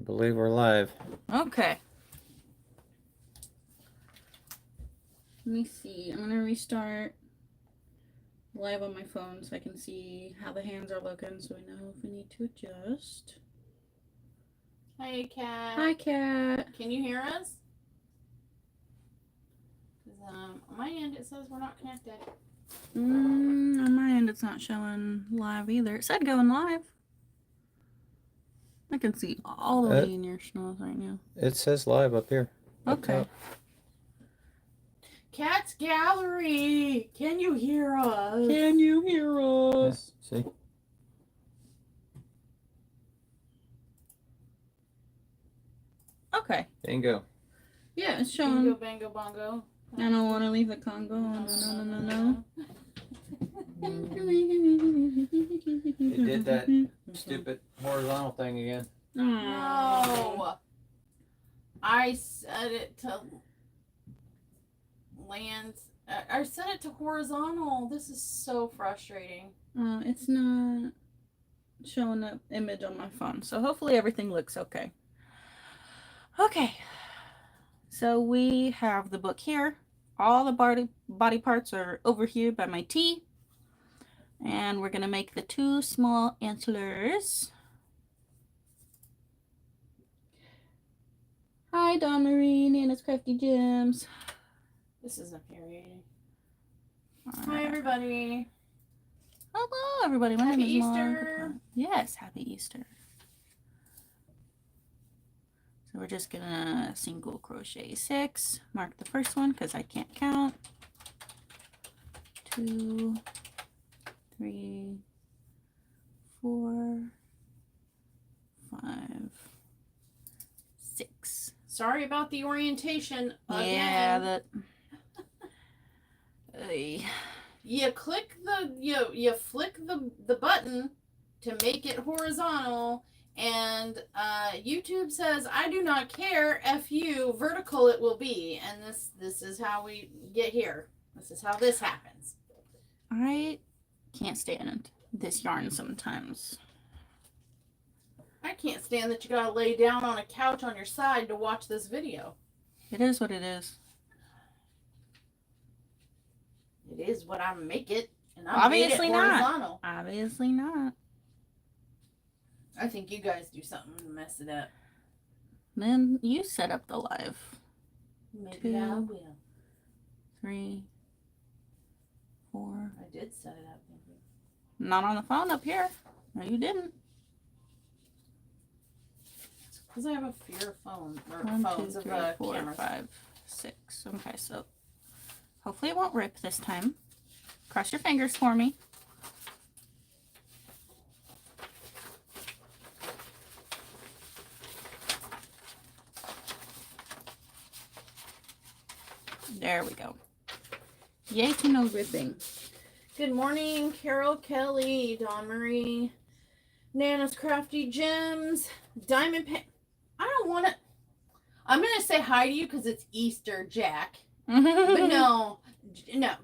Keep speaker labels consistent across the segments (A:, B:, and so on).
A: believe we're live.
B: Okay. Let me see. I'm going to restart live on my phone so I can see how the hands are looking so we know if we need to adjust.
C: Hey, Cat.
B: Hi, Cat.
C: Can you hear us? Because on my end it says we're not connected.
B: On my end it's not showing live either. It said going live. I can see all the way in your snows right now.
A: It says live up here.
B: Okay.
A: Up
C: Cat's Gallery. Can you hear us?
B: Can you hear us?
A: Yeah, see?
B: Okay.
A: Bingo.
B: Yeah, it's
C: Bingo,
B: showing.
C: bango, bongo.
B: I don't want to leave the Congo. No.
A: It did that stupid horizontal thing again.
C: No. I set it to land. I set it to horizontal. This is so frustrating.
B: It's not showing up image on my phone. So hopefully everything looks okay. Okay. So we have the book here. All the body parts are over here by my T. And we're going to make the two small antlers. Hi, Dawn Marie, Nana's Crafty Gems.
C: This is infuriating. Hi, everybody.
B: Hello, everybody. My
C: Happy
B: name is
C: Easter.
B: Mark. Yes, happy Easter. So we're just gonna single crochet 6. Mark the first one because I can't count. 2, 3, 4, 5, 6.
C: Sorry about the orientation again.
B: Yeah, that.
C: You click the you flick the button to make it horizontal, and YouTube says I do not care. F you, vertical it will be, and this is how we get here. This is how this happens.
B: I can't stand this yarn sometimes.
C: I can't stand that you gotta lay down on a couch on your side to watch this video.
B: It is what it is.
C: It is what I make it, and I
B: Obviously
C: made it horizontal.
B: not. Obviously not.
C: I think you guys do something to mess it up.
B: Then you set up the live.
C: Maybe
B: 2,
C: I will.
B: 3, 4.
C: I did set it up. Maybe.
B: Not on the phone up here. No, you didn't.
C: Because I have a fear of phones or
B: 1, 2,
C: phones
B: 3,
C: of
B: 4,
C: cameras.
B: 5, 6. Okay, so hopefully it won't rip this time. Cross your fingers for me. There we go. Yay to no ripping.
C: Good morning, Carol Kelly, Dawn Marie, Nana's Crafty Gems, Diamond Pen. I don't want to. I'm going to say hi to you because it's Easter, Jack. But no,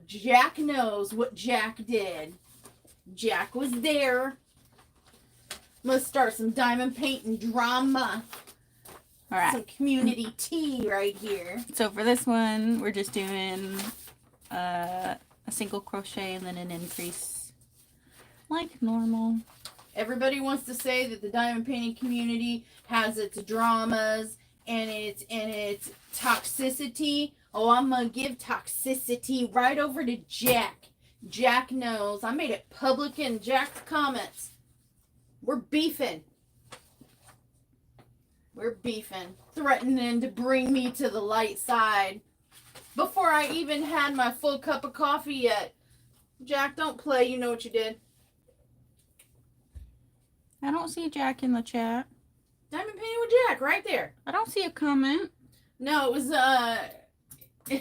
C: Jack knows what Jack did. Jack was there. Let's start some diamond painting drama.
B: All right.
C: Some community tea right here.
B: So for this one, we're just doing a single crochet and then an increase like normal.
C: Everybody wants to say that the diamond painting community has its dramas and its toxicity. Oh, I'm gonna give toxicity right over to Jack. Jack knows. I made it public in Jack's comments. We're beefing. We're beefing. Threatening to bring me to the light side. Before I even had my full cup of coffee yet. Jack, don't play. You know what you did.
B: I don't see Jack in the chat.
C: Diamond painting with Jack, right there.
B: I don't see a comment.
C: No, it was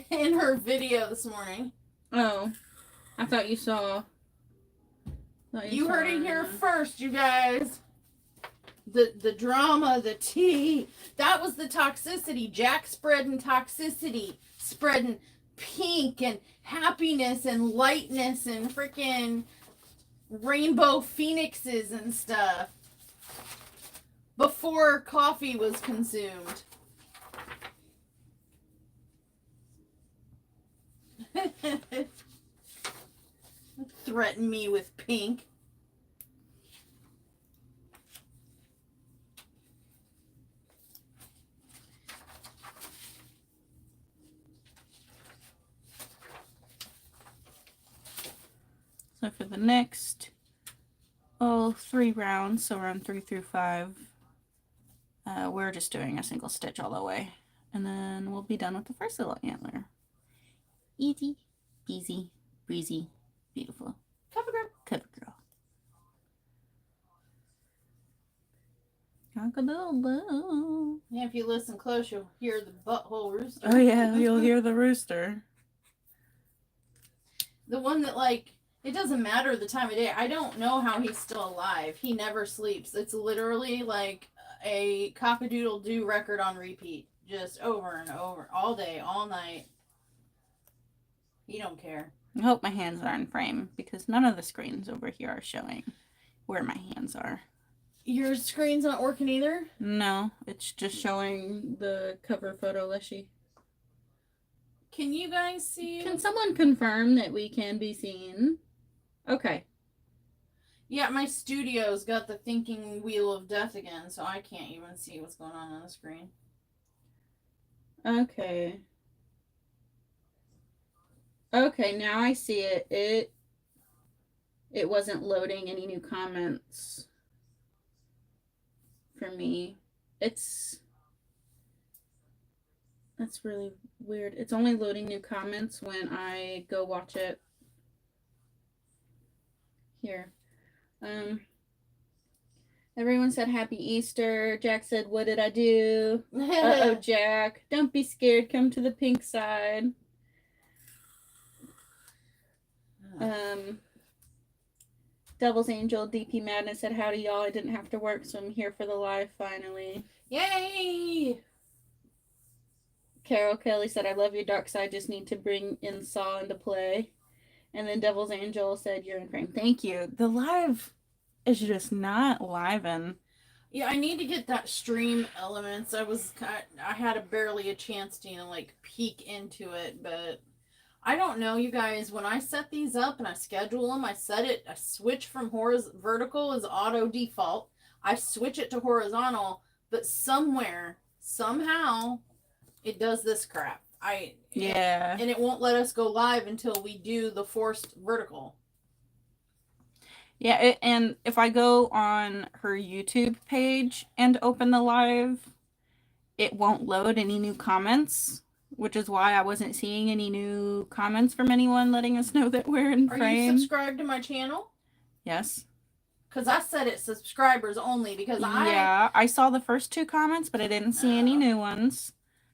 C: in her video this morning.
B: Oh, I thought you saw.
C: You heard it here first, you guys. The drama, the tea. That was the toxicity. Jack spreading toxicity. Spreading pink and happiness and lightness and freaking rainbow phoenixes and stuff. before coffee was consumed. Threaten me with pink.
B: So for the next 3 rounds, so round 3 through 5, we're just doing a single stitch all the way, and then we'll be done with the first little antler. Easy peasy breezy, beautiful.
C: Cover girl.
B: Cover girl. Cock-a-doodle-doo.
C: Yeah, if you listen close, you'll hear the butthole rooster.
B: Oh yeah, you'll hear the rooster.
C: The one that, like, it doesn't matter the time of day. I don't know how he's still alive. He never sleeps. It's literally like a cock-a-doodle-doo record on repeat. Just over and over. All day, all night. He don't care.
B: I hope my hands are in frame because none of the screens over here are showing where my hands are.
C: Your screen's not working either?
B: No, it's just showing the cover photo, Leshy.
C: Can you guys see?
B: Can someone confirm that we can be seen? Okay.
C: Yeah, my studio's got the thinking wheel of death again, so I can't even see what's going on the screen.
B: Okay. Okay, now I see it. It wasn't loading any new comments for me. That's really weird. It's only loading new comments when I go watch it. Here. Everyone said happy Easter. Jack said, what did I do? Uh-oh, Jack. Don't be scared. Come to the pink side. Devil's Angel, DP Madness said, howdy y'all. I didn't have to work, so I'm here for the live finally.
C: Yay!
B: Carol Kelly said, I love your dark side. Just need to bring in Saw into play. And then Devil's Angel said, you're in frame. Thank you. The live is just not livin'.
C: Yeah, I need to get that stream elements. I had barely a chance to, like, peek into it, but I don't know, you guys. When I set these up and I schedule them, I switch from vertical as auto default. I switch it to horizontal, but somehow, it does this crap.
B: Yeah.
C: And it won't let us go live until we do the forced vertical.
B: Yeah, and if I go on her YouTube page and open the live, it won't load any new comments, which is why I wasn't seeing any new comments from anyone letting us know that we're in frame.
C: Are you subscribed to my channel?
B: Yes.
C: Because I said it's subscribers only because
B: I saw the first 2 comments, but I didn't see any new ones.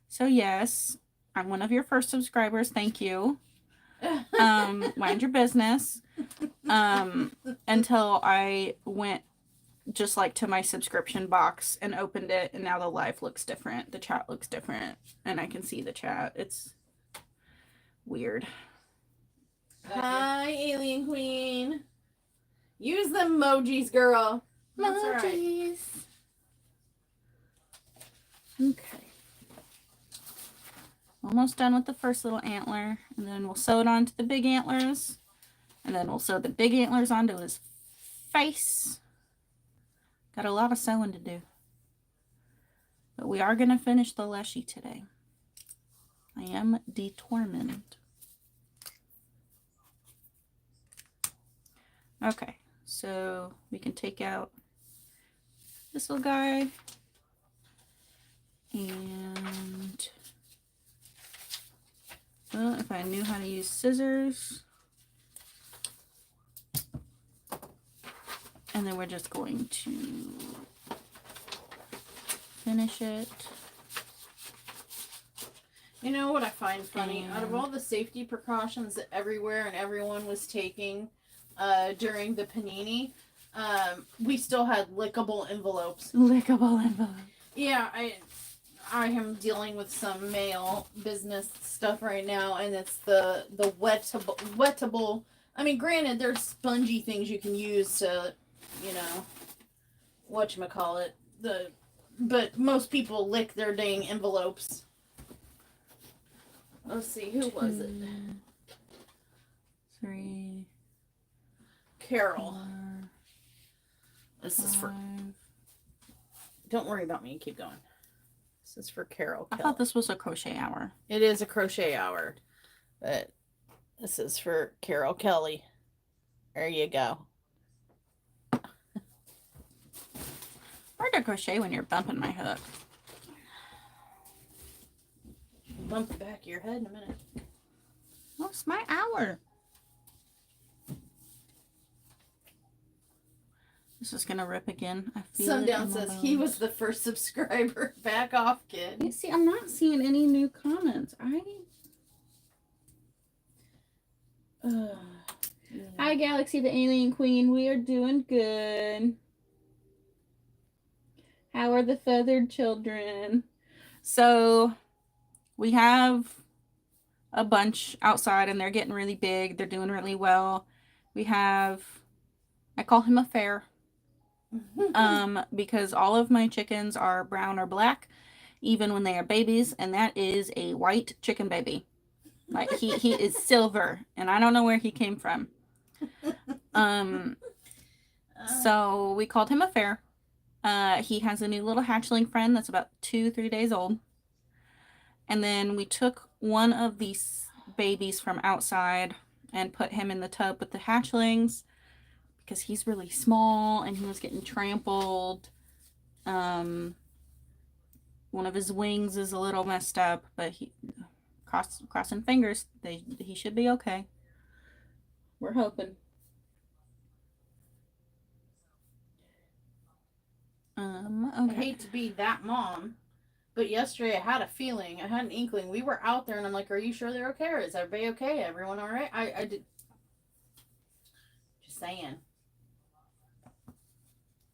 B: So yes, I'm one of your first subscribers. Thank you. Mind your business. Until I went just like to my subscription box and opened it, and now the live looks different. The chat looks different, and I can see the chat. It's weird.
C: Hi, Alien Queen. Use the emojis, girl. That's
B: Emojis. Right. Okay. Almost done with the first little antler, and then we'll sew it onto the big antlers, and then we'll sew the big antlers onto his face. Got a lot of sewing to do, but we are going to finish the Leshy today. I am determined. Okay, so we can take out this little guy, and well, if I knew how to use scissors. And then we're just going to finish it.
C: You know what I find funny? Out of all the safety precautions that everywhere and everyone was taking during the panini, we still had lickable envelopes.
B: Lickable envelopes.
C: Yeah, I am dealing with some mail business stuff right now, and it's the wettable. I mean, granted, there's spongy things you can use to, whatchamacallit, the But most people lick their dang envelopes. Let's see, who was it?
B: 3,
C: Carol.
B: 4,
C: This is for.
B: 5.
C: Don't worry about me. Keep going. This is for Carol.
B: I thought this was a crochet hour.
C: It is a crochet hour, but this is for Carol Kelly. There you go.
B: Hard to crochet when you're bumping my hook.
C: Bump the back of your head in a minute.
B: Oh, it's my hour. This is gonna rip again. I feel
C: Sundown
B: it in my
C: says he
B: bones.
C: was the first subscriber. Back off, kid.
B: You see, I'm not seeing any new comments. Hi, Galaxy, the Alien Queen. We are doing good. How are the feathered children? So, we have a bunch outside, and they're getting really big. They're doing really well. We have, I call him a fair. Because all of my chickens are brown or black, even when they are babies, and that is a white chicken baby. Like he is silver, and I don't know where he came from. So we called him a fair. He has a new little hatchling friend that's about 2-3 days old. And then we took one of these babies from outside and put him in the tub with the hatchlings because he's really small and he was getting trampled. One of his wings is a little messed up, but he crossing fingers, he should be okay. We're hoping. Okay.
C: I hate to be that mom, but yesterday I had a feeling, I had an inkling. We were out there and I'm like, are you sure they're okay? Or is everybody okay? Everyone all right? I did. Just saying.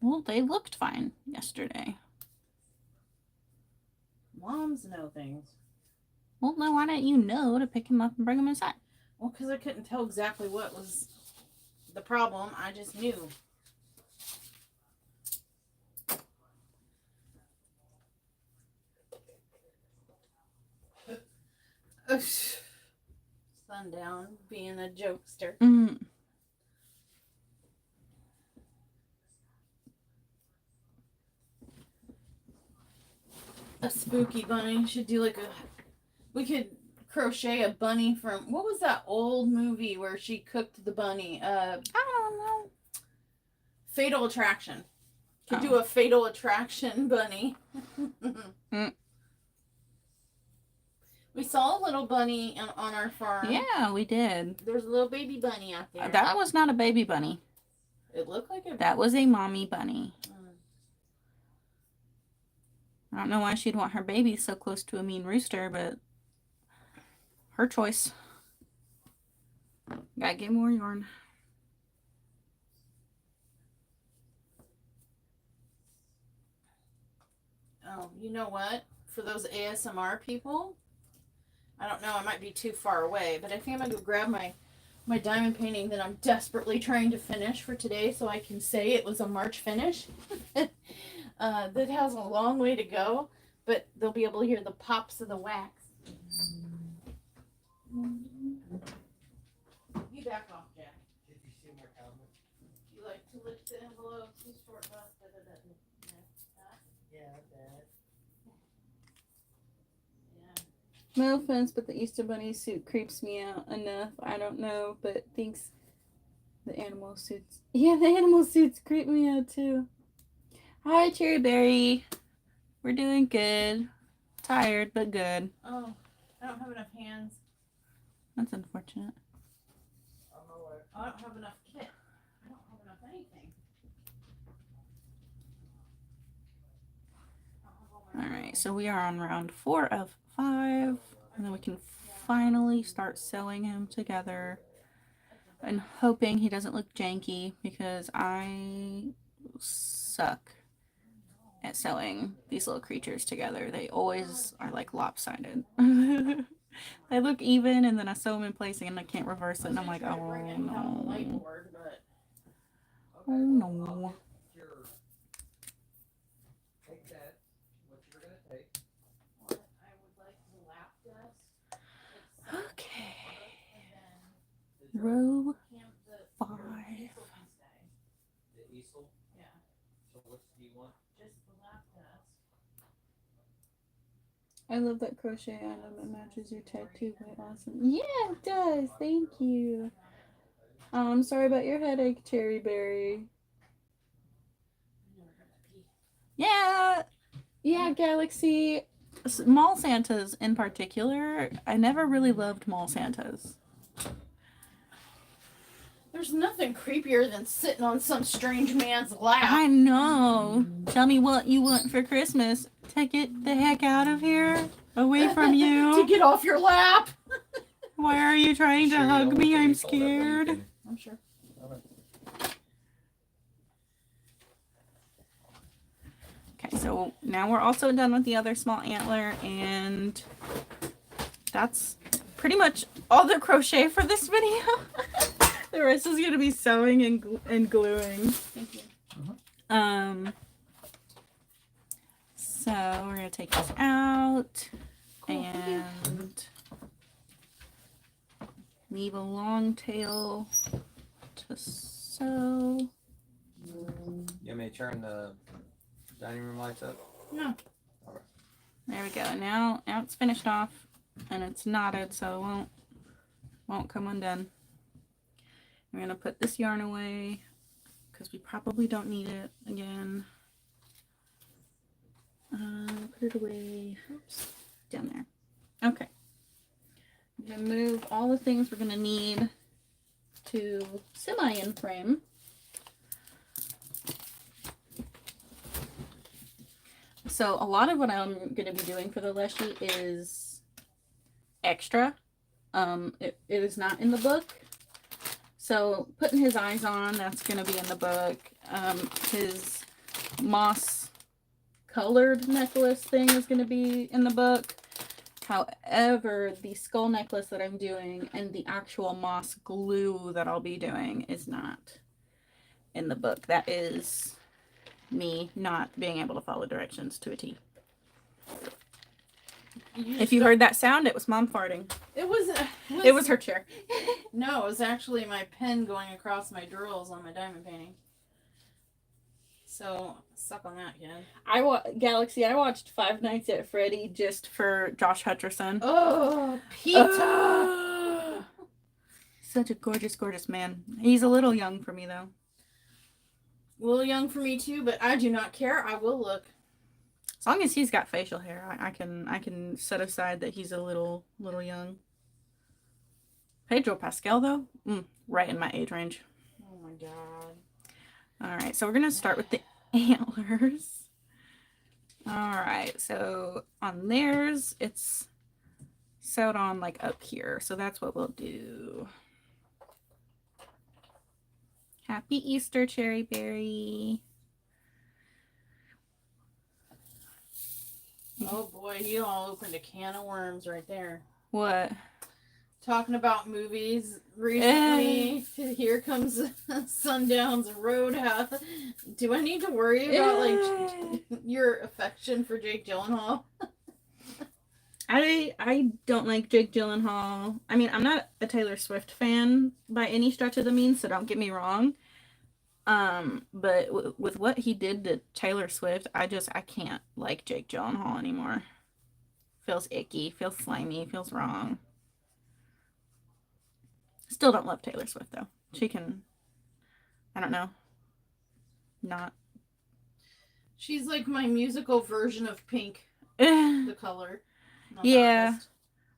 B: Well, they looked fine yesterday.
C: Moms know things.
B: Well, no, why didn't you know to pick him up and bring him inside?
C: Well, because I couldn't tell exactly what was the problem. I just knew. Sundown being a jokester.
B: Mm.
C: A spooky bunny. Should do like a. We could crochet a bunny from. What was that old movie where she cooked the bunny?
B: I don't know.
C: Fatal Attraction. Could do a Fatal Attraction bunny. We saw a little bunny on our farm.
B: Yeah, we did.
C: There's a little baby bunny out there.
B: That was not a baby bunny.
C: It looked like it.
B: That was a mommy bunny. I don't know why she'd want her baby so close to a mean rooster, but her choice. Gotta get more yarn.
C: Oh, you know what? For those ASMR people, I don't know, I might be too far away, but I think I'm going to go grab my diamond painting that I'm desperately trying to finish for today so I can say it was a March finish. That has a long way to go, but they'll be able to hear the pops of the wax. You back off, Jack.
A: Did you see my comment?
C: You like to lick the envelopes, you short bus,
A: Yeah, Dad.
B: No offense, but the Easter Bunny suit creeps me out enough. I don't know, but thinks the animal suits. Yeah, the animal suits creep me out too. Hi, Cherry Berry. We're doing good. Tired, but good.
C: Oh, I don't have enough hands.
B: That's unfortunate.
C: I don't have enough kit. I don't have enough anything.
B: Alright, so we are on round 4 of 5. And then we can finally start sewing him together. And hoping he doesn't look janky because I suck at sewing these little creatures together. They always are like lopsided. They look even and then I sew them in place and I can't reverse it and I'm like, oh no. Oh no. row
C: The
B: 5.
C: easel can stay.
A: The easel?
C: Yeah.
A: So what do you want?
C: Just the lap desk.
B: I love that crochet item. It matches your tattoo quite awesome. Yeah, it does. Thank you. Oh, I'm sorry about your headache, Cherry Berry. Yeah, Galaxy. Mall Santas in particular. I never really loved mall Santas.
C: There's nothing creepier than sitting on some strange man's lap.
B: I know. Tell me what you want for Christmas. To get the heck out of here. Away from you.
C: To get off your lap.
B: Why are you trying to
A: Sure you
B: hug
A: don't
B: me?
A: want the
B: I'm
A: easel? That way you
B: scared.
A: can-
C: I'm sure.
B: Okay, so now we're also done with the other small antler, and that's pretty much all the crochet for this video. The rest is gonna be sewing and gluing.
C: Thank you.
B: So we're gonna take this out
C: Cool.
B: and leave a long tail to sew.
A: You want me to turn the dining room lights up?
C: No.
B: There we go. Now it's finished off, and it's knotted, so it won't come undone. We're gonna put this yarn away because we probably don't need it again. Put it away. Oops, down there. Okay. I'm gonna move all the things we're gonna need to semi-in frame. So a lot of what I'm going to be doing for the Leshy is extra. It is not in the book. So putting his eyes on, that's going to be in the book. His moss colored necklace thing is going to be in the book. However, the skull necklace that I'm doing and the actual moss glue that I'll be doing is not in the book. That is me not being able to follow directions to a T. If you heard that sound, it was Mom farting.
C: It was
B: her chair.
C: No, it was actually my pen going across my drills on my diamond painting. So, suck on that, kid.
B: Galaxy, I watched Five Nights at Freddy just for Josh Hutcherson.
C: Oh, pizza!
B: Such a gorgeous, gorgeous man. He's a little young for me, though.
C: A little young for me, too, but I do not care. I will look.
B: As long as he's got facial hair, I can set aside that he's a little young. Pedro Pascal, though, right in my age range.
C: Oh, my God.
B: All right, so we're going to start with the antlers. All right, so on theirs, it's sewed on like up here. So that's what we'll do. Happy Easter, Cherry Berry.
C: Oh, boy, you all opened a can of worms right there.
B: What?
C: Talking about movies recently. Here Comes Sundown's Roadhouse. Do I need to worry about like your affection for Jake Gyllenhaal?
B: I don't like Jake Gyllenhaal. I mean, I'm not a Taylor Swift fan by any stretch of the means, so don't get me wrong. But with what he did to Taylor Swift, I can't like Jake Gyllenhaal anymore. Feels icky, feels slimy, feels wrong. Still don't love Taylor Swift, though. She can, I don't know, not.
C: She's like my musical version of Pink, the color.
B: Yeah,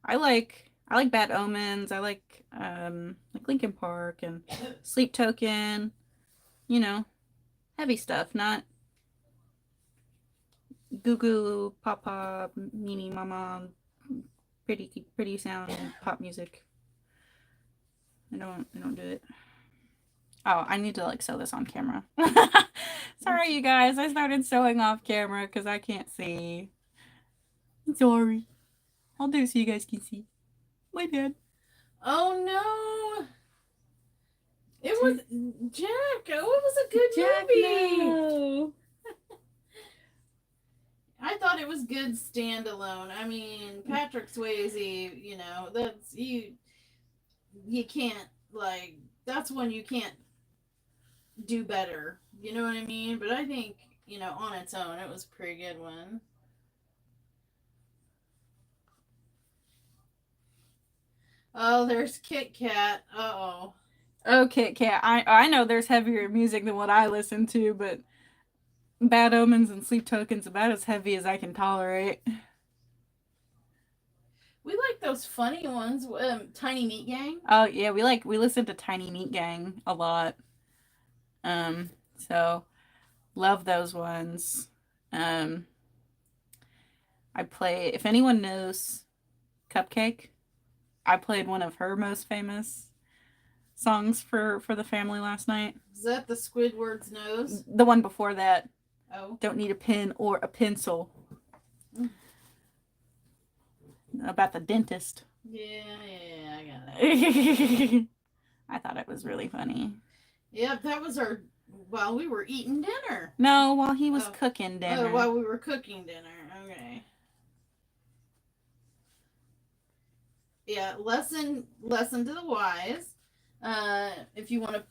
B: I like Bad Omens. I like Linkin Park and Sleep Token. You know, heavy stuff, not goo goo, pop pop, meanie mama, pretty sound pop music. I don't do it. Oh, I need to like sew this on camera. Sorry, you guys. I started sewing off camera because I can't see. Sorry. I'll do it so you guys can see. My bad.
C: Oh no! It was Jack. Oh, it was a good
B: Jack,
C: movie.
B: no.
C: I thought it was good standalone. I mean, Patrick Swayze. You know, that's you. You can't like, that's when you can't do better. You know what I mean? But I think, on its own, it was a pretty good one. Oh, there's Kit Kat. Uh-oh.
B: Oh, Kit Kat. I know there's heavier music than what I listen to, but Bad Omens and Sleep Tokens about as heavy as I can tolerate.
C: We like those funny ones. Tiny Meat Gang.
B: Oh yeah, we listen to Tiny Meat Gang a lot. So love those ones. I play, if anyone knows Cupcake, I played one of her most famous songs for the family last night.
C: Is that the Squidward's nose?
B: The one before that.
C: Oh.
B: Don't need a pen or a pencil. About the dentist.
C: Yeah, I got it.
B: I thought it was really funny.
C: Yep, that was while we were eating dinner.
B: No, while he was cooking dinner.
C: Oh, while we were cooking dinner. Okay. Yeah, lesson to the wise. If you want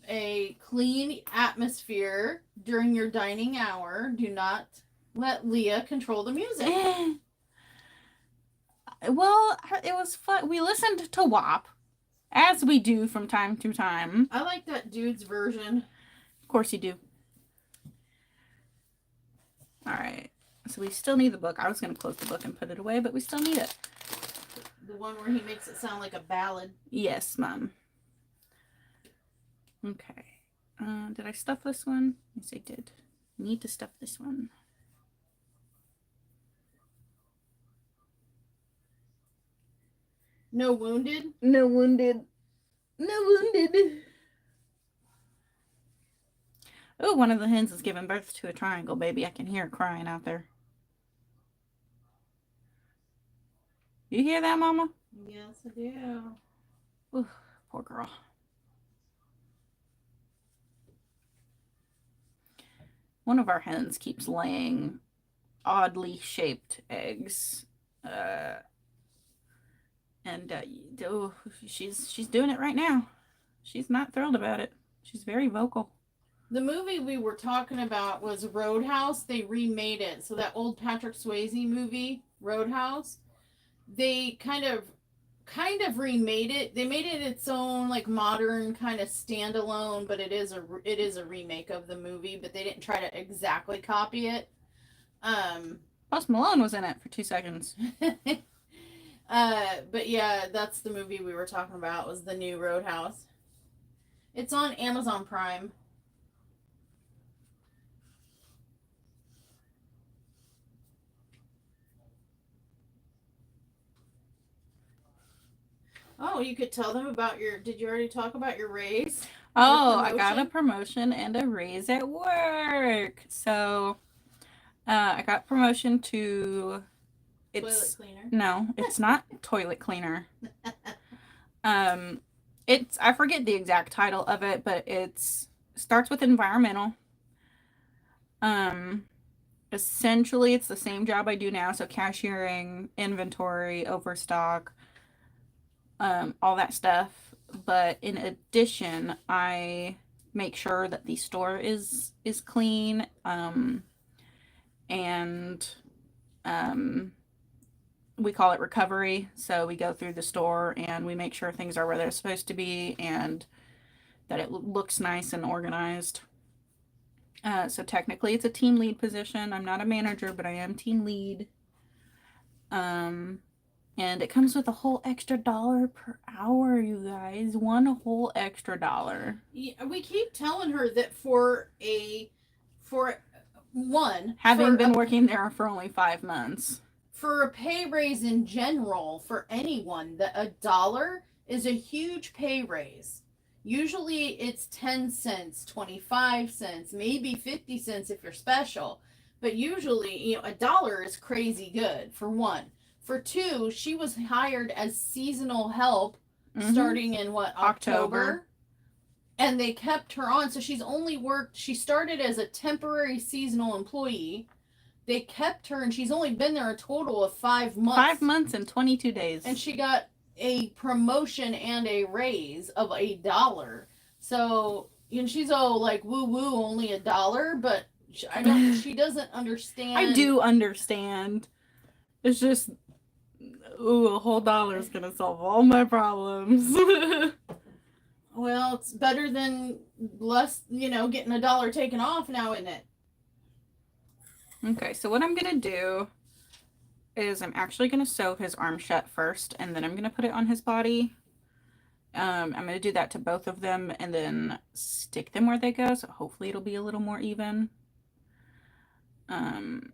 C: a clean atmosphere during your dining hour, do not let Leah control the music.
B: Well, it was fun. We listened to WAP, as we do from time to time.
C: I like that dude's version.
B: Of course you do. Alright, so we still need the book. I was going to close the book and put it away, but we still need it.
C: The one where he makes it sound like a ballad.
B: Yes, Mom. Okay. Did I stuff this one? Yes, I did. Need to stuff this one.
C: No wounded?
B: No wounded. No wounded. Oh, one of the hens is giving birth to a triangle, baby. I can hear her crying out there. You hear that, Mama?
C: Yes, I do.
B: Ooh, poor girl. One of our hens keeps laying oddly shaped eggs. She's doing it right now. She's not thrilled about it. She's very vocal.
C: The movie we were talking about was Roadhouse. They remade it. So that old Patrick Swayze movie, Roadhouse, they kind of remade it. They made it its own like modern kind of standalone, but it is a remake of the movie, but they didn't try to exactly copy it.
B: Post Malone was in it for 2 seconds.
C: But yeah, that's the movie we were talking about, was the new Roadhouse. It's on Amazon Prime. Oh, you could tell them about did you already talk about your raise?
B: Oh, I got a promotion and a raise at work. So, I got promotion to...
C: Toilet cleaner?
B: No, it's not toilet cleaner. I forget the exact title of it, but starts with environmental. Essentially, it's the same job I do now. So cashiering, inventory, overstock, all that stuff. But in addition, I make sure that the store is clean. We call it recovery. So we go through the store and we make sure things are where they're supposed to be and that it looks nice and organized. So technically it's a team lead position. I'm not a manager, but I am team lead. And it comes with a whole extra $1 per hour, you guys. One whole extra $1.
C: Yeah, we keep telling her that
B: having been working there for only 5 months.
C: For a pay raise in general, for anyone, that $1 is a huge pay raise. Usually it's 10 cents, 25 cents, maybe 50 cents if you're special. But usually, $1 is crazy good, for one. For two, she was hired as seasonal help starting in October. And they kept her on. So she started as a temporary seasonal employee. They kept her and she's only been there a total of 5 months.
B: 5 months and 22 days.
C: And she got a promotion and a raise of $1. So, and she's all like woo woo, only $1, but I don't. She doesn't understand.
B: I do understand. It's just, ooh, a whole dollar is gonna solve all my problems.
C: Well, it's better than less, getting $1 taken off now, isn't it?
B: Okay, so what I'm gonna do is I'm actually gonna sew his arm shut first, and then I'm gonna put it on his body. I'm gonna do that to both of them, and then stick them where they go. So hopefully it'll be a little more even. Than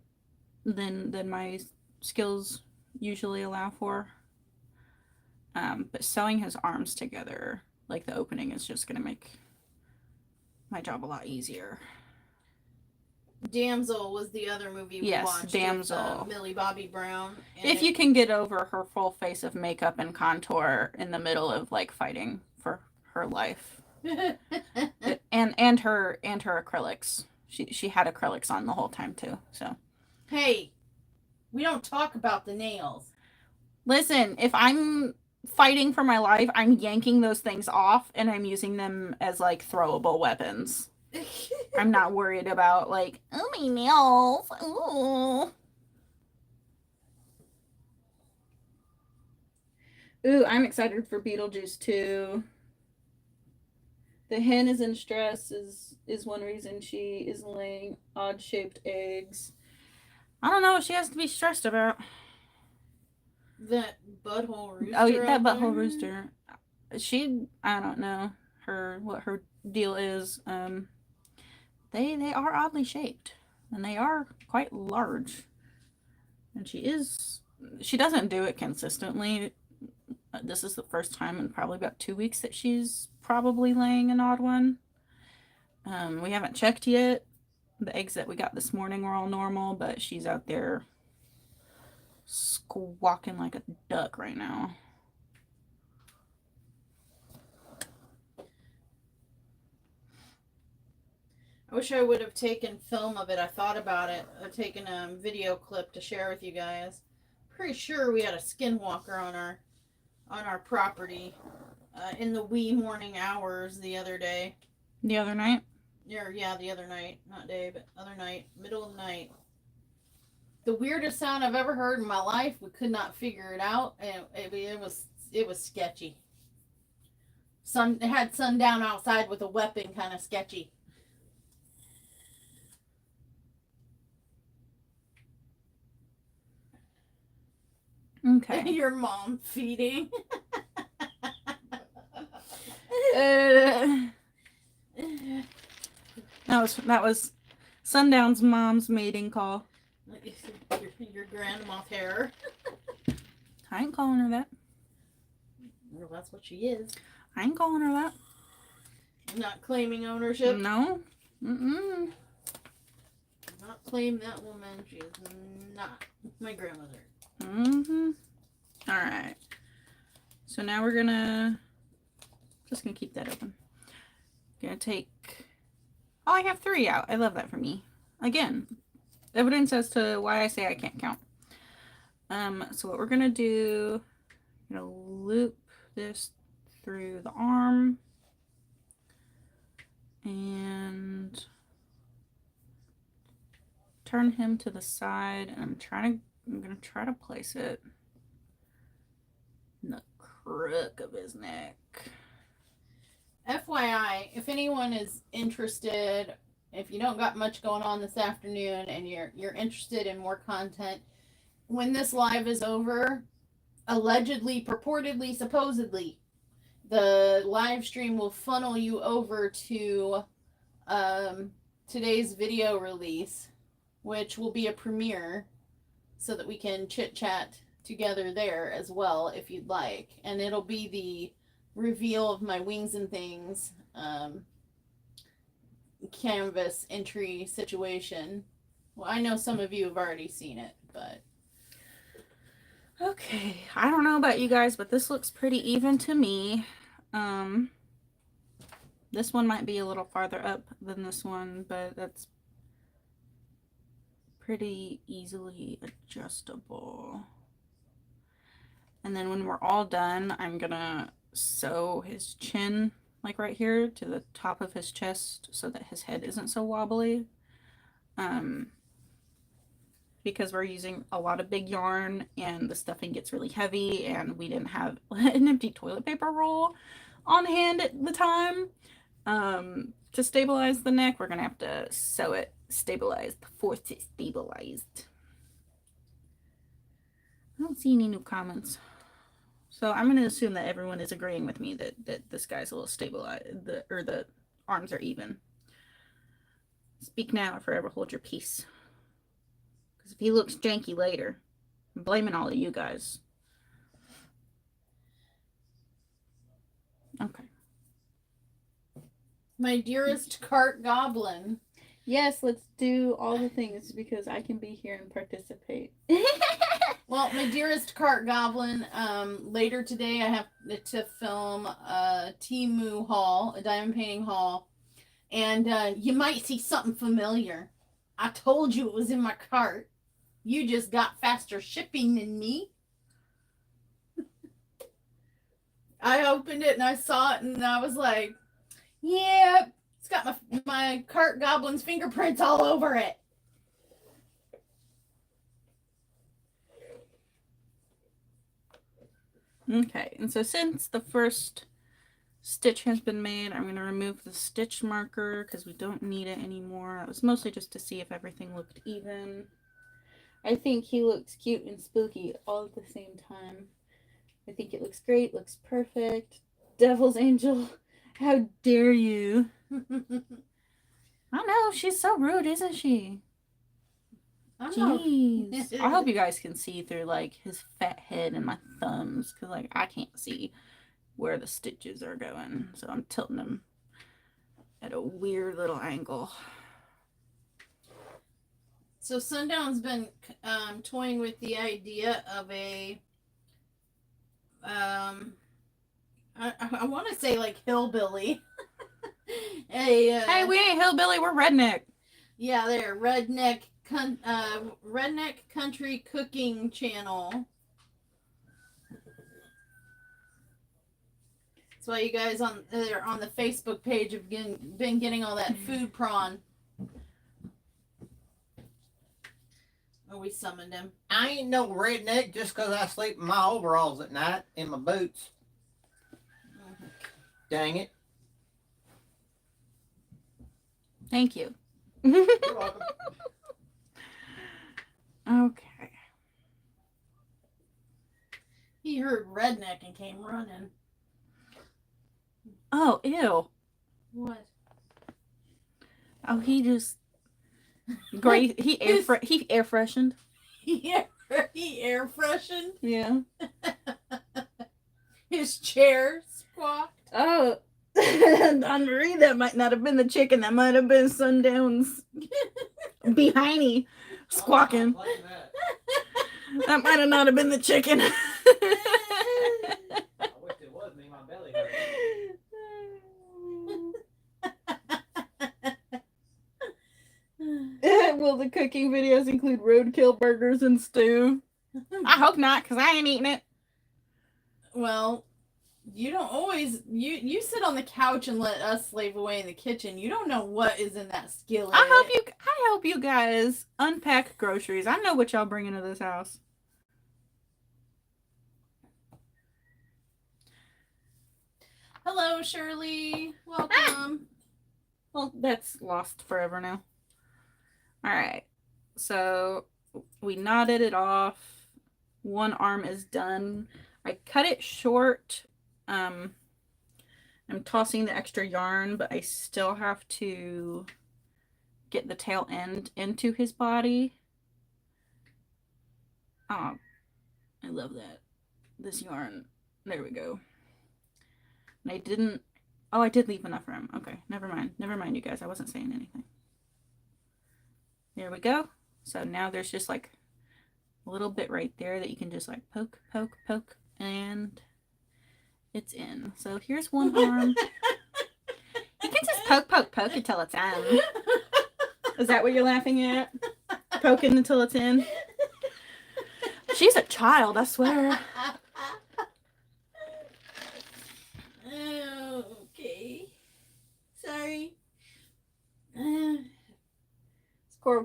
B: my skills usually allow for. But sewing his arms together, like the opening, is just gonna make my job a lot easier.
C: Damsel was the other movie we watched.
B: Yes, Damsel.
C: With, Millie Bobby Brown.
B: If you can get over her full face of makeup and contour in the middle of like fighting for her life, and her acrylics. She had acrylics on the whole time too. So.
C: Hey, we don't talk about the nails.
B: Listen, if I'm fighting for my life, I'm yanking those things off and I'm using them as like throwable weapons. I'm not worried about like, oh, my nails. Ooh, I'm excited for Beetlejuice too. The hen is in stress is one reason she is laying odd-shaped eggs. I don't know what she has to be stressed about.
C: That butthole rooster.
B: Oh, yeah, that butthole rooster. I don't know what her deal is. They are oddly shaped, and they are quite large. And she doesn't do it consistently. This is the first time in probably about 2 weeks that she's probably laying an odd one. We haven't checked yet. The eggs that we got this morning were all normal, but she's out there squawking like a duck right now.
C: I wish I would have taken film of it. I thought about it. I've taken a video clip to share with you guys. Pretty sure we had a skinwalker on our property in the wee morning hours the other day.
B: The other night?
C: Yeah, the other night. Not day, but other night. Middle of the night. The weirdest sound I've ever heard in my life. We could not figure it out. And it was sketchy. It had sundown outside with a weapon, kind of sketchy.
B: Okay.
C: Your mom feeding.
B: That was Sundown's mom's mating call.
C: Your grandma terror.
B: I ain't calling her that.
C: Well, that's what she is.
B: I ain't calling her that.
C: Not claiming ownership.
B: No. Mm-mm.
C: Not claim that woman. She is not my grandmother.
B: Mm-hmm. All right. So now we're just gonna keep that open. Gonna take. Oh, I have 3 out. I love that for me. Again, evidence as to why I say I can't count. So what we're gonna do, I'm gonna loop this through the arm and turn him to the side, and I'm gonna try to place it in the crook of his neck.
C: FYI, if anyone is interested, if you don't got much going on this afternoon and you're interested in more content, when this live is over, allegedly, purportedly, supposedly, the live stream will funnel you over to today's video release, which will be a premiere, so that we can chit chat together there as well if you'd like. And it'll be the reveal of my Wings and Things canvas entry situation. Well, I know some of you have already seen it, but
B: okay, I don't know about you guys, but this looks pretty even to me. This one might be a little farther up than this one, but that's pretty easily adjustable. And then when we're all done, I'm gonna sew his chin, like right here, to the top of his chest so that his head isn't so wobbly. Because we're using a lot of big yarn and the stuffing gets really heavy and we didn't have an empty toilet paper roll on hand at the time. To stabilize the neck, we're gonna have to sew it stabilized, force it stabilized. I don't see any new comments. So I'm gonna assume that everyone is agreeing with me that this guy's a little stabilized, the arms are even. Speak now or forever hold your peace. Because if he looks janky later, I'm blaming all of you guys. Okay.
C: My dearest cart goblin.
B: Yes, let's do all the things because I can be here and participate.
C: Well, my dearest cart goblin, later today I have to film a Temu haul, a diamond painting haul, and you might see something familiar. I told you it was in my cart. You just got faster shipping than me. I opened it and I saw it and I was like, yeah, it's got my cart goblin's fingerprints all over it.
B: Okay, and so since the first stitch has been made, I'm going to remove the stitch marker because we don't need it anymore. It was mostly just to see if everything looked even. I think he looks cute and spooky all at the same time. I think it looks great, looks perfect. Devil's Angel, how dare you? I know, she's so rude, isn't she? Jeez. I hope you guys can see through like his fat head and my thumbs because like I can't see where the stitches are going. So I'm tilting them at a weird little angle.
C: So Sundown's been toying with the idea of a I want to say like hillbilly.
B: Hey, we ain't hillbilly, we're redneck.
C: Yeah, they're redneck country cooking channel. That's why you guys on the Facebook page have been getting all that food prawn. Oh, we summoned him.
A: I ain't no redneck just because I sleep in my overalls at night in my boots.
C: Mm-hmm.
A: Dang it.
B: Thank you.
A: You're welcome.
B: Okay.
C: He heard redneck and came running.
B: Oh, ew.
C: What?
B: Oh, he just great. He air freshened.
C: He air freshened.
B: Yeah.
C: His chair squawked.
B: Oh, Don Marie, that might not have been the chicken. That might have been Sundown's behindy squawking. That might have not have been the chicken.
A: I wish it was me. My belly hurt.
B: Will the cooking videos include roadkill burgers and stew? I hope not, because I ain't eating it.
C: Well, you don't always you sit on the couch and let us slave away in the kitchen. You don't know what is in that skillet.
B: I hope you guys unpack groceries. I know what y'all bring into this house.
C: Hello, Shirley. Welcome.
B: Well, that's lost forever now. All right. So we knotted it off. One arm is done. I cut it short. I'm tossing the extra yarn, but I still have to get the tail end into his body. Oh, I love that. This yarn. There we go. And I didn't... Oh, I did leave enough for him. Okay, never mind. Never mind, you guys. I wasn't saying anything. There we go. So now there's just like a little bit right there that you can just like poke, poke, poke, and it's in. So here's one arm. You can just poke, poke, poke until it's in. Is that what you're laughing at? Poking until it's in? She's a child, I swear.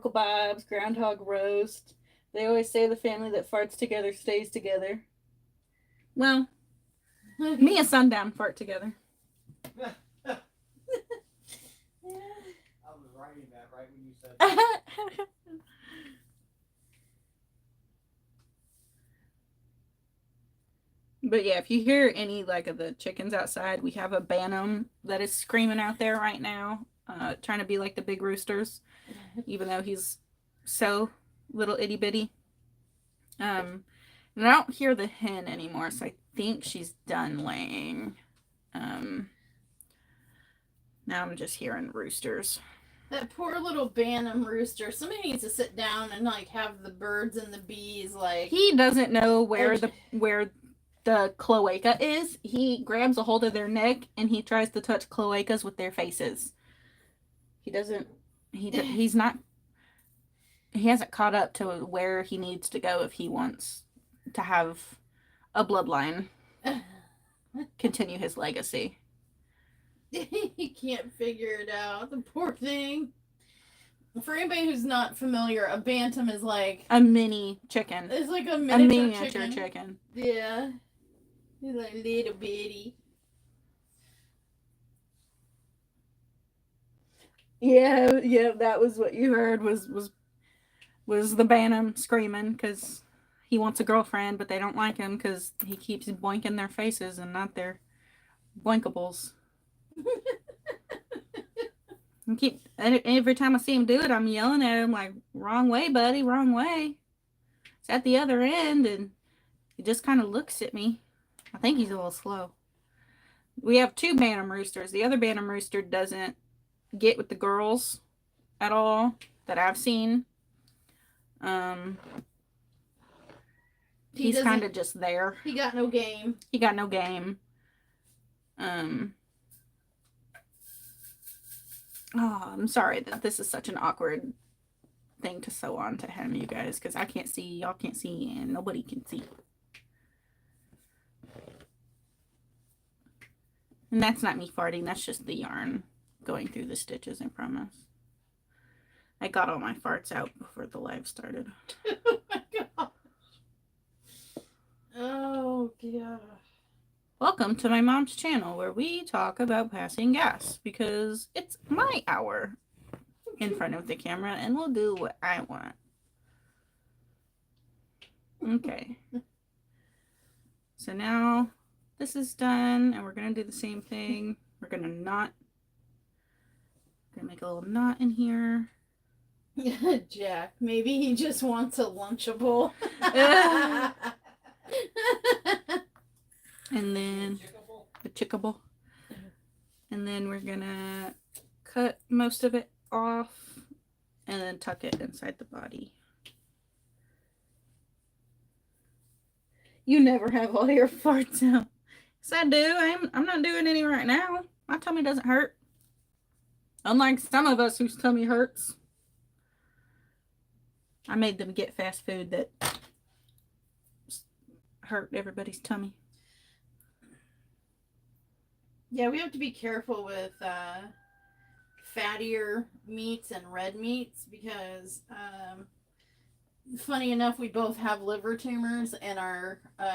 B: Uncle Bob's, Groundhog Roast. They always say the family that farts together stays together. Well, me and Sundown fart together.
A: I was writing that right when you said that.
B: But yeah, if you hear any like of the chickens outside, we have a Bantam that is screaming out there right now, trying to be like the big roosters, even though he's so little itty bitty. And I don't hear the hen anymore, so I think she's done laying. Now I'm just hearing roosters.
C: That poor little Bantam rooster. Somebody needs to sit down and like have the birds and the bees like.
B: He doesn't know where the cloaca is. He grabs a hold of their neck and he tries to touch cloacas with their faces. He doesn't. He's not. He hasn't caught up to where he needs to go if he wants to have a bloodline continue his legacy.
C: He can't figure it out. The poor thing. For anybody who's not familiar, a bantam is like
B: a mini chicken.
C: It's like a
B: miniature chicken.
C: Yeah. He's like little bitty.
B: Yeah, that was what you heard was the Bantam screaming because he wants a girlfriend, but they don't like him because he keeps boinking their faces and not their boinkables. Every time I see him do it, I'm yelling at him like, wrong way, buddy, wrong way. It's at the other end, and he just kind of looks at me. I think he's a little slow. We have two Bantam roosters. The other Bantam rooster doesn't get with the girls at all that I've seen. He's kind of just there.
C: He got no game.
B: Oh, I'm sorry that this is such an awkward thing to sew on to him, you guys, because I can't see, y'all can't see, and nobody can see. And that's not me farting, that's just the yarn going through the stitches, I promise. I got all my farts out before the live started.
C: Oh my gosh. Oh gosh.
B: Welcome to my mom's channel where we talk about passing gas because it's my hour in front of the camera and we'll do what I want. Okay. So now this is done and we're going to do the same thing. We're going to make a little knot in here.
C: Jack, maybe he just wants a Lunchable.
B: And then a chickable. And then we're gonna cut most of it off and then tuck it inside the body. You never have all your farts out. Yes, I do. I'm not doing any right now. My tummy doesn't hurt. Unlike some of us whose tummy hurts. I made them get fast food that hurt everybody's tummy.
C: Yeah, we have to be careful with fattier meats and red meats because funny enough, we both have liver tumors and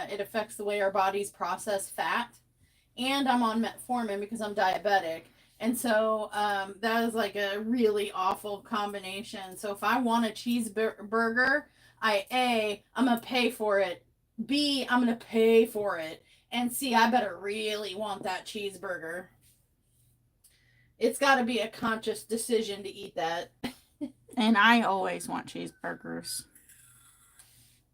C: it affects the way our bodies process fat. And I'm on metformin because I'm diabetic. And so that is like a really awful combination. So if I want a cheeseburger, I'm going to pay for it. B, I'm going to pay for it. And C, I better really want that cheeseburger. It's got to be a conscious decision to eat that.
B: And I always want cheeseburgers.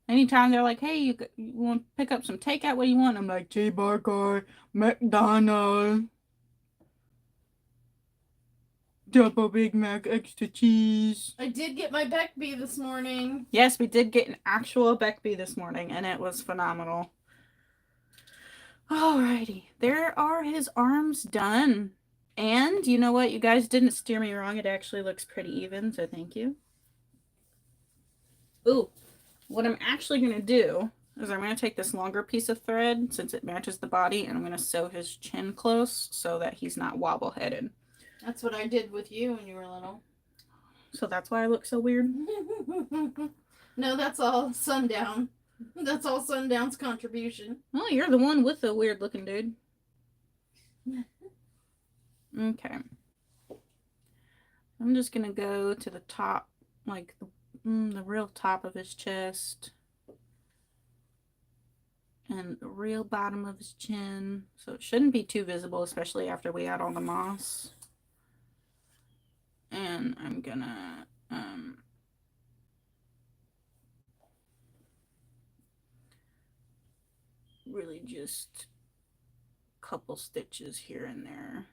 B: Anytime they're like, hey, you want to pick up some takeout? What do you want? I'm like, cheeseburger, McDonald's, double Big Mac, extra cheese.
C: I did get my Beckby this morning.
B: Yes, we did get an actual Beckby this morning, and it was phenomenal. Alrighty, there are his arms done. And you know what? You guys didn't steer me wrong. It actually looks pretty even, so thank you. Ooh, what I'm actually going to do is I'm going to take this longer piece of thread since it matches the body, and I'm going to sew his chin close so that he's not wobble-headed.
C: That's what I did with you when you were little.
B: so that's why I look so weird.
C: No, that's all Sundown. That's all Sundown's contribution.
B: Oh, you're the one with the weird looking dude. Okay. I'm just gonna go to the top, like the real top of his chest. And the real bottom of his chin. So it shouldn't be too visible, especially after we add all the moss. And I'm gonna really just a couple stitches here and there.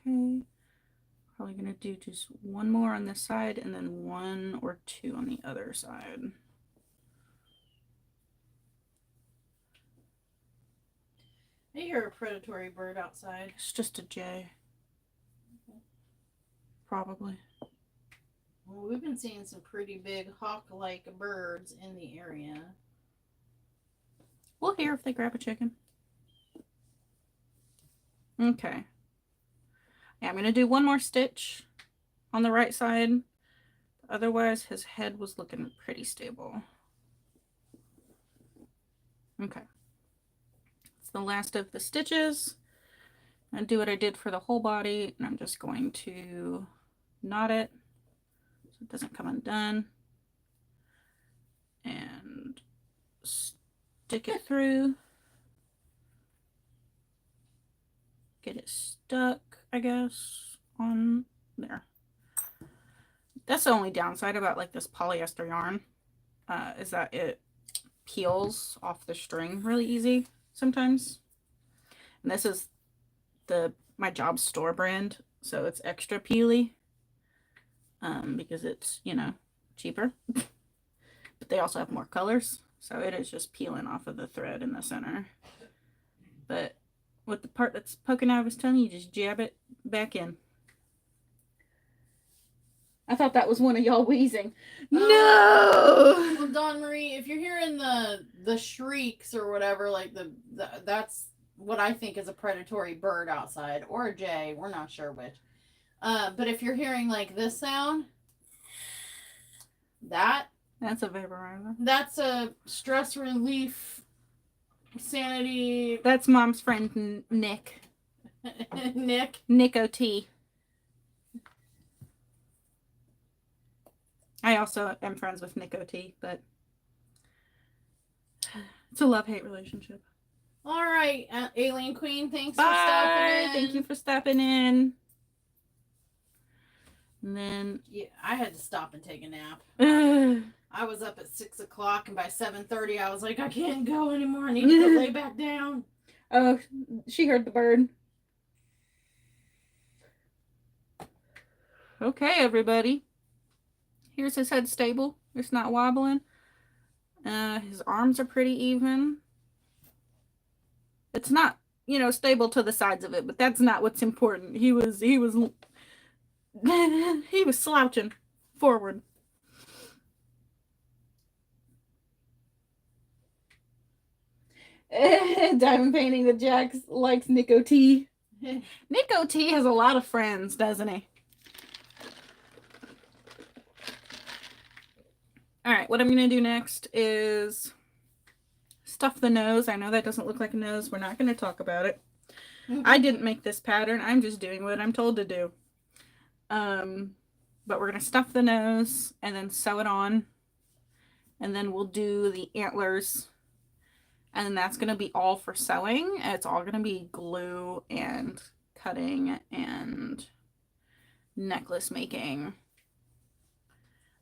B: Okay, probably gonna do just one more on this side and then one or two on the other side.
C: I hear a predatory bird outside.
B: It's just a jay. Probably.
C: Well, we've been seeing some pretty big hawk-like birds in the area.
B: We'll hear if they grab a chicken. Okay. Yeah, I'm going to do one more stitch on the right side. Otherwise, his head was looking pretty stable. Okay. It's the last of the stitches. I do what I did for the whole body, and I'm just going to knot it so it doesn't come undone. And stick it through. Get it stuck, I guess, on there. That's the only downside about like this polyester yarn, is that it peels off the string really easy sometimes. And this is my Job Store brand, so it's extra peely, because it's, you know, cheaper. But they also have more colors, so it is just peeling off of the thread in the center. But with the part that's poking out of his tongue, you just jab it back in. I thought that was one of y'all wheezing. No!
C: Well, Dawn Marie, if you're hearing the shrieks or whatever, like that's what I think is a predatory bird outside, or a jay. We're not sure which. But if you're hearing like this sound,
B: that's a vaporizer.
C: That's a stress relief sanity.
B: That's Mom's friend Nick. Nick O.T. I also am friends with Nick O.T., but it's a love-hate relationship.
C: All right, Alien Queen, thanks
B: Bye.
C: for stopping in.
B: Thank you for stopping in. And then...
C: yeah, I had to stop and take a nap. I was up at 6 o'clock, and by 7:30, I was like, I can't go anymore. I need to go lay back down.
B: Oh, she heard the bird. Okay, everybody. Here's his head stable. It's not wobbling. His arms are pretty even. It's not, you know, stable to the sides of it, but that's not what's important. He was he was slouching forward. Diamond painting that Jack likes Nick O.T. Nick O.T. has a lot of friends, doesn't he? Alright, what I'm going to do next is stuff the nose. I know that doesn't look like a nose. We're not going to talk about it. I didn't make this pattern. I'm just doing what I'm told to do. But we're going to stuff the nose and then sew it on. And then we'll do the antlers. And then that's going to be all for sewing. It's all going to be glue and cutting and necklace making.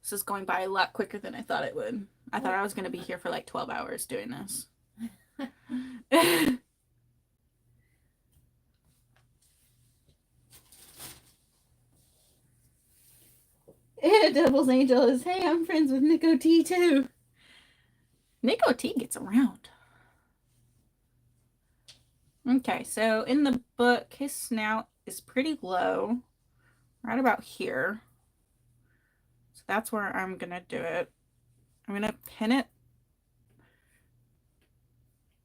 B: This is going by a lot quicker than I thought it would. I thought I was going to be here for like 12 hours doing this. Devil's Angel is, hey, I'm friends with Nick O.T. too. Nick O.T. gets around. Okay, so in the book, his snout is pretty low, right about here. So that's where I'm gonna do it. I'm gonna pin it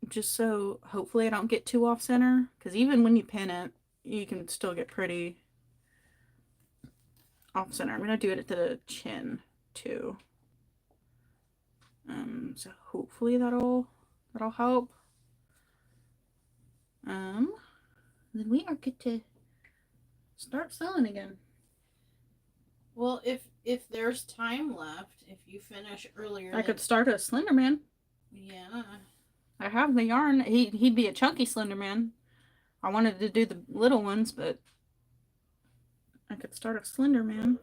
B: just so hopefully I don't get too off center, because even when you pin it, you can still get pretty off center. I'm gonna do it at the chin too. So hopefully that'll help. Then we are good to start sewing again.
C: Well, if there's time left, if you finish earlier,
B: I could start a Slender Man.
C: Yeah.
B: I have the yarn. He'd be a chunky Slender Man. I wanted to do the little ones, but I could start a Slender Man.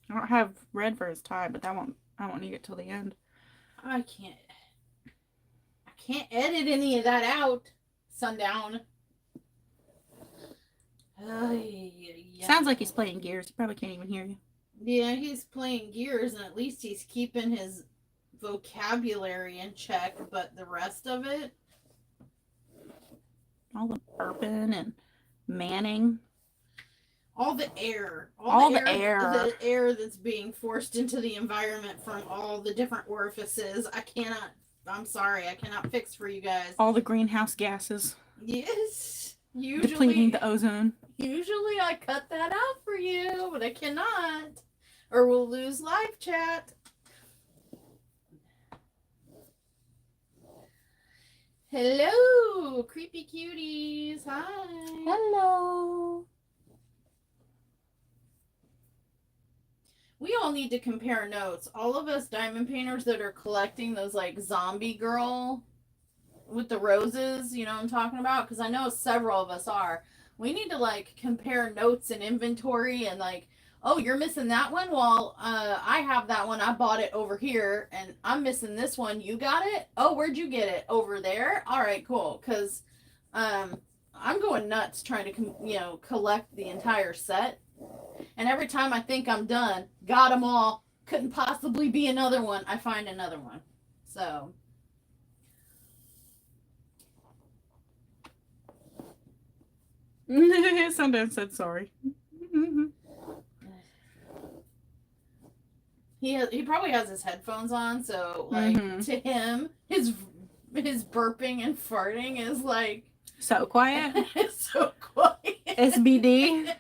B: I don't have red for his tie, but I won't need it till the end.
C: I can't edit any of that out. Sundown. Yeah.
B: Sounds like he's playing Gears. He probably can't even hear you.
C: Yeah, he's playing Gears, and at least he's keeping his vocabulary in check, but the rest of it,
B: all the burping and manning,
C: all the air,
B: the air
C: that's being forced into the environment from all the different orifices. I'm sorry, I cannot fix for you guys.
B: All the greenhouse gases.
C: Yes.
B: Depleting the ozone.
C: Usually I cut that out for you, but I cannot. Or we'll lose live chat. Hello, creepy cuties. Hi.
B: Hello.
C: We all need to compare notes. All of us diamond painters that are collecting those like zombie girl with the roses, you know what I'm talking about? Because I know several of us are. We need to like compare notes and inventory and like, oh, you're missing that one? Well, I have that one. I bought it over here and I'm missing this one. You got it? Oh, where'd you get it? Over there? All right, cool. Because I'm going nuts trying to, collect the entire set. And every time I think I'm done, got them all, couldn't possibly be another one, I find another one. So...
B: Sundance said sorry.
C: He probably has his headphones on, so like to him, his burping and farting is like
B: so quiet.
C: It's so quiet.
B: SBD.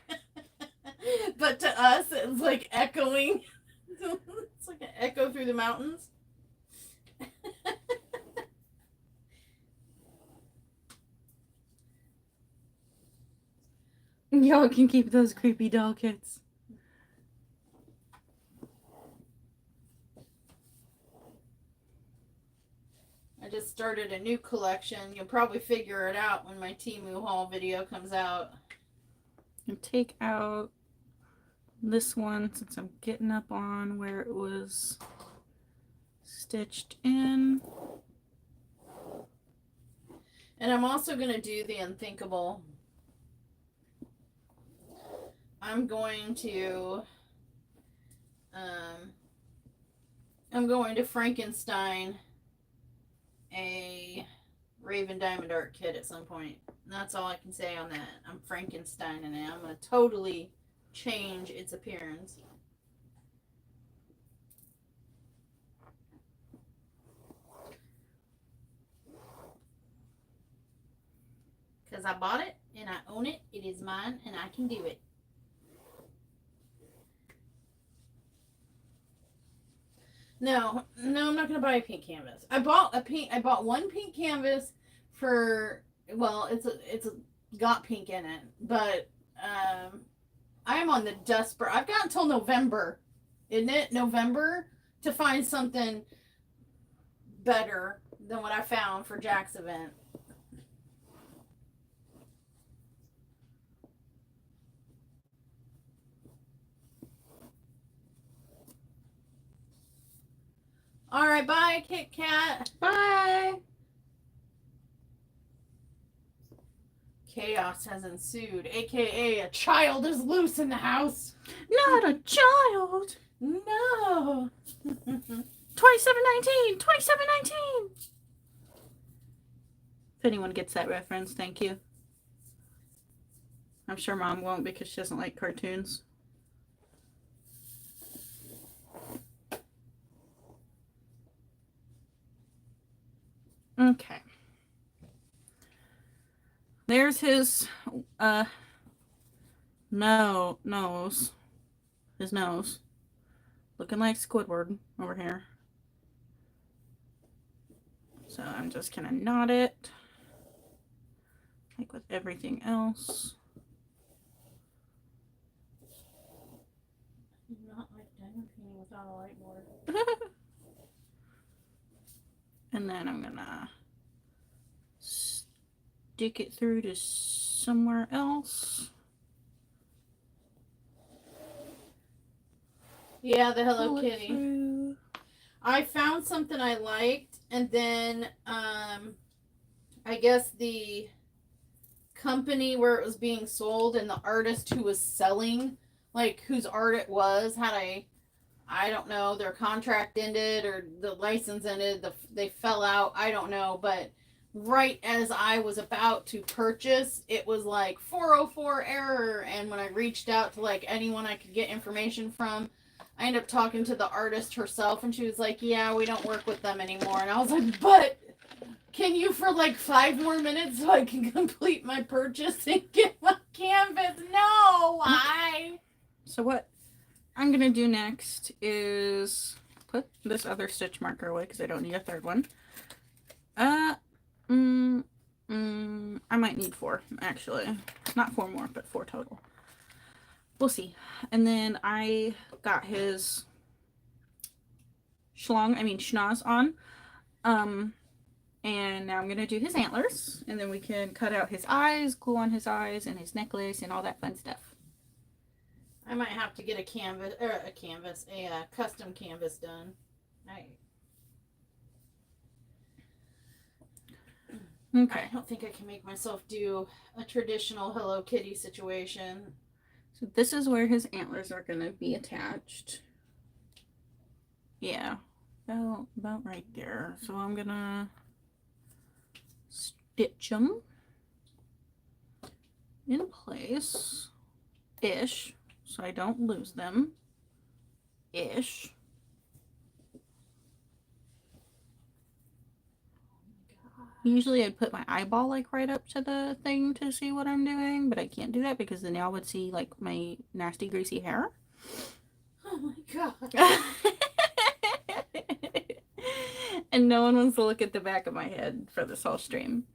C: But to us, it's like echoing. It's like an echo through the mountains.
B: Y'all can keep those creepy doll kits.
C: I just started a new collection. You'll probably figure it out when my Temu haul video comes out.
B: And take out this one since I'm getting up on where it was stitched in.
C: And I'm also going to do the unthinkable. I'm going to Frankenstein a Raven Diamond Art kit at some point. And that's all I can say on that. I'm Frankensteining it. I'm going to totally change its appearance. Because I bought it and I own it. It is mine and I can do it. No, I'm not gonna buy a pink canvas. I bought one pink canvas for, well, it's got pink in it, but I am on the desperate. I've got until November, isn't it? November to find something better than what I found for Jack's event. All right, bye, Kit Kat.
B: Bye.
C: Chaos has ensued, aka a child is loose in the house.
B: Not a child.
C: No.
B: 2719. 2719. anyone gets that reference, thank you. I'm sure Mom won't because she doesn't like cartoons. Okay. There's his nose. His nose. Looking like Squidward over here. So I'm just gonna knot it. Like with everything else.
C: Not like diamond painting without a light board.
B: And then I'm gonna stick it through to somewhere else.
C: Yeah, the Hello
B: Pull it
C: Kitty.
B: through.
C: I found something I liked, and then I guess the company where it was being sold and the artist who was selling, like whose art it was, had I don't know, their contract ended or the license ended, they fell out, I don't know, but right as I was about to purchase, it was like 404 error, and when I reached out to like anyone I could get information from, I ended up talking to the artist herself, and she was like, yeah, we don't work with them anymore. And I was like, but can you for like 5 more minutes so I can complete my purchase and get my canvas? No, why?
B: So what I'm going to do next is put this other stitch marker away because I don't need a third one. I might need 4, actually. Not 4 more, but 4 total. We'll see. And then I got his schnoz on. And now I'm going to do his antlers. And then we can cut out his eyes, glue on his eyes, and his necklace, and all that fun stuff.
C: I might have to get a custom canvas done.
B: Okay.
C: I don't think I can make myself do a traditional Hello Kitty situation.
B: So this is where his antlers are going to be attached. Yeah, about right there. So I'm going to stitch them in place-ish, so I don't lose them-ish. Usually I'd put my eyeball like right up to the thing to see what I'm doing, but I can't do that because then y'all would see like my nasty greasy hair.
C: Oh my god.
B: And no one wants to look at the back of my head for this whole stream.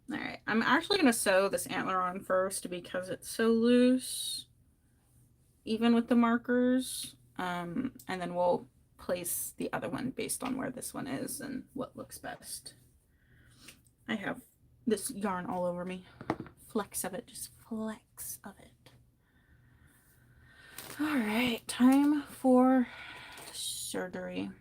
B: Alright, I'm actually going to sew this antler on first because it's so loose, even with the markers, and then we'll place the other one based on where this one is and what looks best. I have this yarn all over me. Flecks of it, just flecks of it. Alright, time for surgery.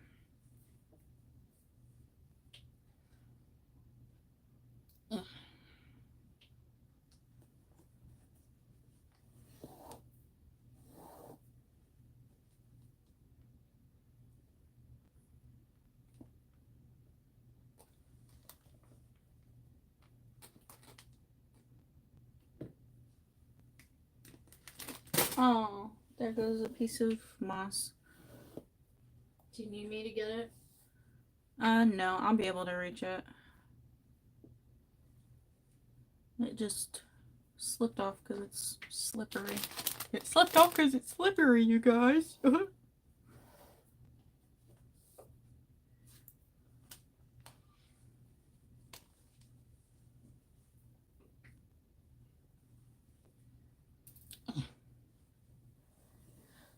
B: Oh, there goes a piece of moss.
C: Do you need me to get it?
B: No, I'll be able to reach it. It just slipped off because it's slippery. It slipped off because it's slippery, you guys.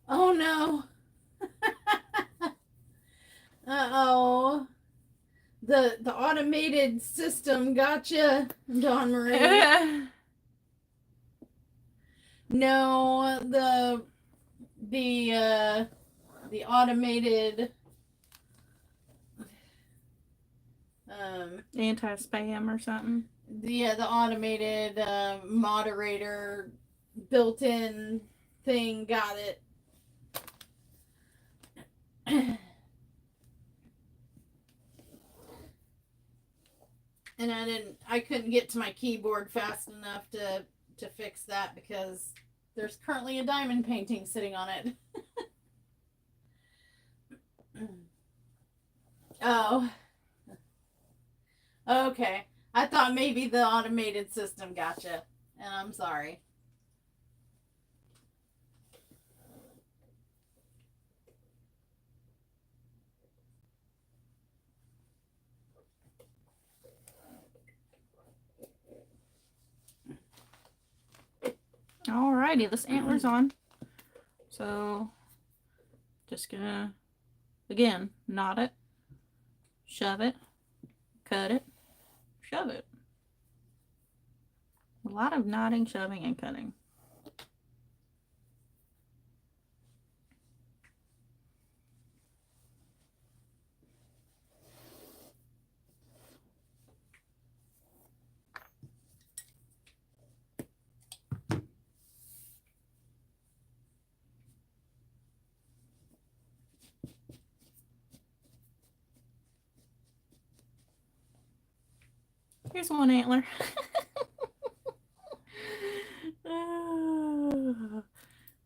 C: Oh no. Uh-oh. The automated system gotcha, Dawn Marie. No, the automated
B: Anti-spam or something.
C: the automated moderator built-in thing got it. And I couldn't get to my keyboard fast enough to fix that because there's currently a diamond painting sitting on it. Oh. Okay. I thought maybe the automated system gotcha. And I'm sorry.
B: Alrighty, this antler's on. So just gonna, again, knot it, shove it, cut it, shove it. A lot of knotting, shoving, and cutting. Here's one antler.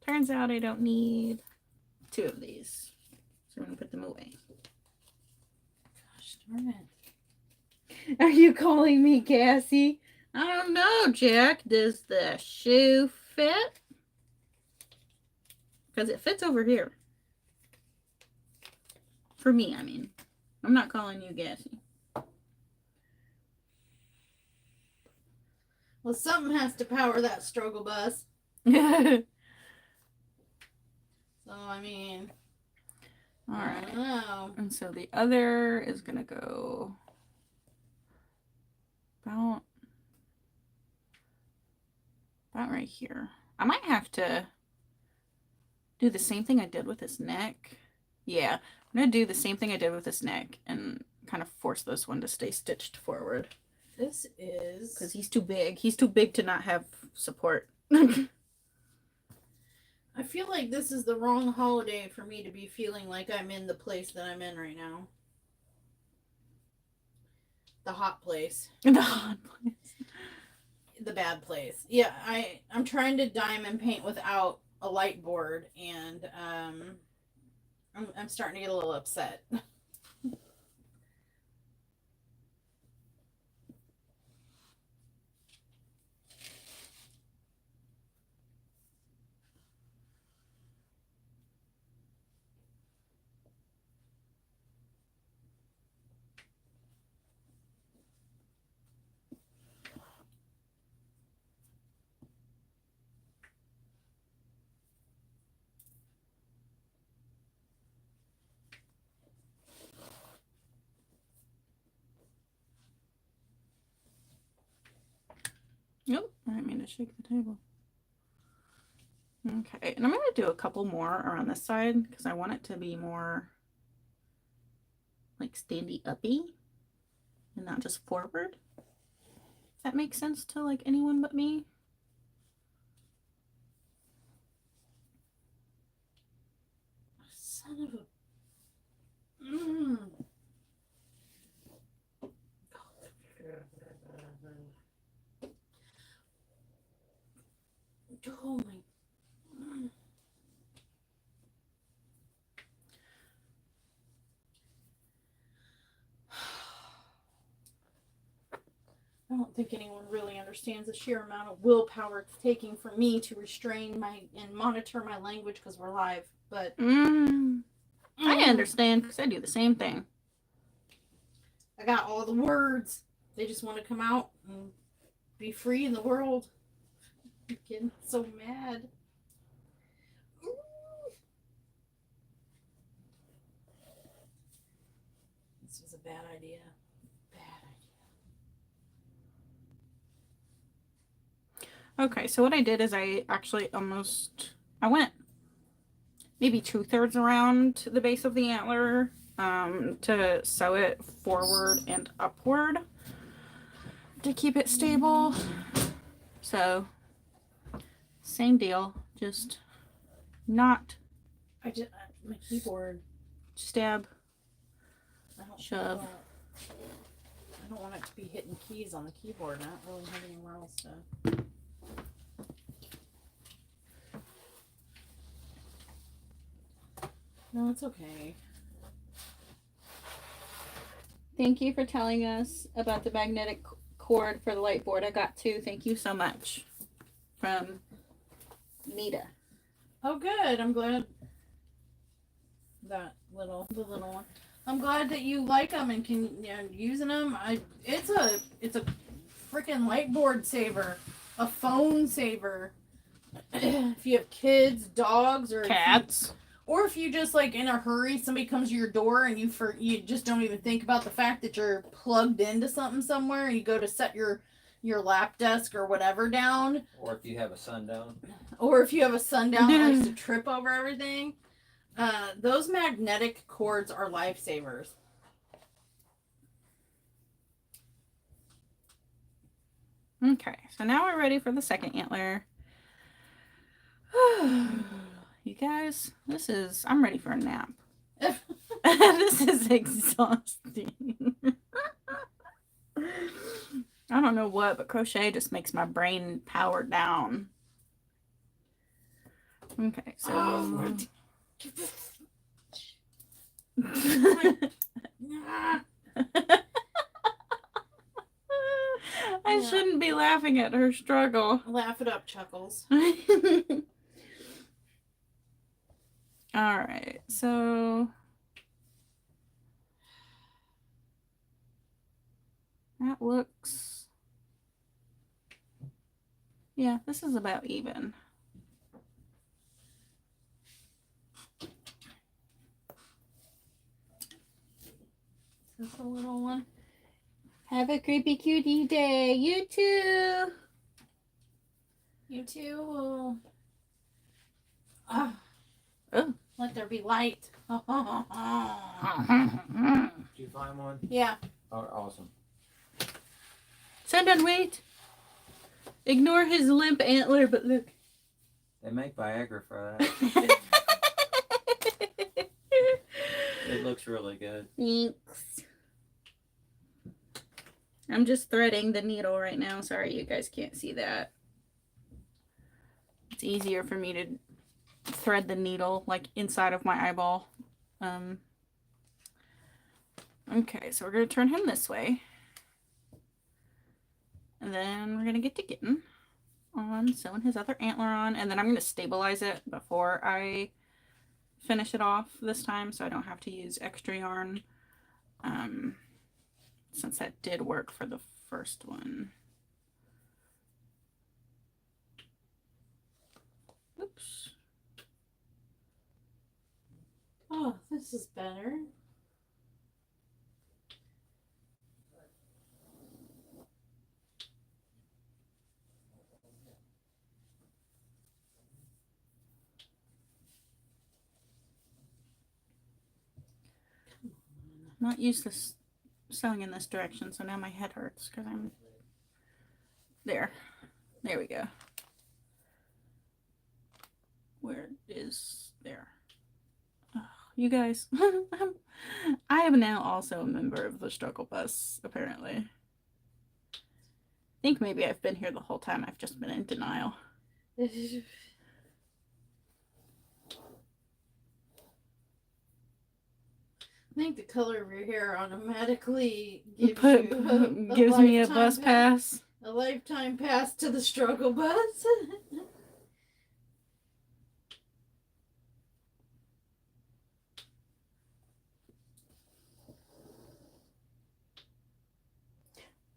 B: Turns out I don't need 2 of these. So I'm going to put them away.
C: Gosh darn it.
B: Are you calling me Cassie? I don't know, Jack. Does the shoe fit? Because it fits over here. For me, I mean. I'm not calling you Cassie.
C: Well, something has to power that struggle bus. So, I mean,
B: All
C: I
B: right.
C: don't know.
B: And so the other is going to go about right here. I might have to do the same thing I did with this neck. Yeah, I'm going to do the same thing I did with this neck and kind of force this one to stay stitched forward.
C: This is...
B: Because he's too big. He's too big to not have support.
C: I feel like this is the wrong holiday for me to be feeling like I'm in the place that I'm in right now. The hot place.
B: The hot place.
C: The bad place. Yeah, I'm trying to diamond paint without a light board, and I'm starting to get a little upset.
B: Nope, I didn't mean to shake the table. Okay, and I'm going to do a couple more around this side because I want it to be more like standy-uppy and not just forward. If that makes sense to like anyone but me.
C: Son of a... Oh my... I don't think anyone really understands the sheer amount of willpower it's taking for me to restrain and monitor my language because we're live. But
B: I understand because I do the same thing.
C: I got all the words. They just want to come out and be free in the world. I'm getting so mad. This was a bad idea.
B: Okay, so what I did is I went maybe 2/3 around the base of the antler to sew it forward and upward to keep it stable. So same deal, just not
C: My keyboard.
B: stab, shove.
C: don't want it to be hitting keys on the keyboard. I don't really have anywhere else to. No, it's okay.
B: Thank you for telling us about the magnetic cord for the light board. I got two. Thank you so much. From Nita.
C: Oh, good. I'm glad the little one. I'm glad that you like them and can using them. It's a freaking light board saver, a phone saver. If you have kids, dogs, or
B: Cats.
C: Or if you just like in a hurry, somebody comes to your door and you just don't even think about the fact that you're plugged into something somewhere, and you go to set your lap desk or whatever down.
A: Or if you have a sundown.
C: Or if you have a sundown that likes to trip over everything. Those magnetic cords are lifesavers.
B: Okay, so now we're ready for the second antler. You guys, I'm ready for a nap. This is exhausting. I don't know what, but crochet just makes my brain power down. Okay, so... I shouldn't be laughing at her struggle.
C: Laugh it up, Chuckles.
B: All right, so that looks, yeah, this is about even.
C: Is this a little one?
B: Have a creepy cutie day. You too.
C: You too.
B: Oh.
C: Let there be light.
A: Did you find one?
C: Yeah.
A: Oh, awesome.
B: Send and wait. Ignore his limp antler, but look.
A: They make Viagra for that. It looks really good.
B: Thanks. I'm just threading the needle right now. Sorry you guys can't see that. It's easier for me to thread the needle like inside of my eyeball. Okay, so we're going to turn him this way. And then we're going to get to getting on sewing his other antler on. And then I'm going to stabilize it before I finish it off this time, so I don't have to use extra yarn. Since that did work for the first one. Oops.
C: Oh, this is better.
B: I'm not used to sewing in this direction, so now my head hurts because I'm there. There we go. Where is there? Oh, you guys, I am now also a member of the struggle bus, apparently. I think maybe I've been here the whole time. I've just been in denial.
C: I think the color of your hair automatically gives you
B: gives me a bus pass.
C: A lifetime pass to the struggle bus.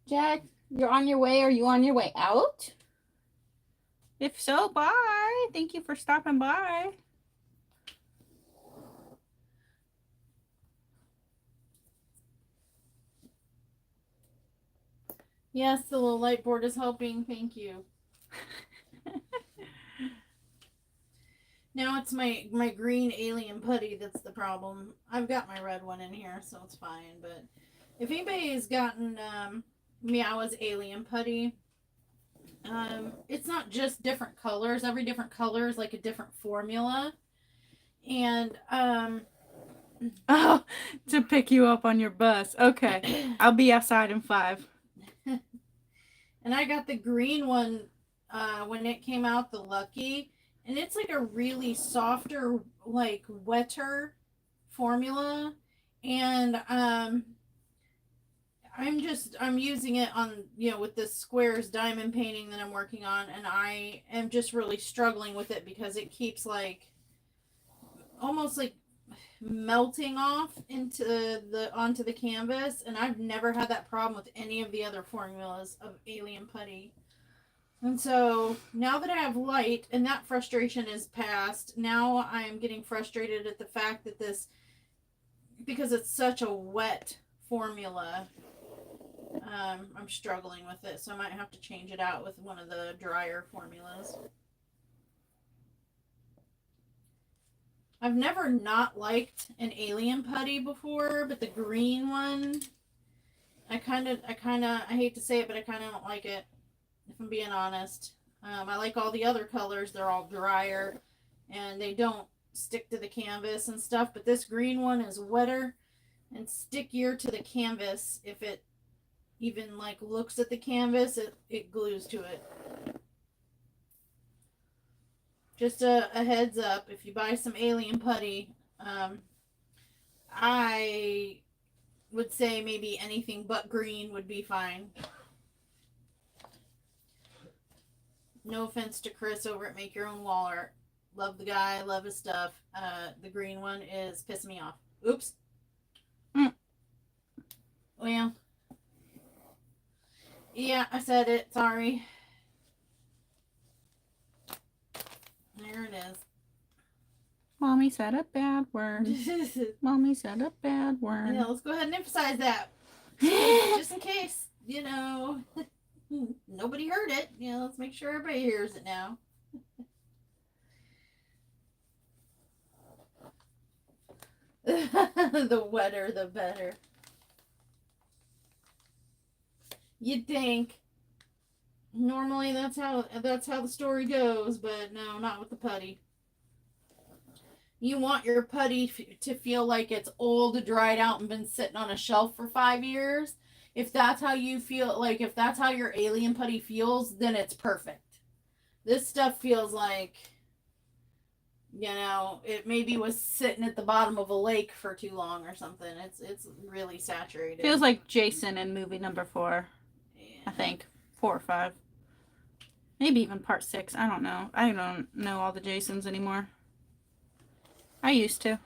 B: Jack, you're on your way. Are you on your way out? If so, bye. Thank you for stopping by.
C: Yes, the little light board is helping. Thank you. Now it's my green alien putty that's the problem. I've got my red one in here, so it's fine. But if anybody has gotten Meowa's alien putty, it's not just different colors. Every different color is like a different formula. And
B: Oh, to pick you up on your bus. Okay. I'll be outside in 5.
C: And I got the green one when it came out, the Lucky. And it's like a really softer, like wetter formula. And I'm using it on, with this squares diamond painting that I'm working on. And I am just really struggling with it because it keeps like almost like melting off onto the canvas, and I've never had that problem with any of the other formulas of alien putty. And so now that I have light and that frustration is past, now I am getting frustrated at the fact that because it's such a wet formula, I'm struggling with it, so I might have to change it out with one of the drier formulas. I've never not liked an alien putty before, but the green one, I hate to say it, but I kind of don't like it, if I'm being honest. I like all the other colors. They're all drier, and they don't stick to the canvas and stuff, but this green one is wetter and stickier to the canvas. If it even, like, looks at the canvas, it glues to it. Just a heads up, if you buy some alien putty, I would say maybe anything but green would be fine. No offense to Chris over at Make Your Own Wall Art. Love the guy, love his stuff. The green one is pissing me off. Oops. Well, yeah, I said it. Sorry. There it is.
B: Mommy said a bad word. Mommy said a bad word.
C: Yeah, let's go ahead and emphasize that. Just in case, nobody heard it. Let's make sure everybody hears it now. The wetter, the better. You'd think. Normally that's how the story goes, but no, not with the putty. You want your putty to feel like it's old, dried out, and been sitting on a shelf for 5 years. If that's how you feel, like if that's how your alien putty feels, then it's perfect. This stuff feels like, it maybe was sitting at the bottom of a lake for too long or something. It's really saturated.
B: Feels like Jason in movie number 4.
C: Yeah.
B: I think 4 or 5. Maybe even part 6. I don't know. I don't know all the Jasons anymore. I used to.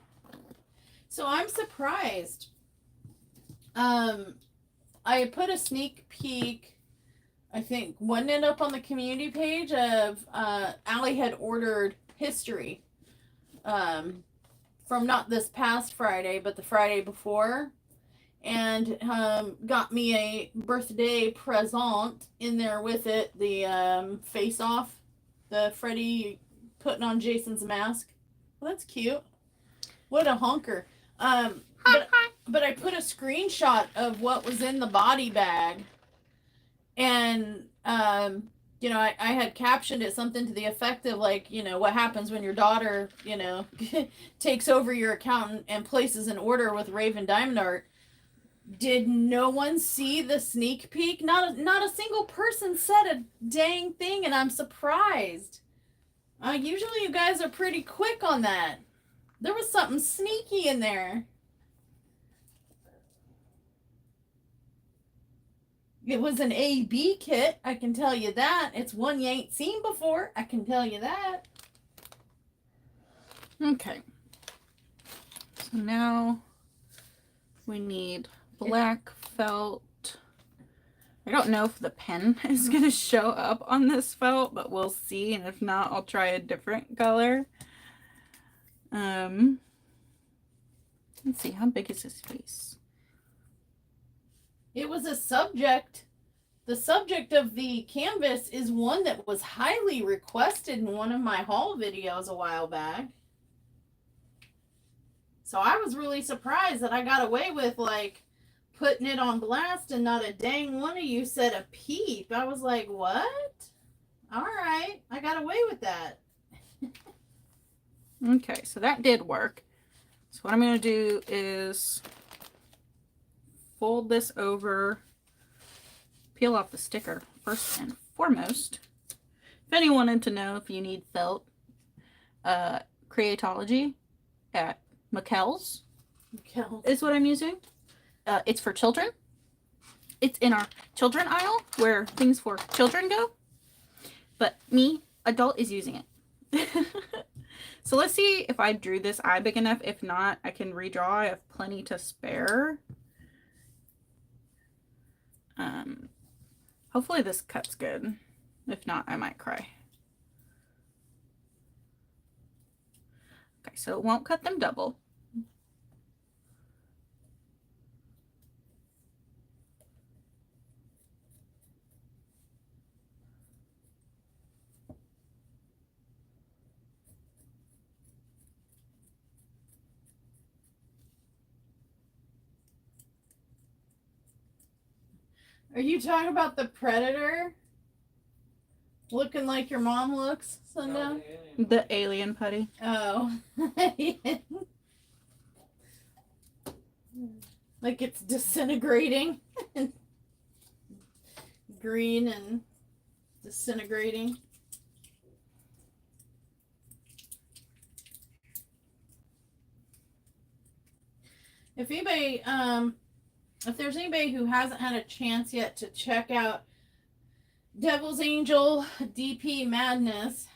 C: So I'm surprised. I put a sneak peek, I think, wasn't it up on the community page of Allie had ordered history from not this past Friday, but the Friday before, and got me a birthday present in there with it, the face off, the Freddy putting on Jason's mask. Well, that's cute. What a honker. But I put a screenshot of what was in the body bag, and I had captioned it something to the effect of, like, what happens when your daughter, takes over your account and places an order with Raven Diamond Art. Did no one see the sneak peek? Not a single person said a dang thing, and I'm surprised. Usually you guys are pretty quick on that. There was something sneaky in there. It was an A-B kit, I can tell you that. It's one you ain't seen before, I can tell you that.
B: Okay. So now we need black felt. I don't know if the pen is going to show up on this felt, but we'll see. And if not, I'll try a different color. Let's see, how big is his face?
C: It was a subject. The subject of the canvas is one that was highly requested in one of my haul videos a while back. So I was really surprised that I got away with, like, putting it on blast and not a dang one of you said a peep. I was like, what? All right, I got away with that.
B: Okay, so that did work. So what I'm going to do is fold this over, peel off the sticker first and foremost. If anyone wanted to know if you need felt, Creatology at McKell's is what I'm using. It's for children. It's in our children aisle where things for children go. But me, adult, is using it. So let's see if I drew this eye big enough. If not, I can redraw. I have plenty to spare. Hopefully this cut's good. If not, I might cry. Okay, so it won't cut them double.
C: Are you talking about the Predator? Looking like your mom looks, Sundown?
B: The alien putty.
C: Oh. Like it's disintegrating. Green and disintegrating. If anybody, if there's anybody who hasn't had a chance yet to check out Devil's Angel DP Madness,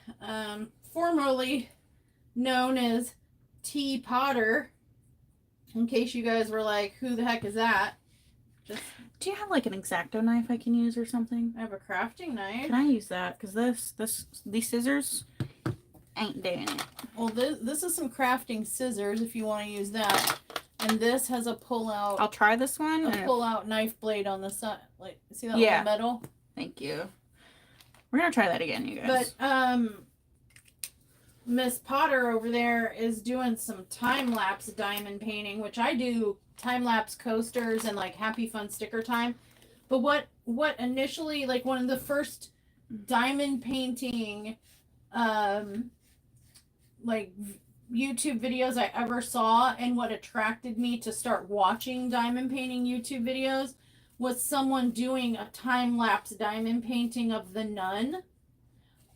C: formerly known as T. Potter, in case you guys were like, who the heck is that? Just,
B: do you have like an X-Acto knife I can use or something?
C: I have a crafting knife.
B: Can I use that? Because these scissors ain't doing it.
C: Well, this is some crafting scissors if you want to use that. And this has a pull-out.
B: I'll try this one.
C: A pull-out knife blade on the side. Like, see that
B: Yeah.
C: little metal?
B: Thank you. We're gonna try that again, you guys.
C: But Miss Potter over there is doing some time-lapse diamond painting, which I do time-lapse coasters and like Happy Fun sticker time. But what initially, like one of the first diamond painting like YouTube videos I ever saw, and what attracted me to start watching diamond painting YouTube videos, was someone doing a time-lapse diamond painting of the Nun.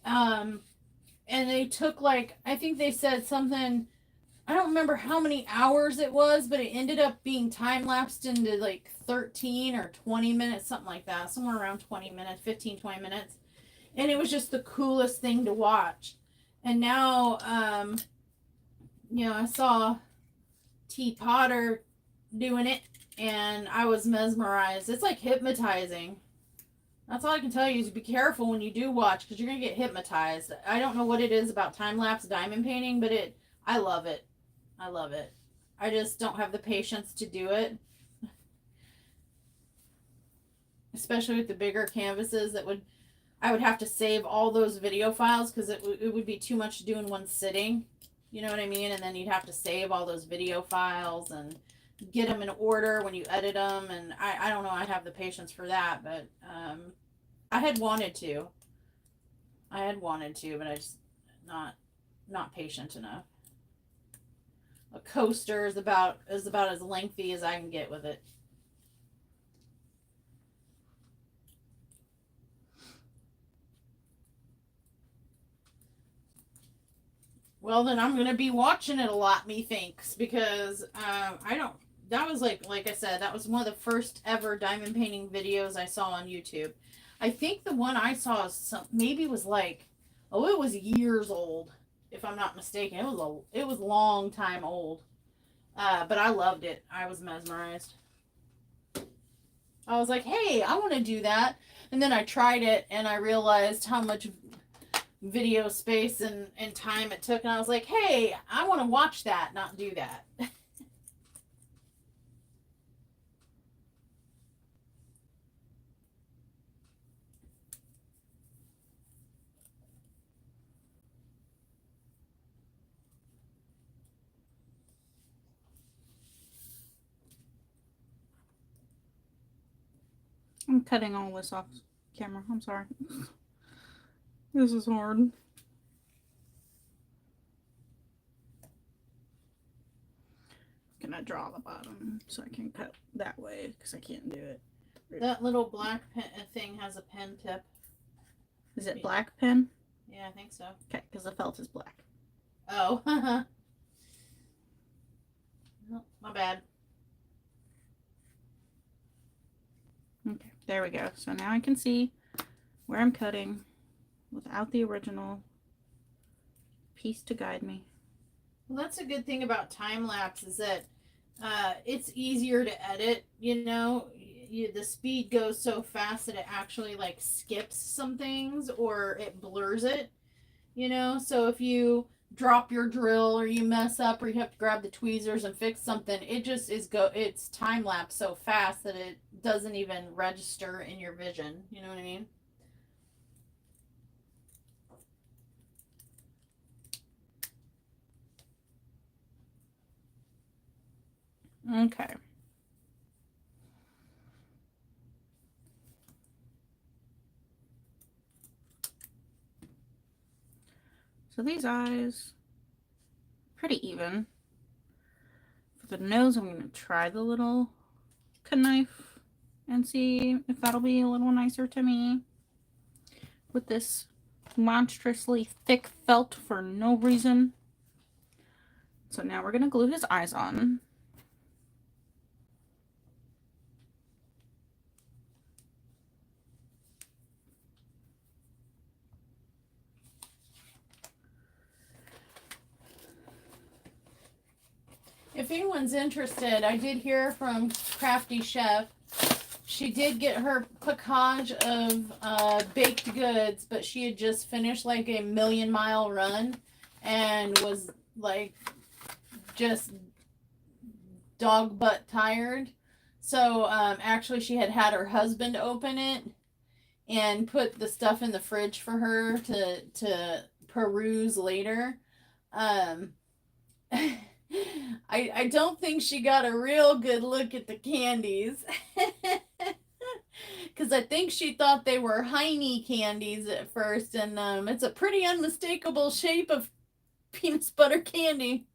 C: And they took like, I think they said something, I don't remember how many hours it was, but it ended up being time-lapsed into like 13 or 20 minutes, something like that, somewhere around 20 minutes, 15, 20 minutes. And it was just the coolest thing to watch. And now, you know, I saw T. Potter doing it, and I was mesmerized. It's like hypnotizing. That's all I can tell you is be careful when you do watch, because you're going to get hypnotized. I don't know what it is about time-lapse diamond painting, but I love it. I love it. I just don't have the patience to do it. Especially with the bigger canvases I would have to save all those video files, because it would be too much to do in one sitting. You know what I mean? And then you'd have to save all those video files and get them in order when you edit them. And I don't know, I'd have the patience for that, but I had wanted to. But I just not patient enough. A coaster is about as lengthy as I can get with it. Well, then I'm going to be watching it a lot, methinks, because that was like I said, that was one of the first ever diamond painting videos I saw on YouTube. I think the one I saw maybe was like, it was years old, if I'm not mistaken. It was a long time old. But I loved it. I was mesmerized. I was like, hey, I want to do that. And then I tried it, and I realized how much video space and time it took, and I was like, hey, I want to watch that, not do that.
B: I'm cutting all this off camera. I'm sorry. This is hard. gonna draw the bottom so I can cut that way because I can't do it.
C: That little black pen thing has a pen tip.
B: Is it black pen?
C: Yeah, I think so.
B: Okay, because the felt is black.
C: Oh, oh, my bad.
B: Okay, there we go. So now I can see where I'm cutting without the original piece to guide me.
C: Well, that's a good thing about time lapse is that it's easier to edit. You know, the speed goes so fast that it actually like skips some things or it blurs it. You know, so if you drop your drill or you mess up or you have to grab the tweezers and fix something, it just is it's time lapse so fast that it doesn't even register in your vision. You know what I mean?
B: Okay. So these eyes, pretty even. For the nose, I'm going to try the little knife and see if that'll be a little nicer to me with this monstrously thick felt for no reason. So now we're going to glue his eyes on.
C: If anyone's interested, I did hear from Crafty Chef. She did get her package of baked goods, but she had just finished like a 1,000,000-mile run and was like just dog butt tired. So actually she had her husband open it and put the stuff in the fridge for her to peruse later. I don't think she got a real good look at the candies. Because I think she thought they were Heine candies at first, and it's a pretty unmistakable shape of peanut butter candy.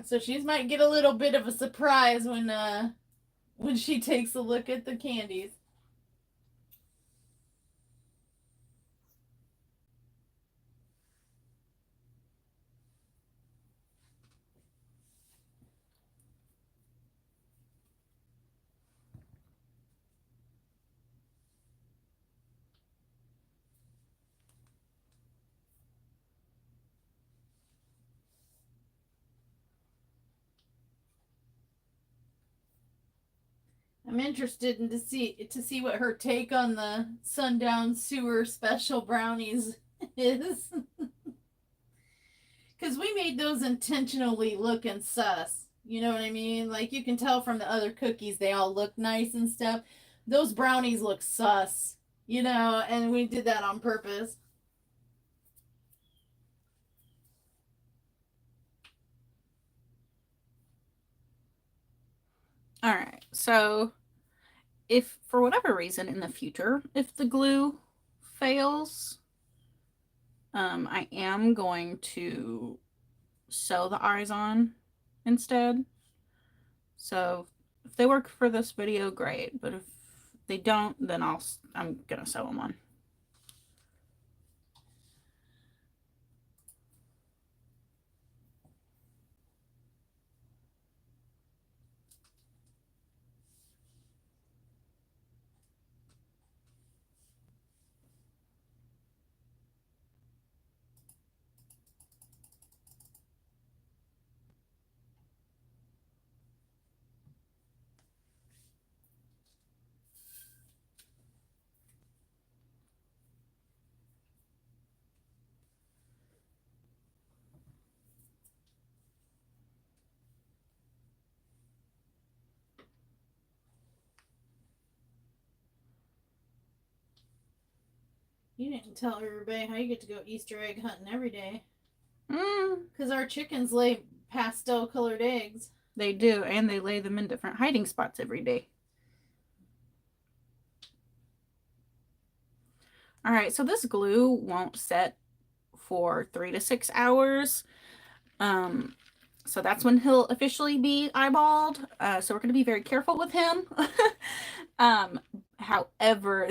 C: So she might get a little bit of a surprise when she takes a look at the candies. I'm interested in to see what her take on the Sundown Sewer special brownies is. Because we made those intentionally looking sus. You know what I mean? Like you can tell from the other cookies, they all look nice and stuff. Those brownies look sus, you know, and we did that on purpose.
B: All right, so if for whatever reason in the future, if the glue fails, I am going to sew the eyes on instead. So if they work for this video, great. But if they don't, then I'm gonna sew them on.
C: You didn't tell everybody how you get to go Easter egg hunting every day.
B: Mm.
C: Because our chickens lay pastel colored eggs.
B: They do, and they lay them in different hiding spots every day. All right, so this glue won't set for 3 to 6 hours. So that's when he'll officially be eyeballed. So we're going to be very careful with him. However,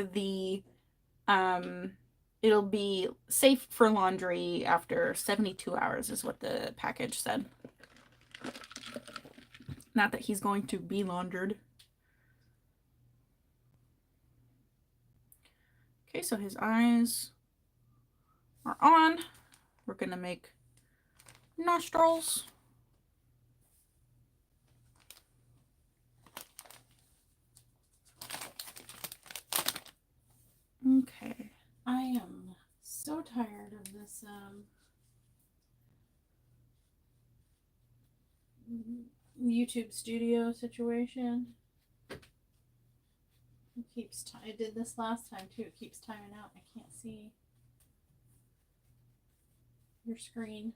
B: it'll be safe for laundry after 72 hours is what the package said. Not that he's going to be laundered. Okay, so his eyes are on. We're going to make nostrils. Okay.
C: I am so tired of this YouTube studio situation. It keeps I did this last time too. It keeps timing out. I can't see your screen.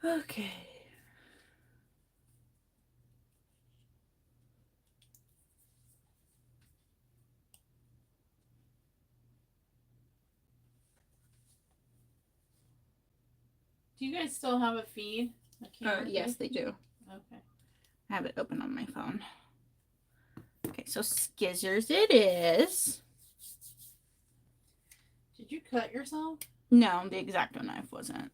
B: Okay.
C: Do you guys still have a feed? A camera
B: Yes,
C: feed?
B: they do.
C: Okay.
B: I have it open on my phone. Okay, so scissors it is.
C: Did you cut yourself?
B: No, the X-Acto knife wasn't.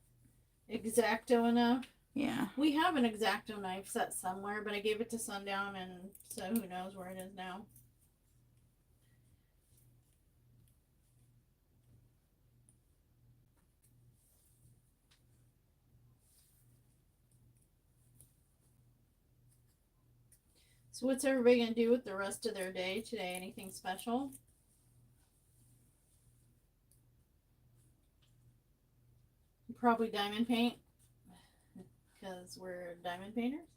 C: X-Acto enough?
B: Yeah.
C: We have an X-Acto knife set somewhere, but I gave it to Sundown, and so who knows where it is now. So what's everybody going to do with the rest of their day today? Anything special? Probably diamond paint, because we're diamond painters.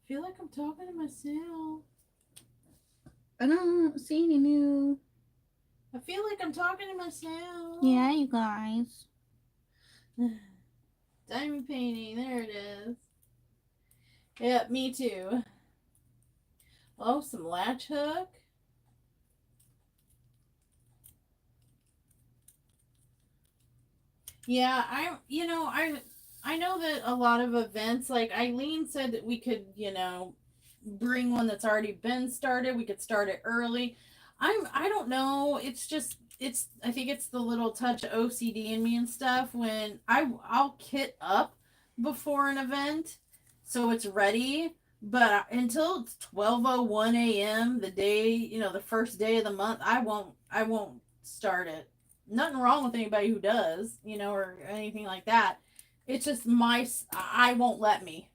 C: I feel like I'm talking to myself.
B: I don't see any new.
C: I feel like I'm talking to myself.
B: Yeah, you guys.
C: Diamond painting, there it is. Yep, me too. Oh, some latch hook. Yeah, I know that a lot of events, like Eileen said that we could, bring one that's already been started. We could start it early. I don't know. I think it's the little touch of OCD in me and stuff when I'll kit up before an event so it's ready, but until it's 12:01 a.m. the day, the first day of the month, I won't start it. Nothing wrong with anybody who does, or anything like that. It's just I won't let me.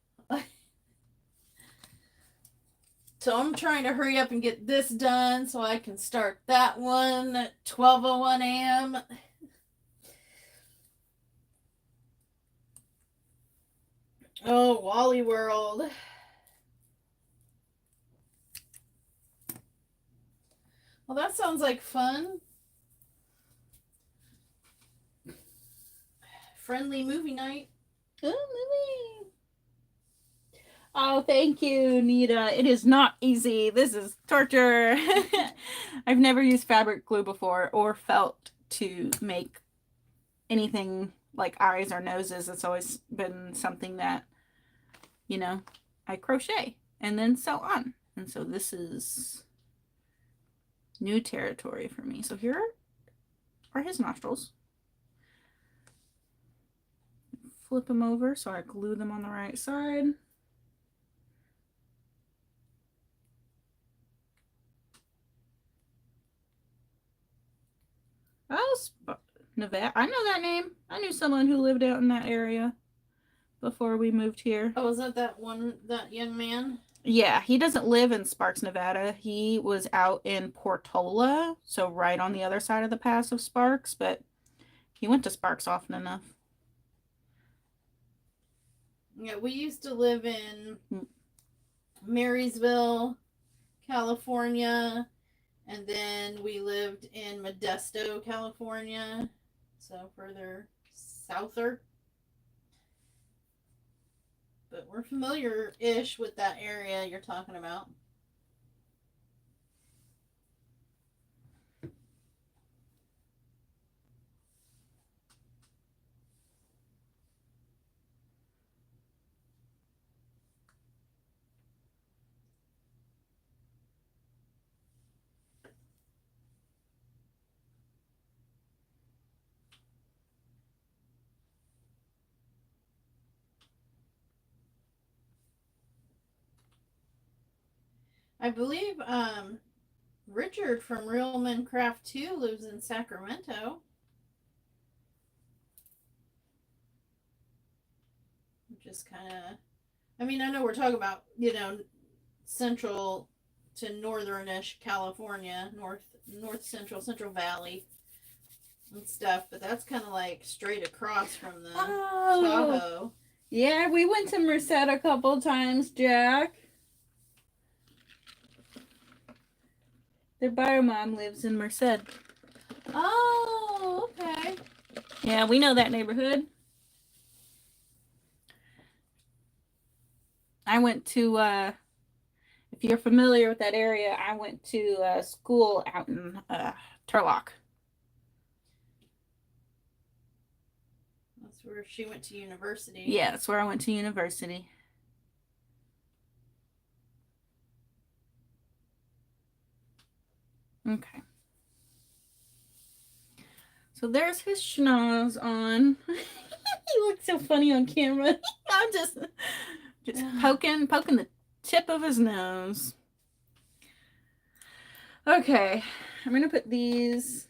C: So I'm trying to hurry up and get this done so I can start that one at 12:01 a.m. Oh, Wally World. Well, that sounds like fun. Friendly movie night.
B: Oh, movie. Oh, thank you, Nita. It is not easy. This is torture. I've never used fabric glue before or felt to make anything like eyes or noses. It's always been something that, I crochet and then sew on. And so this is new territory for me. So here are his nostrils. Flip them over so I glue them on the right side. Oh, Nevada. I know that name. I knew someone who lived out in that area before we moved here.
C: Oh, was that young man?
B: Yeah, he doesn't live in Sparks, Nevada. He was out in Portola, so right on the other side of the pass of Sparks, but he went to Sparks often enough.
C: Yeah, we used to live in Marysville, California, and then we lived in Modesto, California, so further souther. But we're familiar-ish with that area you're talking about. I believe Richard from Real Men Craft 2 lives in Sacramento. Just kind of, I mean, I know we're talking about, central to northern-ish California, north central valley and stuff, but that's kind of like straight across from the Tahoe.
B: Yeah, we went to Merced a couple times, Jack. Their bio mom lives in Merced.
C: Oh, okay.
B: Yeah, we know that neighborhood. I went to, if you're familiar with that area, I went to school out in Turlock.
C: That's where she went to university.
B: Yeah, that's where I went to university. Okay. So there's his schnoz on. He looks so funny on camera. I'm just poking the tip of his nose. Okay, I'm gonna put these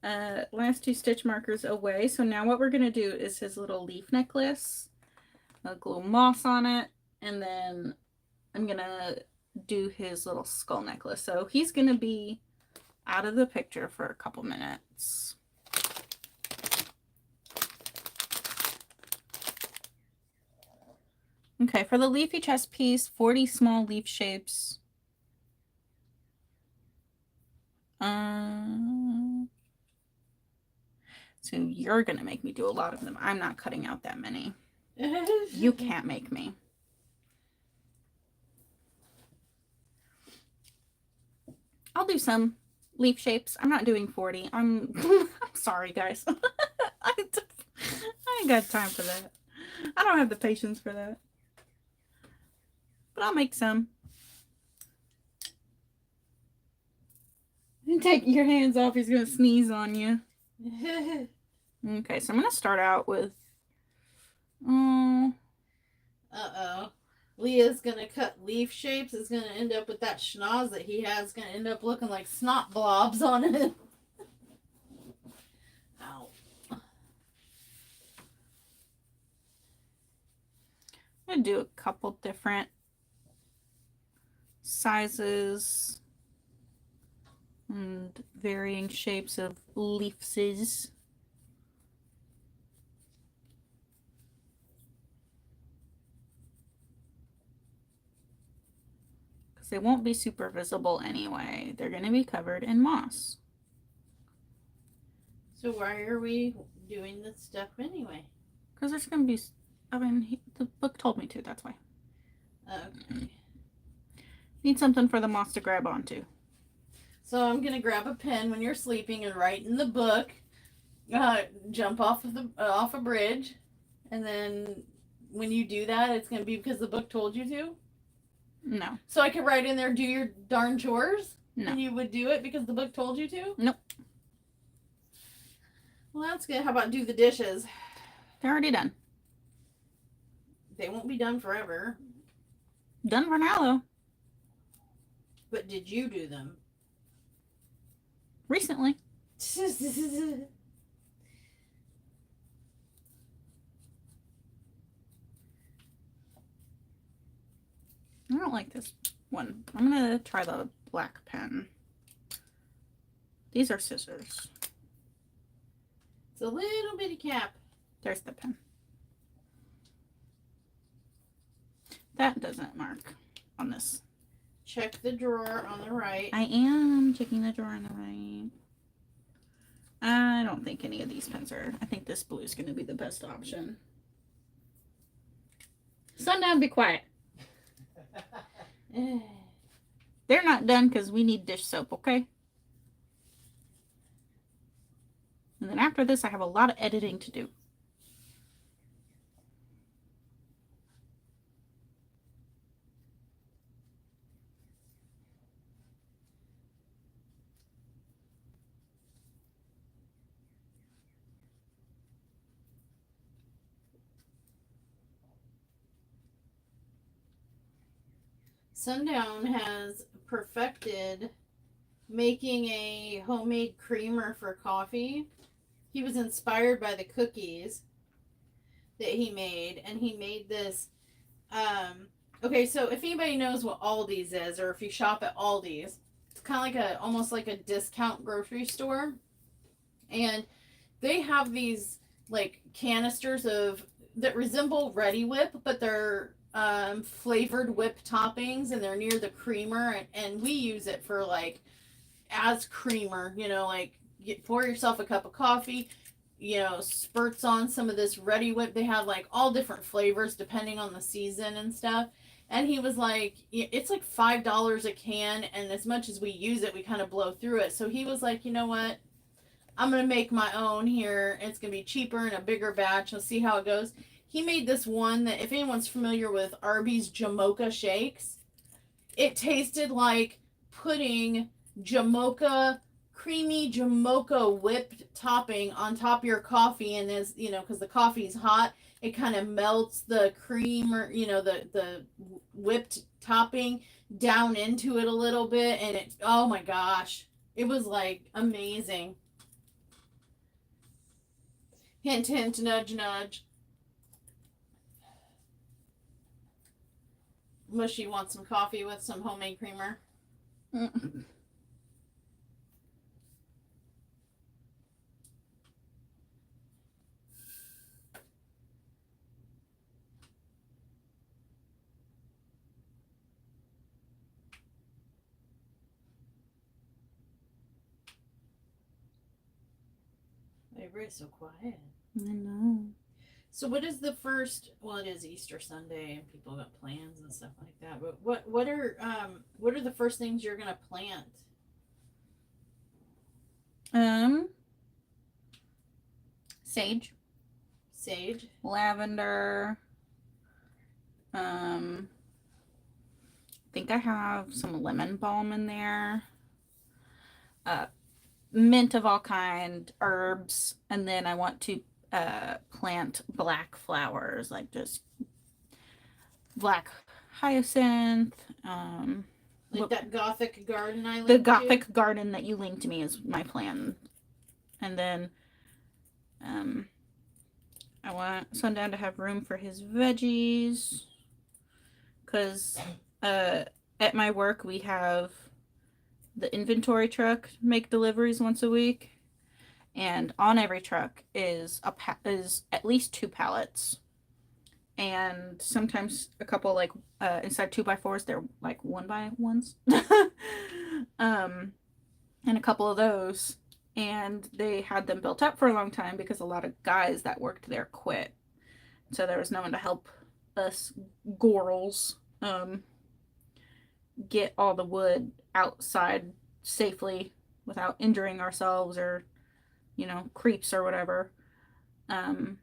B: last two stitch markers away. So now what we're gonna do is his little leaf necklace. I'll glue moss on it, and then I'm gonna do his little skull necklace. So he's gonna be out of the picture for a couple minutes. Okay, for the leafy chest piece, 40 small leaf shapes. So you're gonna make me do a lot of them. I'm not cutting out that many. You can't make me. I'll do some leaf shapes. I'm not doing 40. I'm sorry, guys. I ain't got time for that. I don't have the patience for that. But I'll make some. Take your hands off. He's going to sneeze on you. Okay, so I'm going to start out with...
C: Uh-oh. Leah's going to cut leaf shapes. It's going to end up with that schnoz that he has. Going to end up looking like snot blobs on it. Ow.
B: I'm going to do a couple different sizes and varying shapes of leafses. Because they won't be super visible anyway. They're going to be covered in moss.
C: So why are we doing this stuff anyway?
B: Because there's going to be, I mean, the book told me to, that's why.
C: Okay.
B: Need something for the moss to grab onto.
C: So I'm going to grab a pen when you're sleeping and write in the book, jump off a bridge, and then when you do that, it's going to be because the book told you to?
B: No.
C: So I could write in there, do your darn chores?
B: No.
C: And you would do it because the book told you to?
B: Nope.
C: Well, that's good. How about do the dishes?
B: They're already done.
C: They won't be done forever.
B: Done for now, though.
C: But did you do them?
B: Recently. I don't like this one. I'm going to try the black pen. These are scissors.
C: It's a little bitty cap.
B: There's the pen. That doesn't mark on this.
C: Check the drawer on the right.
B: I am checking the drawer on the right. I don't think any of these pens are. I think this blue is going to be the best option. Sundown, be quiet. They're not done because we need dish soap, okay? And then after this, I have a lot of editing to do.
C: Sundown has perfected making a homemade creamer for coffee. He was inspired by the cookies that he made, and he made this. Okay, so if anybody knows what Aldi's is, or if you shop at Aldi's, it's kind of like almost like a discount grocery store, and they have these like canisters that resemble Ready Whip, but they're flavored whip toppings, and they're near the creamer, and we use it for like as creamer, like pour yourself a cup of coffee, spurts on some of this Ready Whip. They have like all different flavors depending on the season and stuff. And he was like, it's like $5 a can, and as much as we use it, we kind of blow through it. So he was like, you know what, I'm gonna make my own here. It's gonna be cheaper and a bigger batch. Let's see how it goes. He made this one that, if anyone's familiar with Arby's Jamocha shakes, it tasted like putting creamy Jamocha whipped topping on top of your coffee, and as because the coffee's hot, it kind of melts the cream, or the whipped topping down into it a little bit, and oh my gosh, it was like amazing. Hint, hint, nudge, nudge. Mushy wants some coffee with some homemade creamer. Everybody's so quiet.
B: I know.
C: So what is the first? Well, it is Easter Sunday, and people got plans and stuff like that. But what are the first things you're gonna plant?
B: Sage, lavender. I think I have some lemon balm in there. Mint of all kind, herbs, and then I want to plant black flowers, like just black hyacinth.
C: Like that Gothic garden I linked
B: the Gothic garden that you linked me is my plan. And then I want Sundown to have room for his veggies, because at my work we have the inventory truck make deliveries once a week, and on every truck is at least 2 pallets, and sometimes a couple, like inside 2x4s, they're like 1x1s. And a couple of those, and they had them built up for a long time because a lot of guys that worked there quit, so there was no one to help us girls get all the wood outside safely without injuring ourselves, or creeps or whatever. And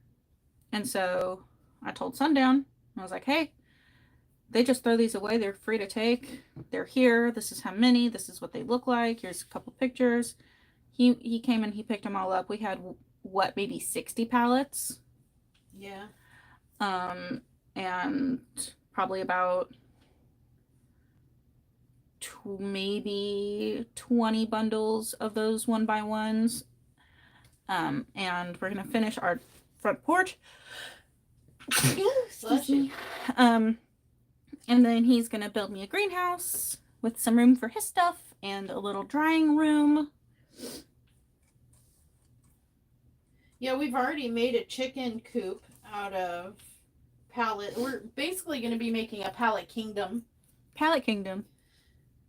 B: so I told Sundown, I was like, hey, they just throw these away, they're free to take, they're here, this is how many, this is what they look like, here's a couple pictures. He came and he picked them all up. We had maybe 60 pallets.
C: Yeah.
B: And probably about maybe 20 bundles of those 1x1s. And we're gonna finish our front porch. Excuse me. And then he's going to build me a greenhouse with some room for his stuff and a little drying room.
C: Yeah, we've already made a chicken coop out of pallet. We're basically going to be making a pallet kingdom.
B: Pallet kingdom.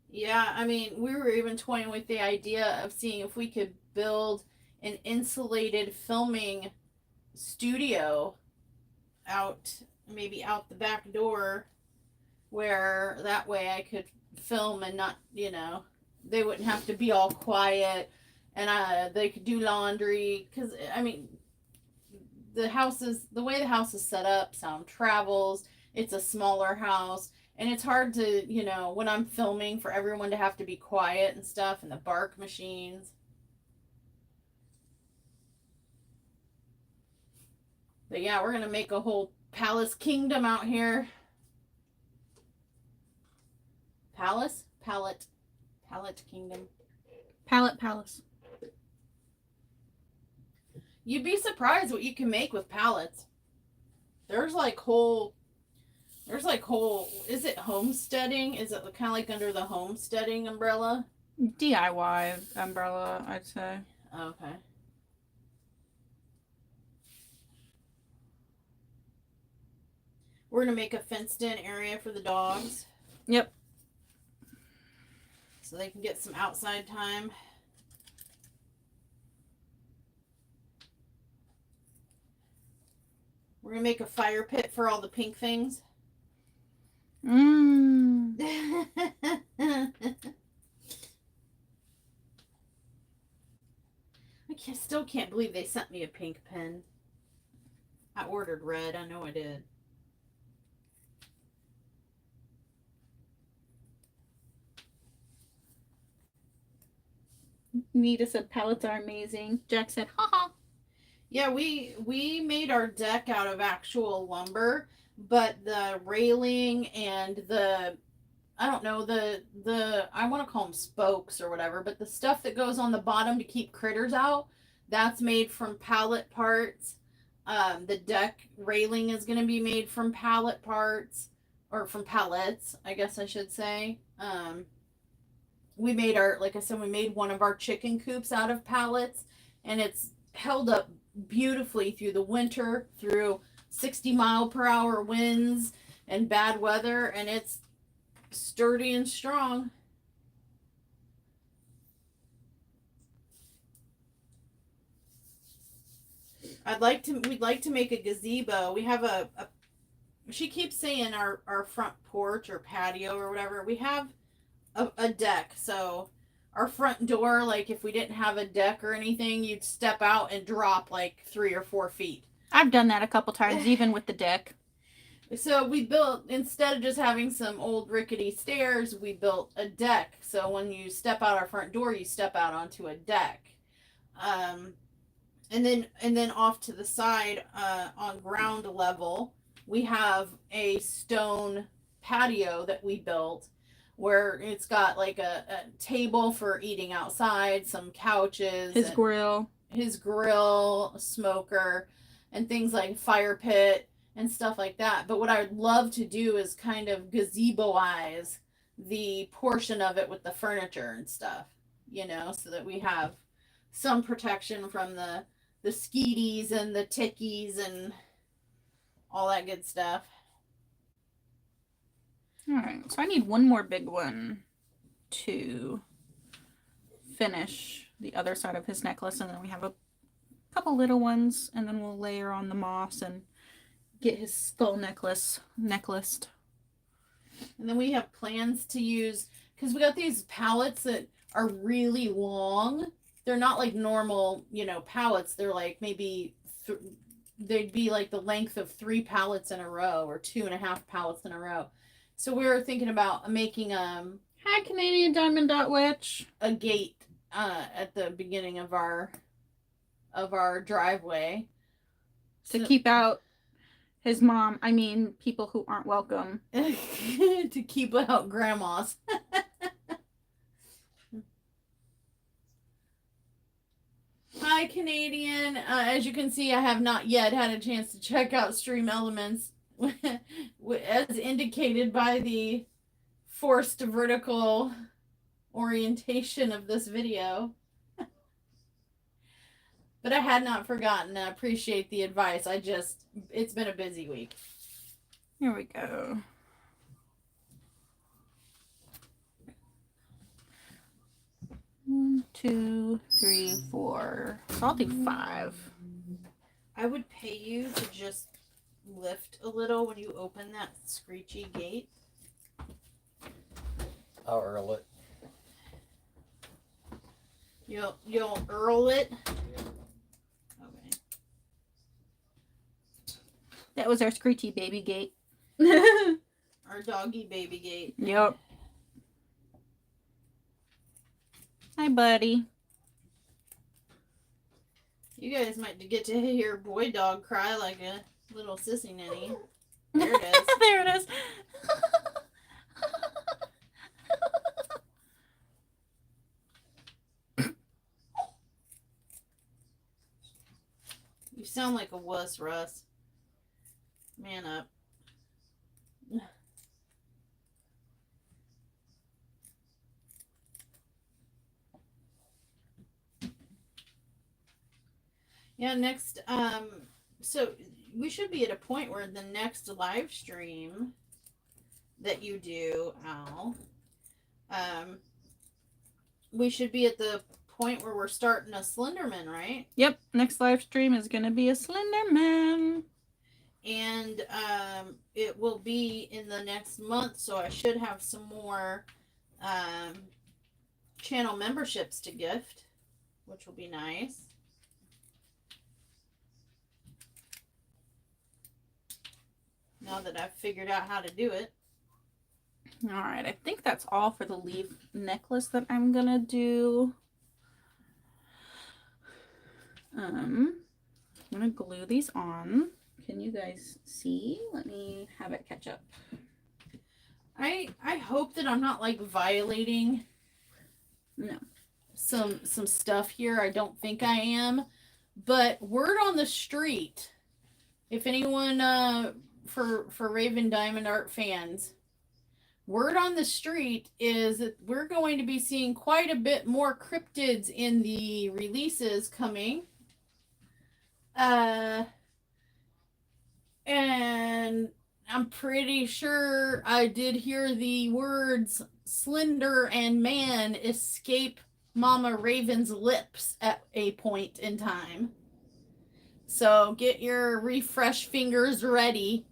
C: Yeah, I mean, we were even toying with the idea of seeing if we could build an insulated filming studio out, maybe out the back door, where that way I could film and not, you know, they wouldn't have to be all quiet, and they could do laundry, because I mean, the way the house is set up, sound travels. It's a smaller house, and it's hard to, you know, when I'm filming, for everyone to have to be quiet and stuff, and the bark machines. But yeah, we're gonna make a whole palace kingdom out here. Palace? Pallet kingdom.
B: Pallet palace.
C: You'd be surprised what you can make with pallets. There's like whole, is it homesteading? Is it kind of like under the homesteading umbrella?
B: DIY umbrella, I'd say.
C: Okay. We're going to make a fenced in area for the dogs.
B: Yep.
C: So they can get some outside time. We're going to make a fire pit for all the pink things. I still can't believe they sent me a pink pen. I ordered red. I know I did.
B: Nita said pallets are amazing. Jack said, haha.
C: Yeah, we made our deck out of actual lumber, but the railing and the, I don't know, I want to call them spokes or whatever, but the stuff that goes on the bottom to keep critters out, that's made from pallet parts. The deck railing is going to be made from pallet parts, or from pallets, I guess I should say. We made like I said, we made one of our chicken coops out of pallets, and it's held up beautifully through the winter, through 60-mile-per-hour winds and bad weather, and it's sturdy and strong. We'd like to make a gazebo. We have she keeps saying our front porch or patio or whatever. We have a deck, so our front door, like if we didn't have a deck or anything, you'd step out and drop like 3 or 4 feet.
B: I've done that a couple times, even with the deck.
C: So we built, instead of just having some old rickety stairs, we built a deck. So when you step out our front door, you step out onto a deck. And then off to the side, on ground level, we have a stone patio that we built, where it's got like a table for eating outside, some couches,
B: His grill,
C: a smoker, and things like fire pit and stuff like that. But what I would love to do is kind of gazebo-ize the portion of it with the furniture and stuff, you know, so that we have some protection from the skeeties and the tickies and all that good stuff.
B: All right, so I need one more big one to finish the other side of his necklace, and then we have a couple little ones, and then we'll layer on the moss and get his skull necklaced.
C: And then we have plans to use, because we got these pallets that are really long. They're not like normal, you know, pallets. They're like maybe they'd be like the length of 3 pallets in a row, or 2.5 pallets in a row. So we were thinking about making
B: Hi, Canadian Diamond Dot Witch.
C: A gate at the beginning of our driveway
B: To keep out his mom, I mean people who aren't welcome.
C: to keep out grandmas. Hi, Canadian. As you can see, I have not yet had a chance to check out Stream Elements. As as indicated by the forced vertical orientation of this video. But I had not forgotten to appreciate the advice. It's been a busy week.
B: Here we go. One, 2, 3, 4. So I'll do 5.
C: I would pay you to just lift a little when you open that screechy gate.
A: I'll earl it.
C: You'll earl it? Okay.
B: That was our screechy baby gate.
C: Our doggy baby gate.
B: Yep. Hi, buddy.
C: You guys might get to hear boy dog cry like a little sissy ninny. There it is.
B: There it is.
C: You sound like a wuss, Russ. Man up. Yeah, next, so we should be at a point where the next live stream that you do, Al, we should be at the point where we're starting a Slenderman, right?
B: Yep. Next live stream is going to be a Slenderman.
C: And it will be in the next month, so I should have some more channel memberships to gift, which will be nice. Now that I've figured out how to do it.
B: All right. I think that's all for the leaf necklace that I'm going to do. I'm going to glue these on. Can you guys see? Let me have it catch up.
C: I hope that I'm not like violating
B: No.
C: some stuff here. I don't think I am. But word on the street, if anyone for Raven Diamond Art fans, word on the street is that we're going to be seeing quite a bit more cryptids in the releases coming. And I'm pretty sure I did hear the words slender and man escape Mama Raven's lips at a point in time. So get your refresh fingers ready.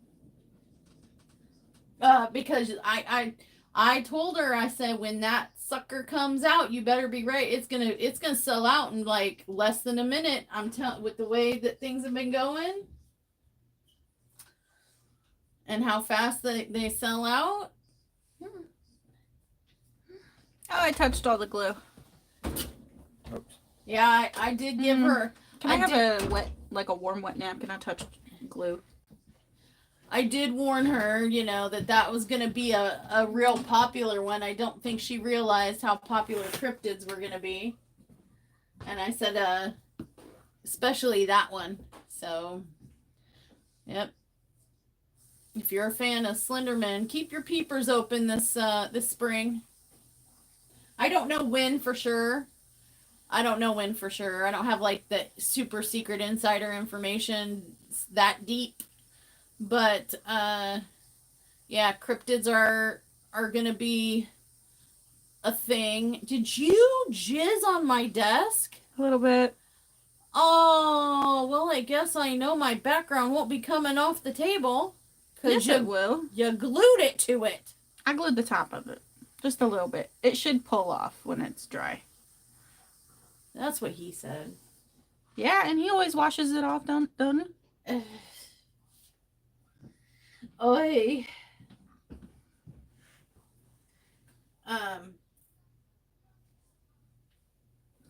C: Because I told her, I said, when that sucker comes out, you better be ready. It's gonna sell out in like less than a minute. I'm telling, with the way that things have been going and how fast they sell out.
B: Oh, I touched all the glue.
A: Oops.
C: Yeah, I did give her.
B: Can I have a wet, like a warm wet napkin? I touched glue.
C: I did warn her, that was going to be a real popular one. I don't think she realized how popular cryptids were going to be. And I said, especially that one. So, yep. If you're a fan of Slenderman, keep your peepers open this spring. I don't know when for sure. I don't have like the super secret insider information that deep. But yeah, cryptids are gonna be a thing. Did you jizz on my desk?
B: A little bit.
C: Oh, well, I guess I know my background won't be coming off the table.
B: Yes, it will.
C: You glued it to it.
B: I glued the top of it. Just a little bit. It should pull off when it's dry.
C: That's what he said.
B: Yeah, and he always washes it off, doesn't he?
C: Oi.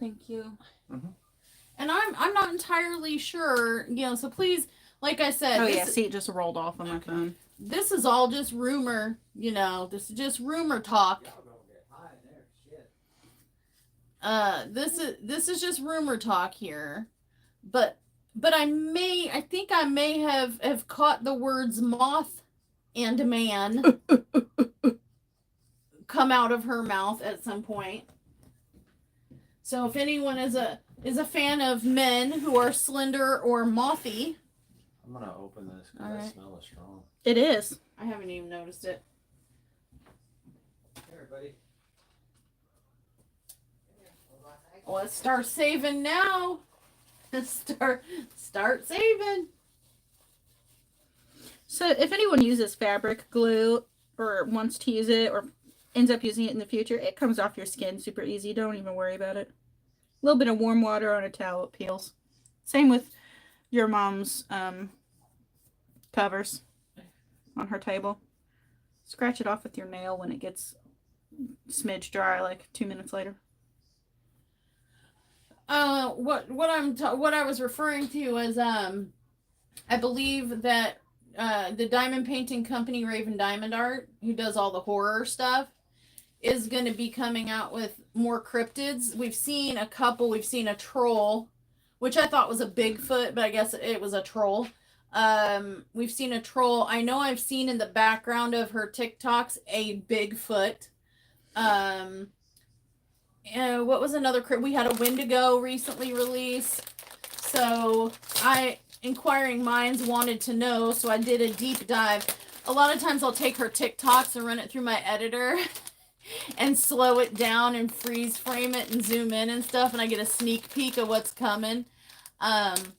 B: Thank you.
A: Mm-hmm.
C: And I'm not entirely sure, so please, like I said.
B: Oh, yeah, see, it just rolled off on my phone.
C: This is all just rumor, this is just rumor talk. This is just rumor talk here. But I think I may have caught the words moth and a man come out of her mouth at some point. So if anyone is a fan of men who are slender or mothy.
A: I'm gonna open this because
C: All
A: I
C: right.
A: smell it strong.
B: It is.
C: I haven't even noticed it.
A: Here, buddy.
C: Let's start saving now. Start saving.
B: So if anyone uses fabric glue or wants to use it or ends up using it in the future, it comes off your skin super easy. Don't even worry about it. A little bit of warm water on a towel, it peels. Same with your mom's covers on her table. Scratch it off with your nail when it gets smidge dry, like 2 minutes later.
C: What I was referring to was I believe that the diamond painting company Raven Diamond Art, who does all the horror stuff, is going to be coming out with more cryptids. We've seen a couple. We've seen a troll, which I thought was a Bigfoot, but I guess it was a troll. We've seen a troll. I know I've seen in the background of her TikToks a Bigfoot. What was another cryptid? We had a Wendigo recently released. So inquiring minds wanted to know, so I did a deep dive. A lot of times I'll take her TikToks and run it through my editor and slow it down and freeze frame it and zoom in and stuff, and I get a sneak peek of what's coming. And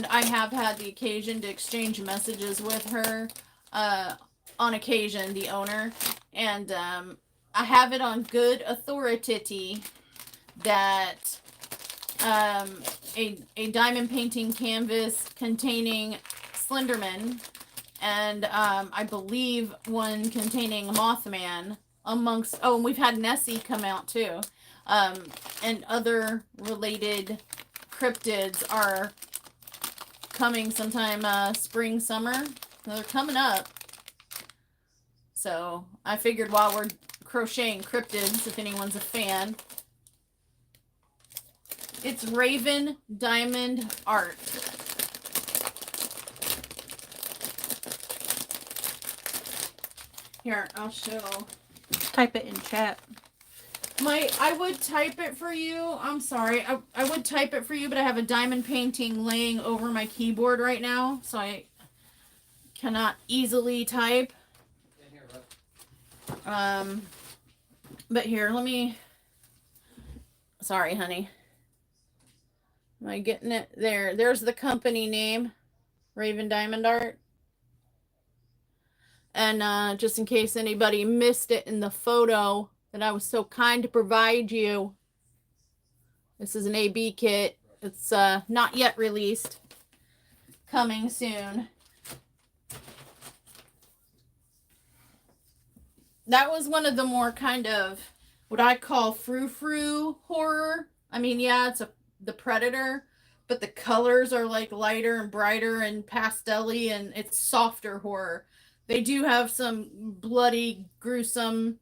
C: I have had the occasion to exchange messages with her on occasion, the owner, and I have it on good authority that a diamond painting canvas containing Slenderman and I believe one containing Mothman amongst, and we've had Nessie come out too, and other related cryptids are coming sometime spring, summer. They're coming up. So I figured while we're crocheting cryptids, if anyone's a fan, it's Raven Diamond Art. Here, I'll show.
B: Type it in chat.
C: I would type it for you. I'm sorry. I would type it for you, but I have a diamond painting laying over my keyboard right now, so I cannot easily type. But here, let me. Sorry, honey. Am I getting it? There's the company name, Raven Diamond Art. And just in case anybody missed it in the photo that I was so kind to provide you, this is an AB kit. It's not yet released. Coming soon. That was one of the more kind of what I call frou-frou horror. I mean, yeah, it's the Predator, but the colors are like lighter and brighter and pastel-y, and it's softer horror. They do have some bloody, gruesome,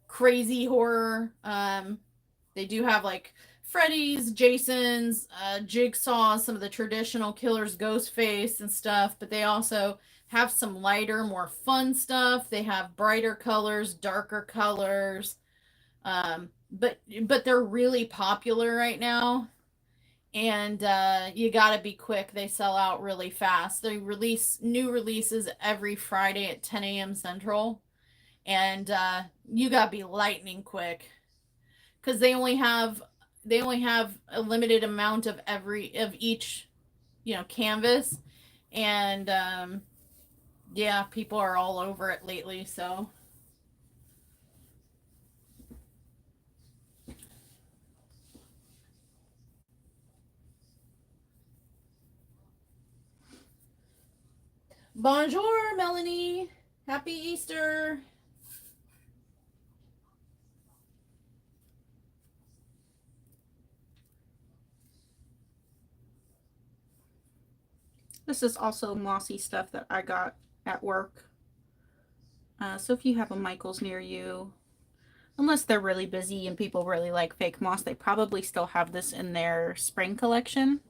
C: crazy horror. They do have like Freddy's, Jason's, Jigsaw, some of the traditional killers, Ghostface and stuff, but they also have some lighter, more fun stuff. They have brighter colors, darker colors. But they're really popular right now. And you gotta be quick. They sell out really fast. They release new releases every Friday at 10 a.m. Central. And you gotta be lightning quick. Because they only have a limited amount of each, canvas. And yeah, people are all over it lately, so. Bonjour, Melanie. Happy Easter.
B: This is also mossy stuff that I got at work. So if you have a Michael's near you, unless they're really busy and people really like fake moss, they probably still have this in their spring collection.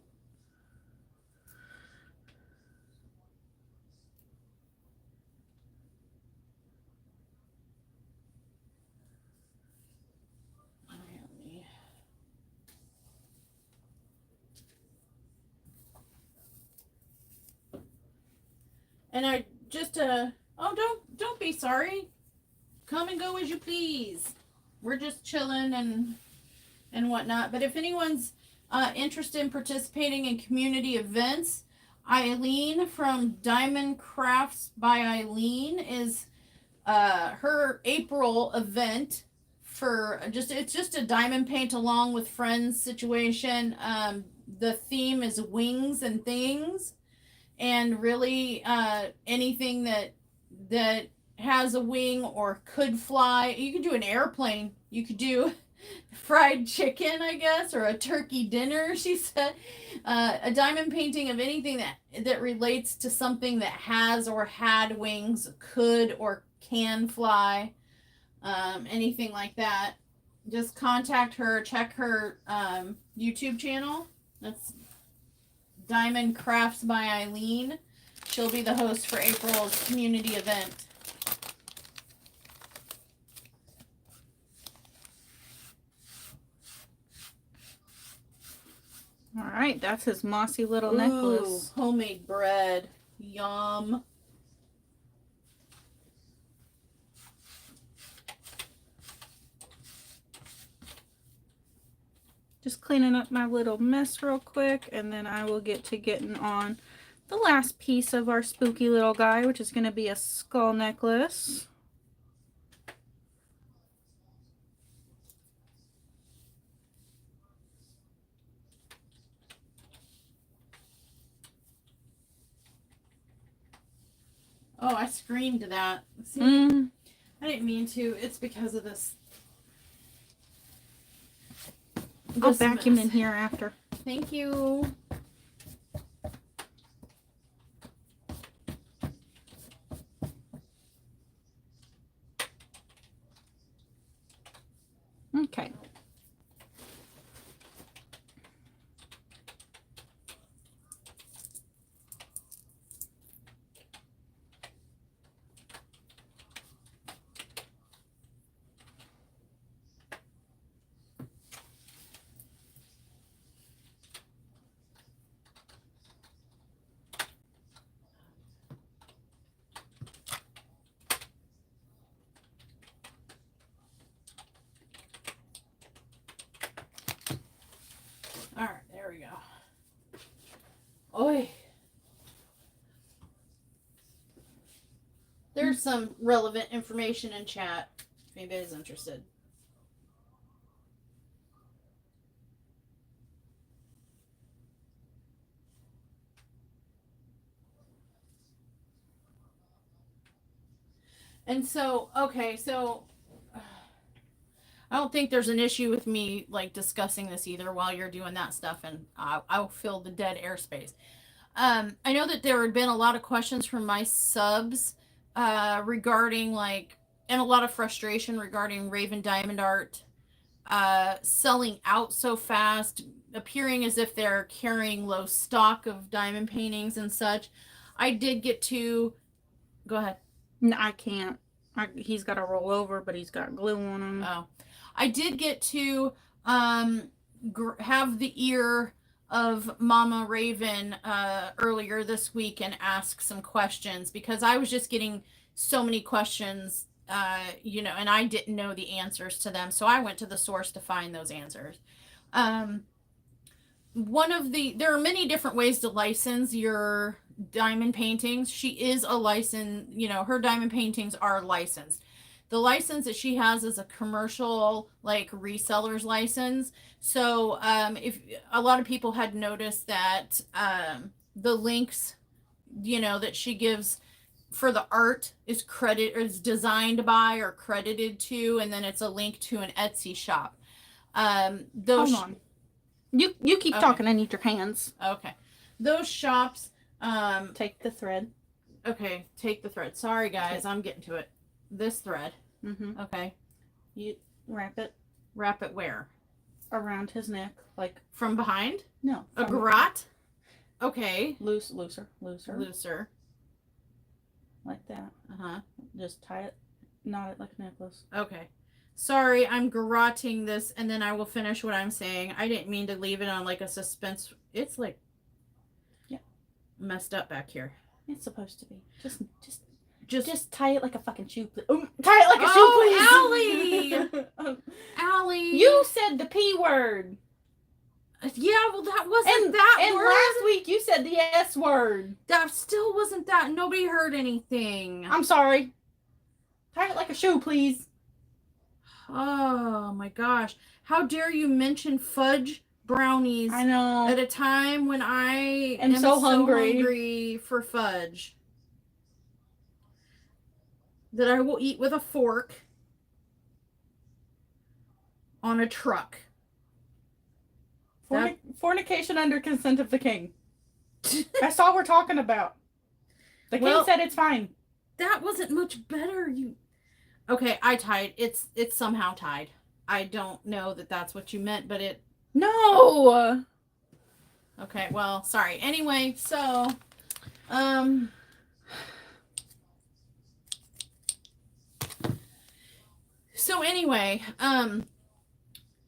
C: And I just oh, don't be sorry. Come and go as you please. We're just chilling and whatnot. But if anyone's interested in participating in community events, Eileen from Diamond Crafts by Eileen is her April event for it's just a diamond paint along with friends situation. The theme is wings and things, and really anything that has a wing or could fly. You could do an airplane. You could do fried chicken, I guess, or a turkey dinner, she said. A diamond painting of anything that relates to something that has or had wings, could or can fly, anything like that. Just contact her, check her YouTube channel. That's Diamond Crafts by Eileen. She'll be the host for April's community event.
B: All right, that's his mossy little
C: Ooh,
B: necklace.
C: homemade bread. Yum.
B: Just cleaning up my little mess real quick, and then I will get to getting on the last piece of our spooky little guy, which is going to be a skull necklace.
C: Oh, I screamed that. See, I didn't mean to. It's because of this.
B: I'll vacuum in here after.
C: Thank you.
B: Okay.
C: All right, there we go. Oi. There's some relevant information in chat if anybody's interested. And so, okay, so I don't think there's an issue with me like discussing this either while you're doing that stuff, and I'll fill the dead airspace. I know that there had been a lot of questions from my subs regarding like, and a lot of frustration regarding Raven Diamond Art selling out so fast, appearing as if they're carrying low stock of diamond paintings and such. I did get to go ahead.
B: No, I can't. He's got to roll over, but he's got glue on him.
C: Oh, I did get to have the ear of Mama Raven earlier this week and ask some questions, because I was just getting so many questions, you know, and I didn't know the answers to them. So I went to the source to find those answers. There are many different ways to license your diamond paintings. She is a licensed, you know, her diamond paintings are licensed. The license that she has is a commercial, like, reseller's license. So if a lot of people had noticed that the links, you know, that she gives for the art is designed by or credited to, and then it's a link to an Etsy shop.
B: Hold on. You keep talking. I need your hands.
C: Okay. Those shops.
B: Take the thread.
C: Okay, take the thread. Sorry, guys, I'm getting to it. This thread.
B: Mm-hmm.
C: Okay.
B: You wrap it.
C: Wrap it where?
B: Around his neck, like
C: from behind.
B: No.
C: A garrote. Okay.
B: Looser. Like that. Just tie it, knot it like a necklace.
C: Okay. Sorry, I'm garroting this, and then I will finish what I'm saying. I didn't mean to leave it on like a suspense. It's like,
B: yeah,
C: messed up back here.
B: It's supposed to be. Just tie it like a fucking shoe, please. Tie it like a
C: Oh,
B: shoe, please.
C: Allie.
B: You said the P word.
C: Yeah, well, that wasn't that
B: and
C: word.
B: last week you said the S word.
C: That still wasn't that. Nobody heard anything.
B: I'm sorry. Tie it like a shoe, please.
C: Oh my gosh. How dare you mention fudge brownies
B: I know.
C: at a time when I
B: am so
C: hungry for fudge that I will eat with a fork on a truck.
B: Fornication under consent of the king. That's all we're talking about. The king said it's fine.
C: That wasn't much better. Okay, I tied. It's somehow tied. I don't know that that's what you meant, but it...
B: No!
C: Okay, well, sorry. Anyway, so...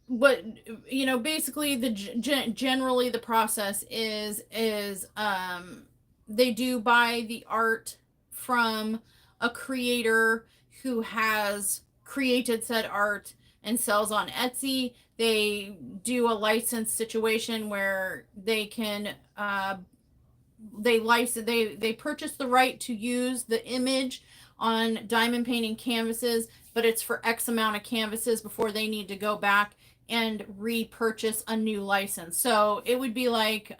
C: But basically generally the process is they do buy the art from a creator who has created said art and sells on Etsy. They do a license situation where they can they purchase the right to use the image on diamond painting canvases, but it's for X amount of canvases before they need to go back and repurchase a new license. So it would be like,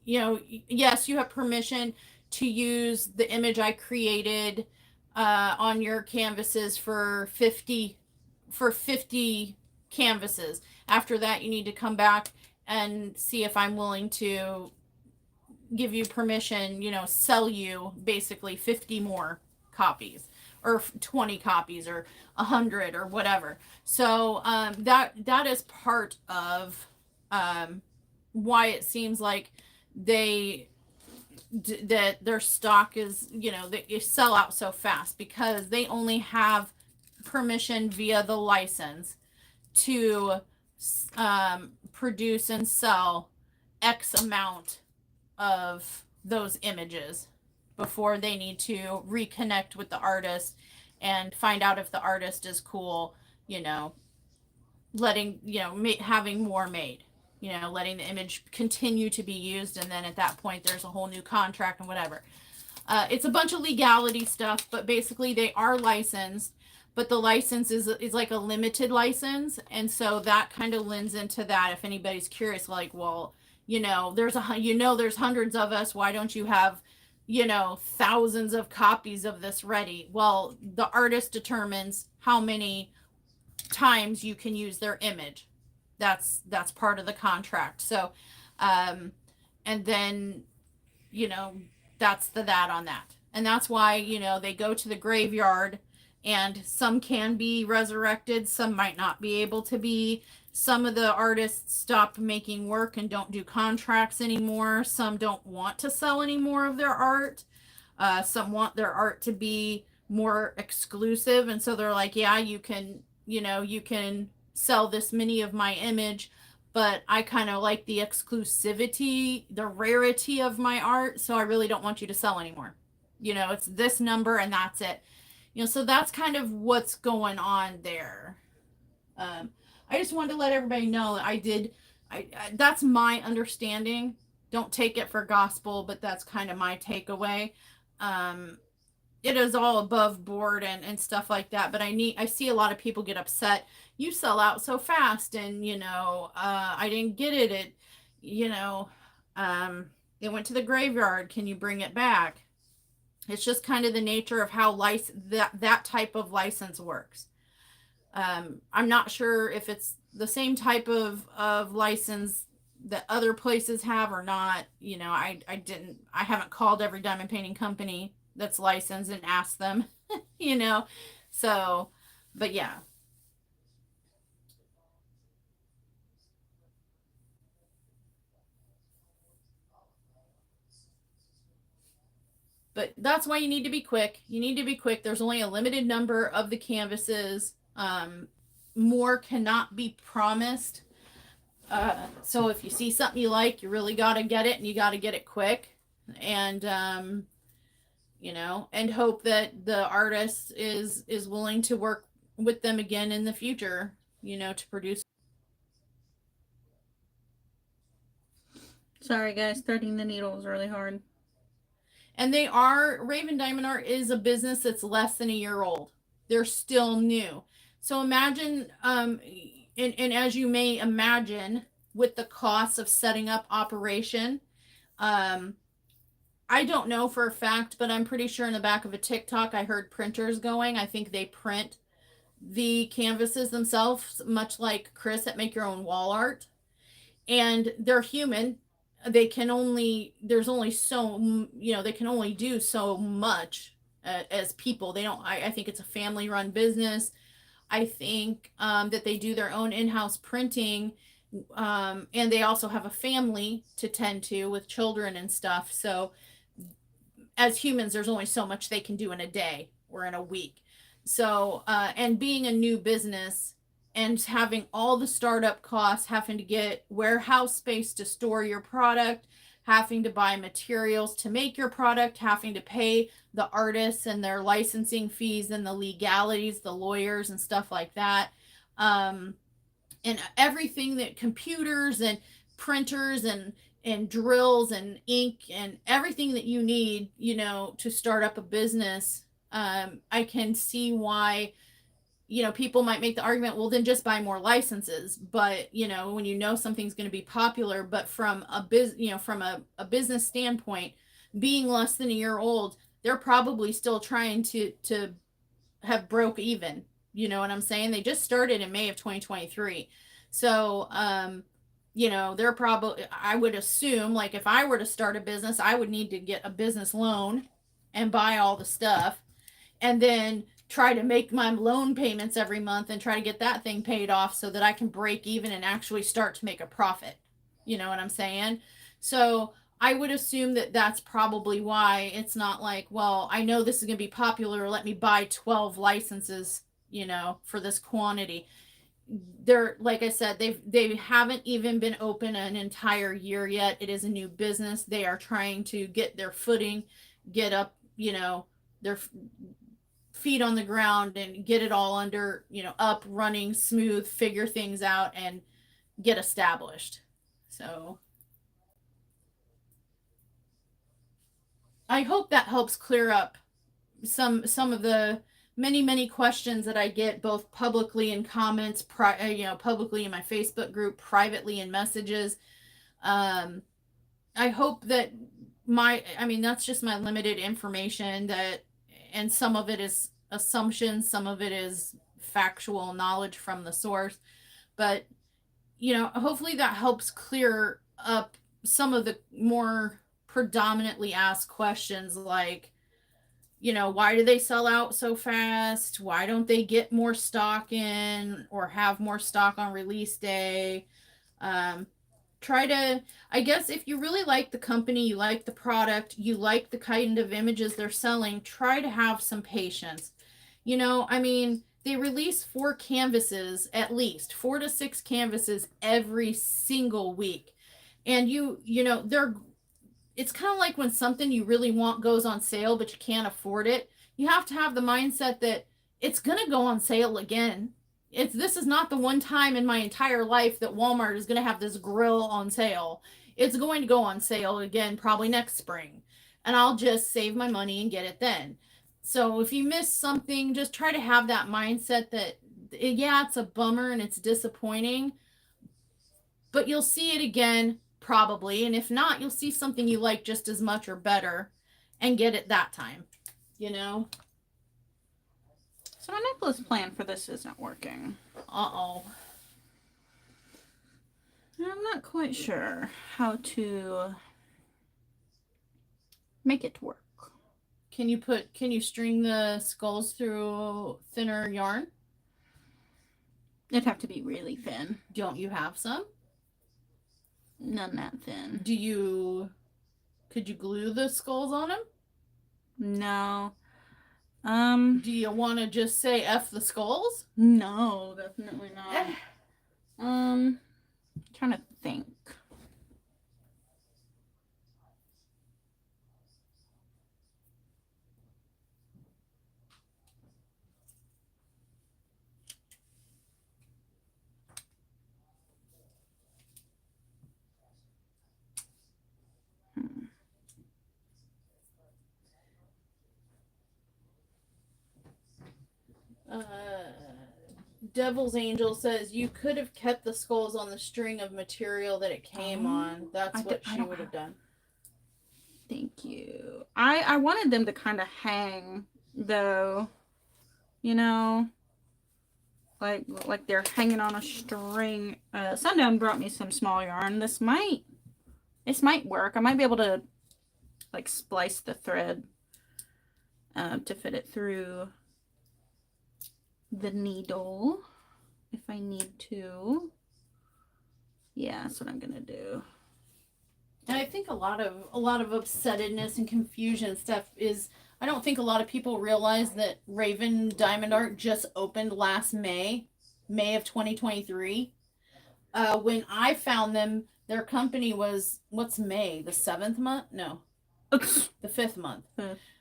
C: yes, you have permission to use the image I created on your canvases for 50 canvases. After that, you need to come back and see if I'm willing to give you permission, sell you basically 50 more copies or 20 copies or 100 or whatever. So that is part of why it seems like that their stock is, they sell out so fast, because they only have permission via the license to produce and sell X amount of those images before they need to reconnect with the artist and find out if the artist is cool, having more made, letting the image continue to be used. And then at that point, there's a whole new contract and whatever. It's a bunch of legality stuff, but basically they are licensed, but the license is like a limited license. And so that kind of lends into that. If anybody's curious, like, well, there's hundreds of us. Why don't you have, thousands of copies of this ready? Well, the artist determines how many times you can use their image. That's part of the contract. So, and then, that's that on that. And that's why, they go to the graveyard, and some can be resurrected. Some might not be able to be. Some of the artists stop making work and don't do contracts anymore. Some don't want to sell any more of their art. Some want their art to be more exclusive. And so they're like, yeah, you can sell this many of my image, but I kind of like the exclusivity, the rarity of my art. So I really don't want you to sell anymore. It's this number and that's it. So that's kind of what's going on there. I just wanted to let everybody know that that's my understanding. Don't take it for gospel, but that's kind of my takeaway. It is all above board and stuff like that, but I see a lot of people get upset. You sell out so fast, and I didn't get it. It went to the graveyard. Can you bring it back? It's just kind of the nature of how that type of license works. I'm not sure if it's the same type of license that other places have or not. I haven't called every diamond painting company that's licensed and asked them, so, but yeah. But that's why you need to be quick. There's only a limited number of the canvases. More cannot be promised. So if you see something you like, you really got to get it, and you got to get it quick. And and hope that the artist is willing to work with them again in the future, to produce.
B: Sorry guys, threading the needle is really hard.
C: And Raven Diamond Art is a business that's less than a year old. They're still new. So imagine, and as you may imagine, with the costs of setting up operation, I don't know for a fact, but I'm pretty sure in the back of a TikTok I heard printers going. I think they print the canvases themselves, much like Chris at Make Your Own Wall Art. And they're human. They can only, there's only so, they can only do so much as people. They don't, I think it's a family run business. I think that they do their own in-house printing. And they also have a family to tend to with children and stuff. So as humans, there's only so much they can do in a day or in a week. So, and being a new business and having all the startup costs, having to get warehouse space to store your product, having to buy materials to make your product, having to pay the artists and their licensing fees and the legalities, the lawyers and stuff like that. And everything that computers and printers and drills and ink and everything that you need, to start up a business. I can see why, people might make the argument, well, then just buy more licenses. But, when something's going to be popular, but from a business standpoint, being less than a year old, they're probably still trying to have broke even. You know what I'm saying? They just started in May of 2023. So, they're probably, I would assume, like if I were to start a business, I would need to get a business loan and buy all the stuff and then try to make my loan payments every month and try to get that thing paid off so that I can break even and actually start to make a profit. You know what I'm saying? So I would assume that that's probably why it's not like, well, I know this is going to be popular. Let me buy 12 licenses, for this quantity. They're, like I said, they haven't even been open an entire year yet. It is a new business. They are trying to get their footing, get up, their feet on the ground and get it all under, up, running smooth, figure things out and get established. So I hope that helps clear up some of the many questions that I get, both publicly in comments, publicly in my Facebook group, privately in messages. I hope that that's just my limited information, and some of it is assumptions, some of it is factual knowledge from the source. But, hopefully that helps clear up some of the more predominantly asked questions, like, why do they sell out so fast? Why don't they get more stock in or have more stock on release day? Try to, I guess, if you really like the company, you like the product, you like the kind of images they're selling, try to have some patience. They release 4 canvases, at least 4 to 6 canvases every single week. And it's kind of like when something you really want goes on sale, but you can't afford it. You have to have the mindset that it's going to go on sale again. This is not the one time in my entire life that Walmart is going to have this grill on sale. It's going to go on sale again, probably next spring. And I'll just save my money and get it then. So if you miss something, just try to have that mindset that, yeah, it's a bummer and it's disappointing, but you'll see it again probably. And if not, you'll see something you like just as much or better and get it that time,
B: So my necklace plan for this isn't working.
C: Uh-oh.
B: I'm not quite sure how to make it work.
C: Can you string the skulls through thinner yarn?
B: It'd have to be really thin.
C: Don't you have some?
B: None that thin.
C: Could you glue the skulls on them?
B: No.
C: Do you want to just say F the skulls?
B: No, definitely not. trying to think.
C: Devil's Angel says you could have kept the skulls on the string of material that it came on. That's what she would have done.
B: Thank you. I wanted them to kind of hang, though, you know, like they're hanging on a string. Sundown brought me some small yarn. This might work. I might be able to like splice the thread to fit it through the needle if I need to. Yeah, that's what I'm gonna do.
C: And I think a lot of upsettedness and confusion stuff is, I don't think a lot of people realize that Raven Diamond Art just opened last May of 2023. When I found them, their company was, what's May? The 7th month? No, the 5th month.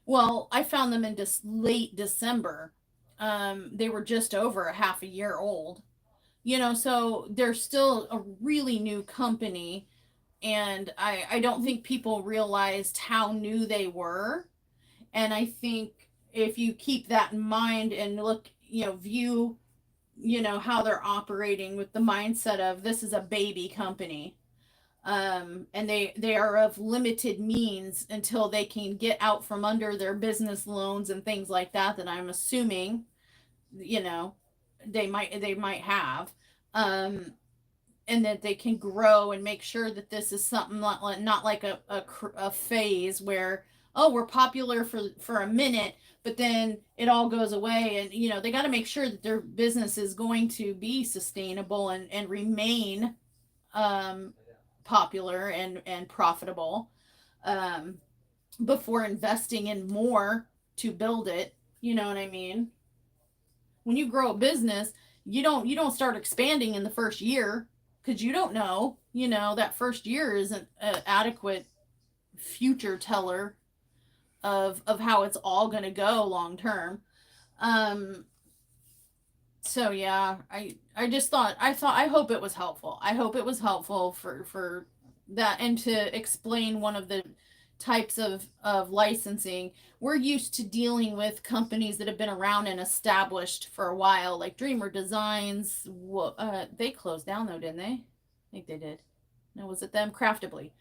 C: Well, I found them in late December. They were just over a half a year old, you know, so they're still a really new company. And I don't think people realized how new they were. And I think if you keep that in mind and look, you know, view, you know, how they're operating with the mindset of this is a baby company. And they are of limited means until they can get out from under their business loans and things like that, that I'm assuming, you know, they might have. And that they can grow and make sure that this is something not like a phase where, oh, we're popular for a minute, but then it all goes away. And, you know, they got to make sure that their business is going to be sustainable and remain popular and profitable before investing in more to build it. You know what I mean? When you grow a business, you don't start expanding in the first year. Because you don't know, you know, that first year isn't an adequate future teller of how it's all going to go long term. So yeah, I hope it was helpful. I hope it was helpful for that, and to explain one of the types of licensing. We're used to dealing with companies that have been around and established for a while, like Dreamer Designs. They closed down though, didn't they? I think they did. No, was it them? Craftably.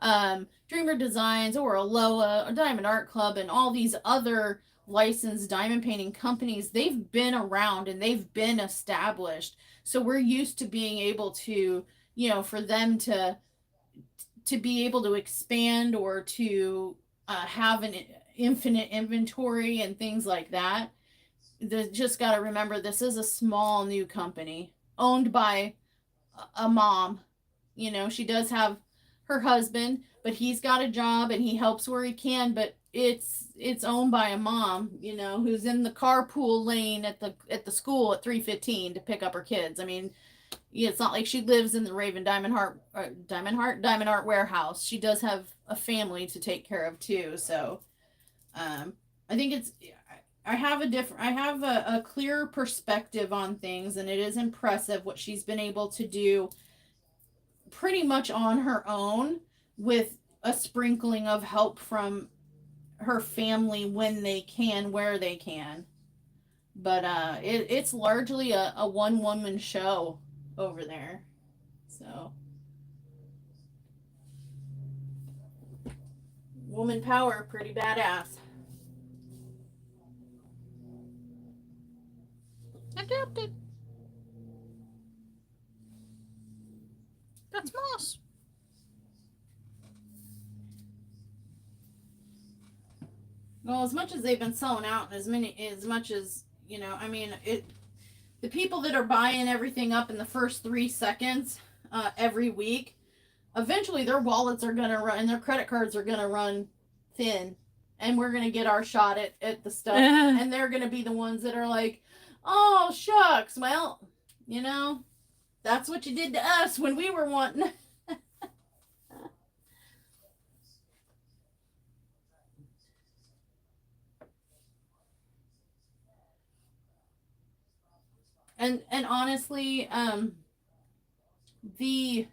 C: Dreamer Designs, or Aloha, or Diamond Art Club, and all these other licensed diamond painting companies, they've been around and they've been established. So we're used to being able to, you know, for them to be able to expand or to have an infinite inventory and things like that. Just got to remember, this is a small new company owned by a mom. You know, she does have her husband, but he's got a job and he helps where he can, but it's owned by a mom, you know, who's in the carpool lane at the school at 3:15 to pick up her kids. I mean, it's not like she lives in the Raven Diamond Art warehouse. She does have a family to take care of too. So I think I have a clear perspective on things, and it is impressive what she's been able to do pretty much on her own, with a sprinkling of help from her family when they can, where they can. But it's largely a one-woman show over there. So woman power, pretty badass.
B: Adapted. That's moss.
C: Well, as much as they've been selling out, as much as, you know, I mean, the people that are buying everything up in the first 3 seconds every week, eventually their wallets are going to run, and their credit cards are going to run thin, and we're going to get our shot at the stuff. And they're going to be the ones that are like, oh, shucks. Well, you know, That's what you did to us when we were wanting. And honestly, the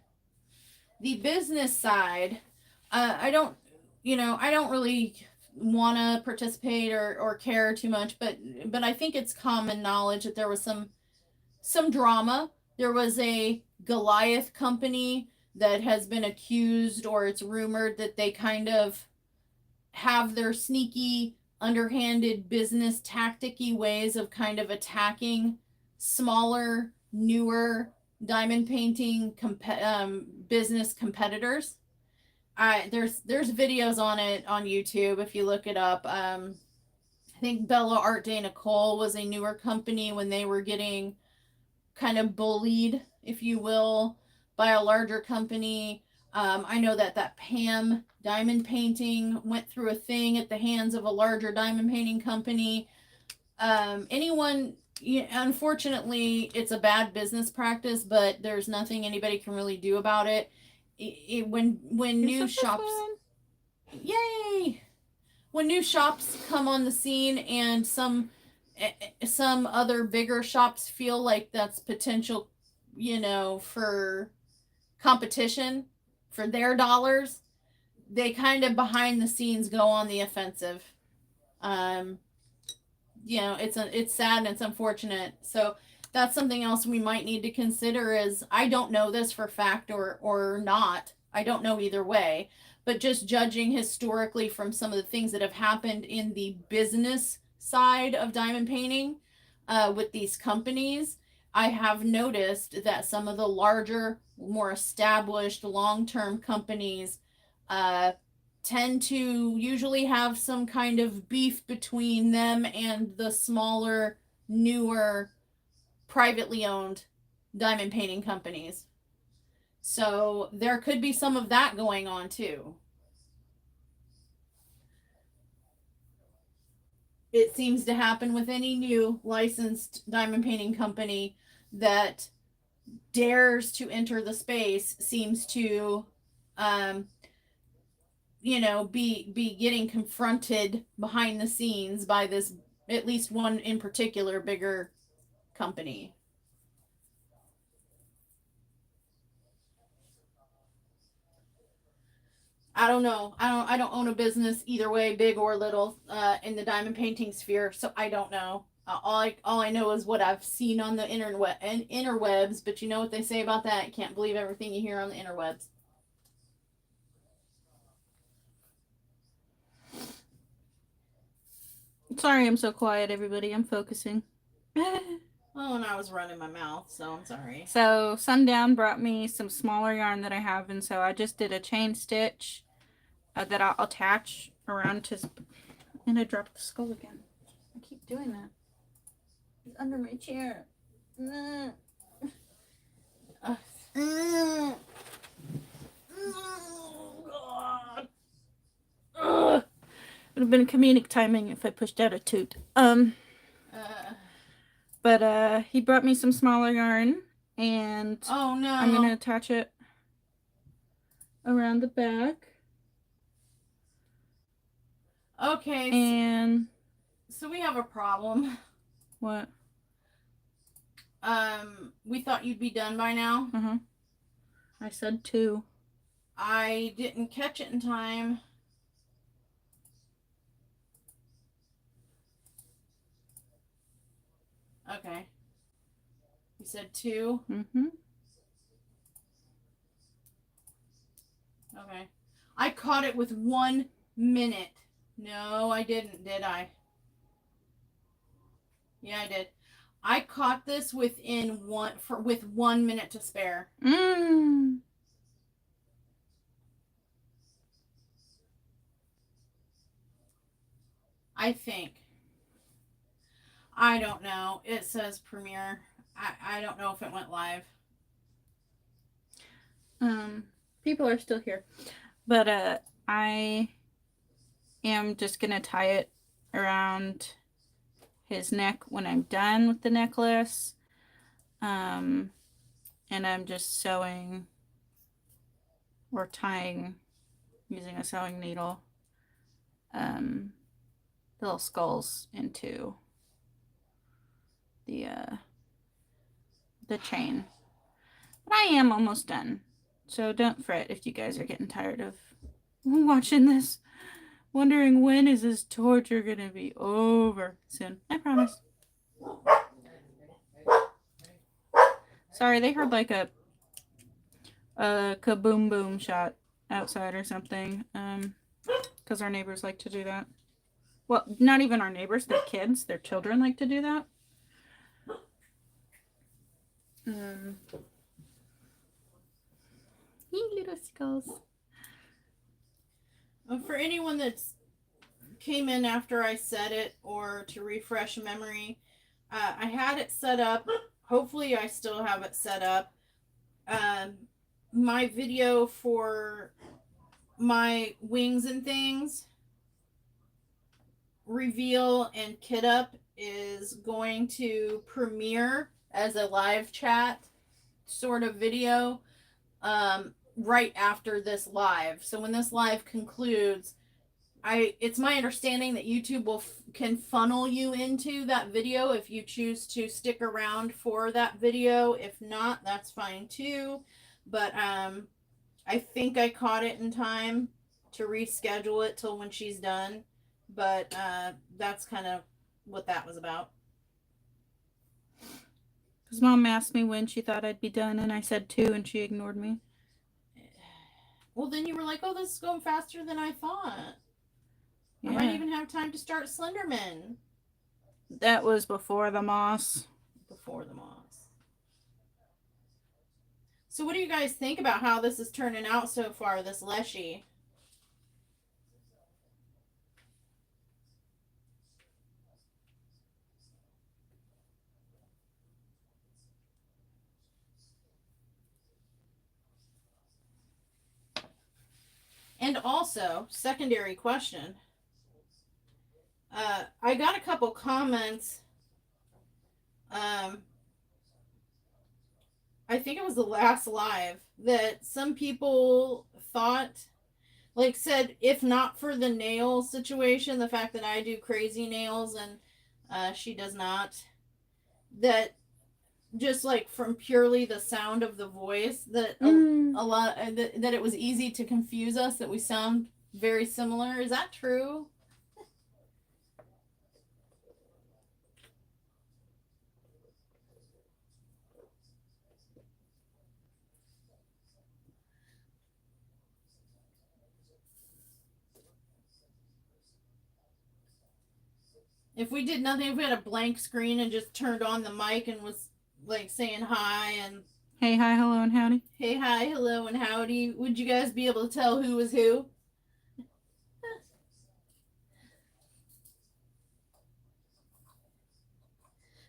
C: business side, I don't, I don't really want to participate or care too much, but I think it's common knowledge that there was some drama. There was a Goliath company that has been accused, or it's rumored that they kind of have their sneaky, underhanded business tacticy ways of kind of attacking smaller, newer diamond painting business competitors. There's videos on it on YouTube if you look it up. I think Bella Art de Nicole was a newer company when they were getting kind of bullied, if you will, by a larger company. I know that Pam diamond painting went through a thing at the hands of a larger diamond painting company. Unfortunately, it's a bad business practice, but there's nothing anybody can really do about it. When new shops, yay! When new shops come on the scene and some other bigger shops feel like that's potential, for competition for their dollars, they kind of behind the scenes go on the offensive. It's sad and it's unfortunate. So that's something else we might need to consider. Is I don't know this for fact or not. I don't know either way, but just judging historically from some of the things that have happened in the business side of diamond painting with these companies, I have noticed that some of the larger, more established, long-term companies tend to usually have some kind of beef between them and the smaller, newer, privately owned diamond painting companies. So there could be some of that going on too. It seems to happen with any new licensed diamond painting company that dares to enter the space seems to be getting confronted behind the scenes by this, at least one in particular, bigger company. I don't know. I don't own a business either way, big or little, in the diamond painting sphere, so I don't know. All I know is what I've seen on the interwebs, but you know what they say about that? You can't believe everything you hear on the interwebs.
B: Sorry I'm so quiet, everybody. I'm focusing.
C: Oh, and I was running my mouth, so I'm sorry.
B: So Sundown brought me some smaller yarn that I have, and so I just did a chain stitch that I'll attach around his... And I dropped the skull again. I keep doing that. It's under my chair. Oh, God. It would have been comedic timing if I pushed out a toot. But he brought me some smaller yarn, and
C: oh no,
B: I'm gonna attach it around the back.
C: Okay.
B: And
C: so we have a problem.
B: What?
C: We thought you'd be done by now.
B: I said 2.
C: I didn't catch it in time. Okay. You said 2? Okay. I caught it with 1 minute. No, I didn't, did I? Yeah, I did. I caught this with 1 minute to spare. I think. I don't know. It says premiere. I don't know if it went live.
B: People are still here. But I am just gonna tie it around his neck when I'm done with the necklace. And I'm just sewing or tying using a sewing needle little skulls into the chain. But I am almost done, so don't fret if you guys are getting tired of watching this, wondering when is this torture gonna be over. Soon, I promise. Sorry, they heard like a kaboom boom shot outside or something, because our neighbors like to do that. Well, not even our neighbors, their kids, their children like to do that. Little skulls.
C: For anyone that's came in after I said it or to refresh memory, I had it set up. Hopefully I still have it set up. My video for my wings and things reveal and kit up is going to premiere as a live chat sort of video right after this live. So when this live concludes, it's my understanding that YouTube can funnel you into that video if you choose to stick around for that video. If not, that's fine too. But I think I caught it in time to reschedule it till when she's done. But that's kind of what that was about.
B: Because Mom asked me when she thought I'd be done, and I said 2, and she ignored me.
C: Well, then you were like, oh, this is going faster than I thought. Yeah. I might even have time to start Slenderman.
B: That was before the moss.
C: Before the moss. So what do you guys think about how this is turning out so far, this Leshy? And also, secondary question. I got a couple comments. I think it was the last live that some people thought, like said, if not for the nail situation, the fact that I do crazy nails and she does not, that just like from purely the sound of the voice, that a lot that it was easy to confuse us, that we sound very similar. Is that true? If we did nothing, if we had a blank screen and just turned on the mic and was like saying hi and
B: hey, hi, hello, and howdy.
C: Hey, hi, hello, and howdy, would you guys be able to tell who was who?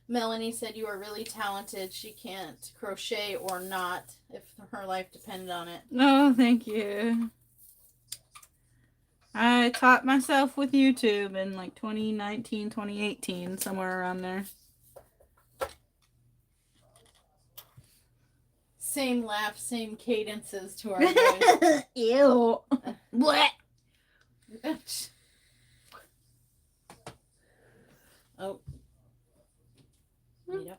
C: Melanie said you are really talented. She can't crochet or not if her life depended on it.
B: Oh, thank you. I taught myself with YouTube in like 2019, 2018, somewhere around there.
C: Same laugh, same cadences to our voice.
B: Ew. What?
C: Oh. Yuck.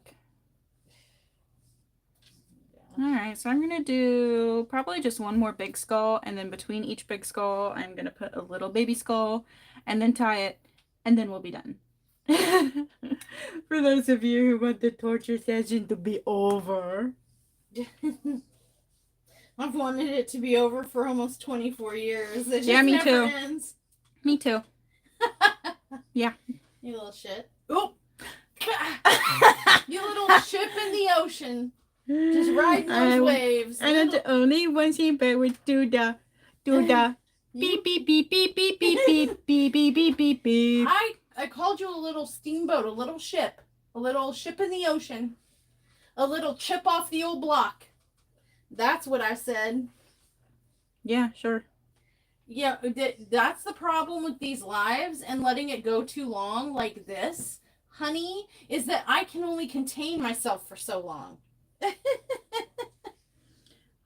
B: Alright, so I'm going to do probably just one more big skull, and then between each big skull, I'm going to put a little baby skull, and then tie it, and then we'll be done. For those of you who want the torture session to be over.
C: I've wanted it to be over for almost 24 years. It
B: yeah, me too.
C: Ends.
B: Me too. Yeah.
C: You little shit. Oh! You little ship in the ocean. Just riding those waves.
B: And the only one she bear would do the beep beep beep beep beep beep beep beep beep beep beep beep.
C: I called you a little steamboat, a little ship in the ocean, a little chip off the old block. That's what I said.
B: Yeah, sure.
C: Yeah, that's the problem with these lives and letting it go too long like this, honey, is that I can only contain myself for so long.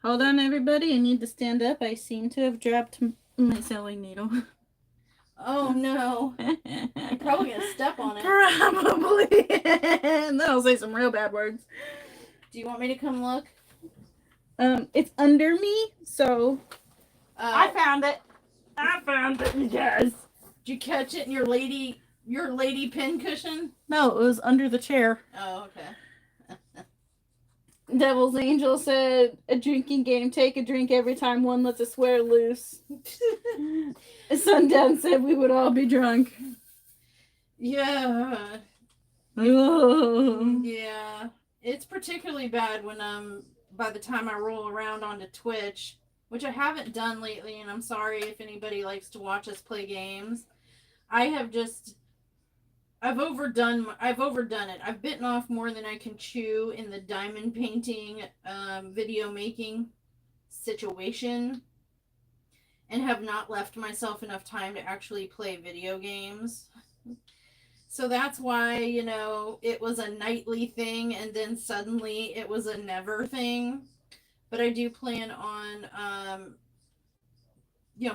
B: Hold on, everybody. I need to stand up. I seem to have dropped my sewing needle.
C: Oh no. I'm probably gonna step on it.
B: Probably. And then I'll say some real bad words.
C: Do you want me to come look?
B: It's under me, so
C: I
B: found it. I found it, you guys.
C: Did you catch it in your lady pin cushion?
B: No, it was under the chair.
C: Oh, okay.
B: Devil's Angel said, a drinking game, take a drink every time one lets a swear loose. Sundown said we would all be drunk.
C: Yeah.
B: Oh.
C: Yeah. It's particularly bad when by the time I roll around onto Twitch, which I haven't done lately, and I'm sorry if anybody likes to watch us play games. I've overdone it. I've bitten off more than I can chew in the diamond painting video making situation, and have not left myself enough time to actually play video games. So that's why, it was a nightly thing, and then suddenly it was a never thing. But I do plan on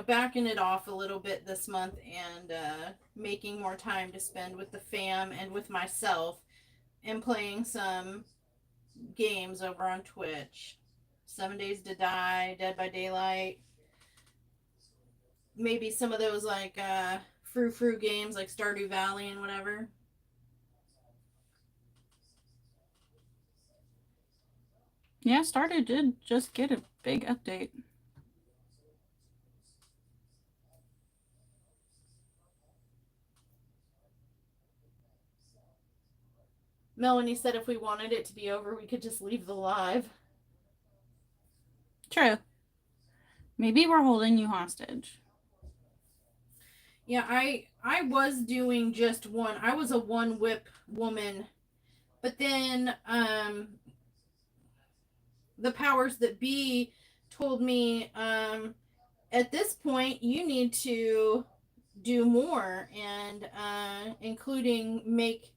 C: backing it off a little bit this month and making more time to spend with the fam and with myself and playing some games over on Twitch. 7 Days to Die, Dead by Daylight. Maybe some of those like frou-frou games like Stardew Valley and whatever.
B: Yeah, Stardew did just get a big update.
C: Melanie said if we wanted it to be over, we could just leave the live.
B: True. Maybe we're holding you hostage.
C: Yeah, I was doing just one. I was a one whip woman. But then the powers that be told me at this point you need to do more, and including make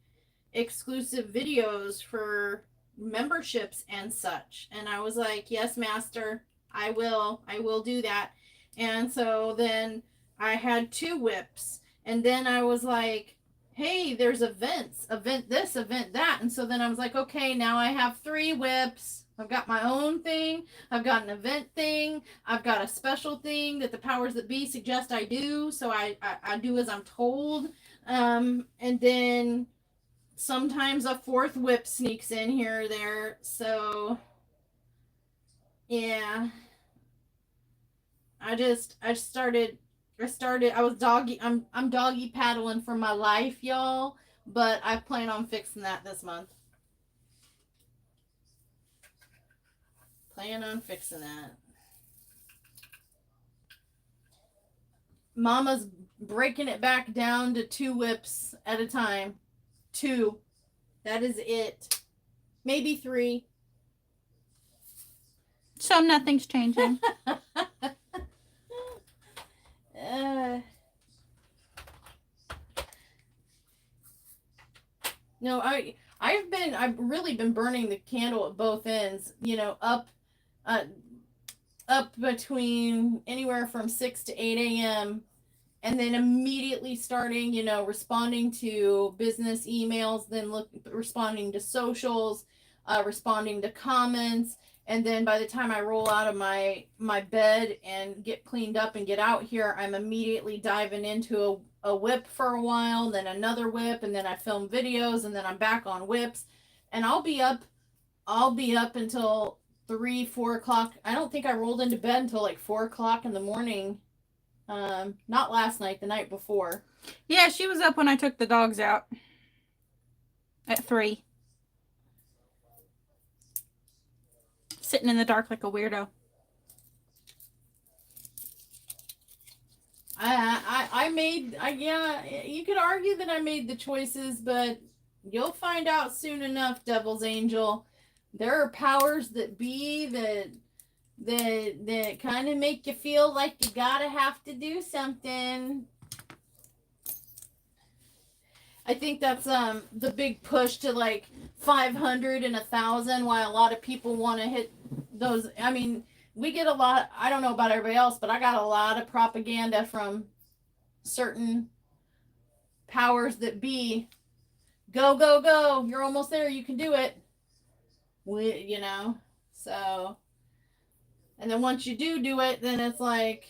C: exclusive videos for memberships and such. And I was like, yes, master, I will do that. And so then I had 2 whips, and then I was like, hey, there's event this, event that. And so then I was like, okay, now I have 3 whips. I've got my own thing, I've got an event thing, I've got a special thing that the powers that be suggest I do, so I do as I'm told. And then sometimes a 4th whip sneaks in here or there. So yeah, I was I'm doggy paddling for my life, y'all, but I plan on fixing that this month. Plan on fixing that. Mama's breaking it back down to 2 whips at a time. 2. That is it. Maybe 3.
B: So nothing's changing.
C: No, I've really been burning the candle at both ends, up between anywhere from 6 to 8 a.m. and then immediately starting, responding to business emails, then responding to socials, responding to comments. And then by the time I roll out of my bed and get cleaned up and get out here, I'm immediately diving into a whip for a while, then another whip, and then I film videos, and then I'm back on whips. And I'll be up until 3-4 o'clock. I don't think I rolled into bed until like 4 o'clock in the morning. Not last night, the night before.
B: Yeah, she was up when I took the dogs out at 3. Sitting in the dark like a weirdo.
C: You could argue that I made the choices, but you'll find out soon enough, Devil's Angel. There are powers that be that kind of make you feel like you gotta have to do something. I think that's the big push to like 500 and 1,000, why a lot of people want to hit those. I mean, we get a lot, I don't know about everybody else, but I got a lot of propaganda from certain powers that be. Go, go, go. You're almost there. You can do it. You know? So, and then once you do it, then it's like,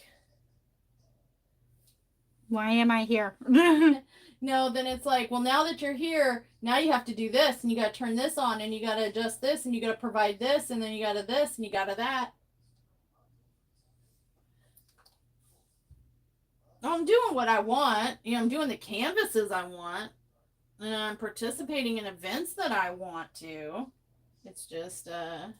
B: why am I here?
C: no, then it's like, well, now that you're here, now you have to do this, and you got to turn this on, and you got to adjust this, and you got to provide this, and then you got to this, and you got to that. I'm doing what I want. You know, I'm doing the canvases I want, and I'm participating in events that I want to. It's just, at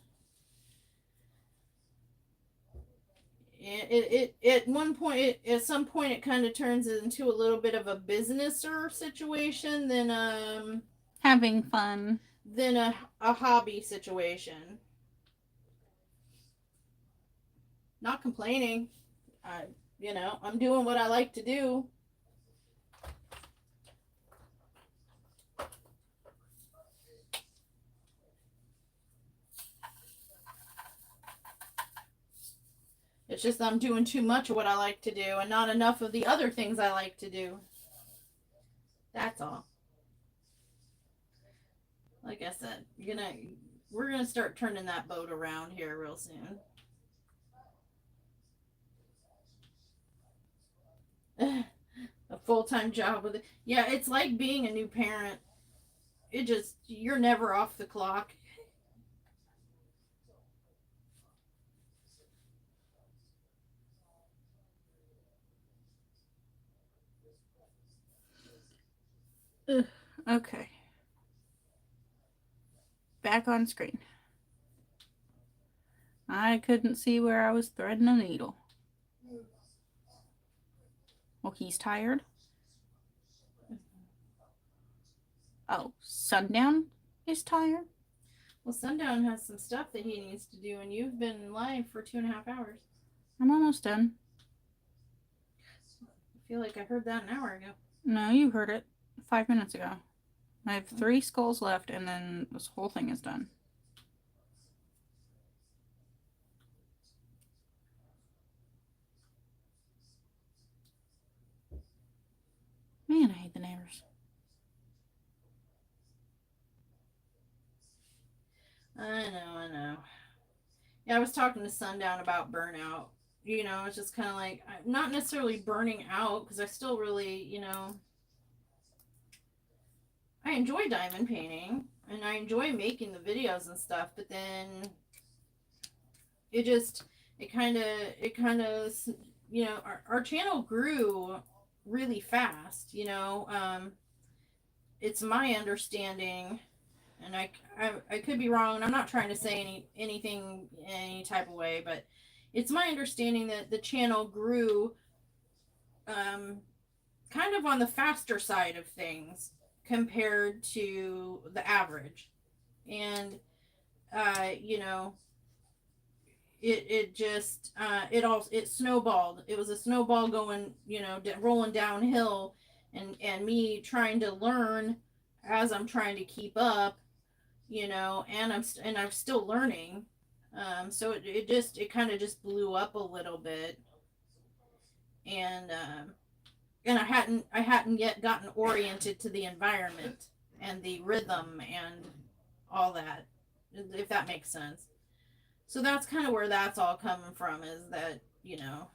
C: one point, at some point, it kind of turns into a little bit of a businesser situation than
B: having fun,
C: than a hobby situation. Not complaining. You know, I'm doing what I like to do. It's just I'm doing too much of what I like to do and not enough of the other things I like to do. That's all. Like I said, we're gonna start turning that boat around here real soon. A full-time job with it. Yeah, it's like being a new parent. You're never off the clock.
B: Okay. Back on screen. I couldn't see where I was threading a needle. Well, he's tired. Oh, Sundown is tired?
C: Well, Sundown has some stuff that he needs to do, and you've been live for 2.5 hours.
B: I'm almost done.
C: I feel like I heard that an hour ago.
B: No, you heard it 5 minutes ago. I have 3 skulls left, and then this whole thing is done. Man, I hate the neighbors.
C: I know. Yeah, I was talking to Sundown about burnout. You know, it's just kind of like, not necessarily burning out, because I still really, you know, I enjoy diamond painting, and I enjoy making the videos and stuff, but then it kind of, you know, our channel grew really fast, you know. It's my understanding, and I could be wrong, and I'm not trying to say anything in any type of way, but it's my understanding that the channel grew kind of on the faster side of things compared to the average. And you know, it snowballed. It was a snowball going, you know, rolling downhill, and me trying to learn as I'm trying to keep up, you know, and I'm still learning. So it kind of just blew up a little bit, and I hadn't yet gotten oriented to the environment and the rhythm and all that, if that makes sense. So that's kind of where that's all coming from, is that, you know,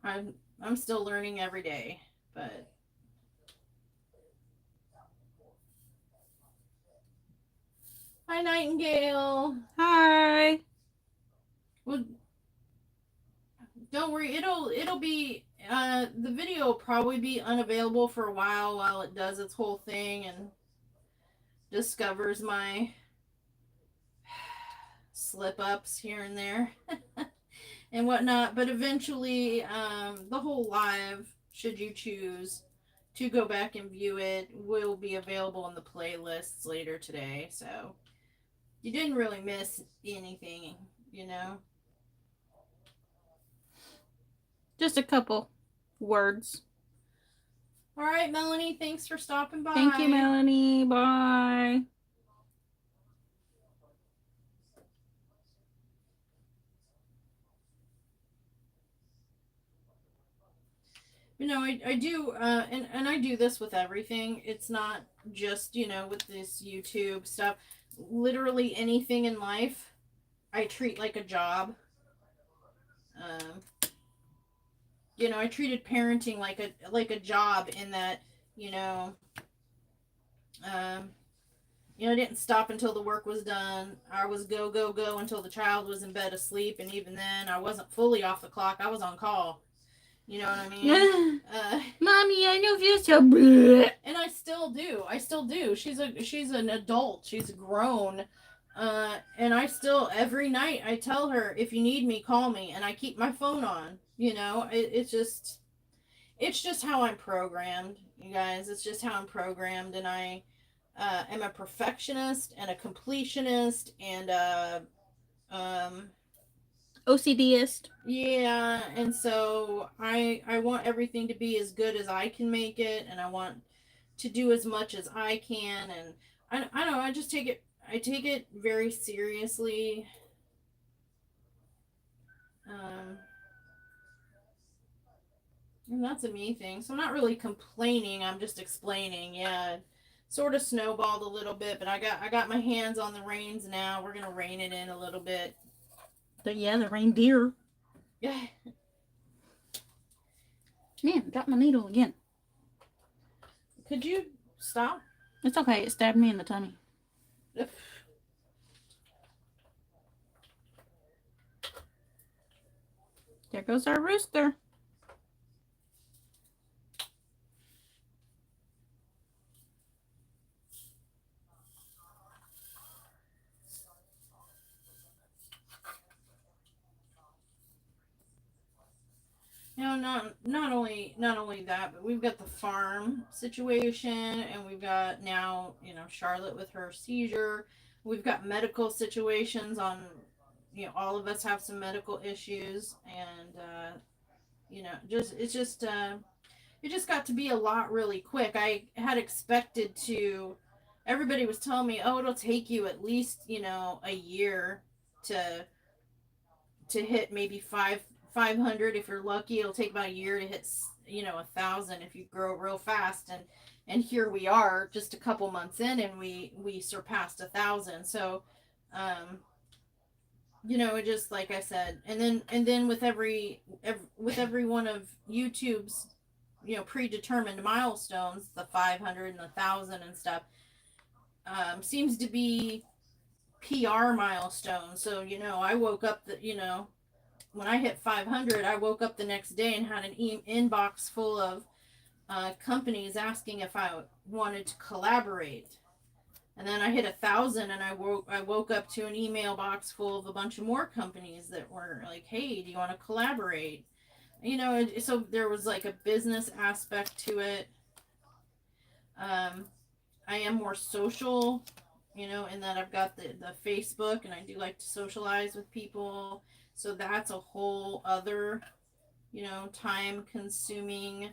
C: I'm still learning every day, but hi Nightingale.
B: Hi.
C: Well, don't worry, it'll be the video will probably be unavailable for a while it does its whole thing and discovers my slip ups here and there and whatnot. But eventually, the whole live, should you choose to go back and view it, will be available in the playlists later today. So you didn't really miss anything, you know.
B: Just a couple words.
C: All right, Melanie, thanks for stopping by.
B: Thank you, Melanie. Bye.
C: You know, I do, and I do this with everything. It's not just, with this YouTube stuff. Literally anything in life, I treat like a job. Um, I treated parenting like a job in that, you know, um, I didn't stop until the work was done. I was go, go, go until the child was in bed asleep. And even then, I wasn't fully off the clock. I was on call. You know what I mean?
B: Mommy, I know you're so bleh.
C: And I still do. I still do. She's an adult. She's grown. And I still, every night, I tell her, if you need me, call me. And I keep my phone on. It's just how I'm programmed, you guys. It's just how I'm programmed. And I am a perfectionist and a completionist and
B: OCDist.
C: yeah, and so I want everything to be as good as I can make it, and I want to do as much as I can, and I don't know, I take it very seriously. Um, and that's a me thing. So I'm not really complaining, I'm just explaining. Yeah. Sort of snowballed a little bit, but I got my hands on the reins now. We're gonna rein it in a little bit.
B: The reindeer.
C: Yeah.
B: Man, got my needle again.
C: Could you stop?
B: It's okay. It stabbed me in the tummy. There goes our rooster.
C: Not only that, but we've got the farm situation, and we've got now, Charlotte with her seizure. We've got medical situations on, all of us have some medical issues, and just it just got to be a lot really quick. I had expected to. Everybody was telling me, oh, it'll take you at least, a year to hit maybe 500 if you're lucky. It'll take about a year to hit 1,000 if you grow real fast. And here we are just a couple months in, and we surpassed 1,000. So it just, like I said, and then with every one of YouTube's predetermined milestones, the 500 and the 1,000 and stuff, seems to be PR milestones. So I woke up when I hit 500, I woke up the next day and had an inbox full of companies asking if I wanted to collaborate. And then I hit 1,000, and I woke up to an email box full of a bunch of more companies that were like, "Hey, do you want to collaborate?" So there was like a business aspect to it. I am more social, in that I've got the Facebook, and I do like to socialize with people. So that's a whole other, time consuming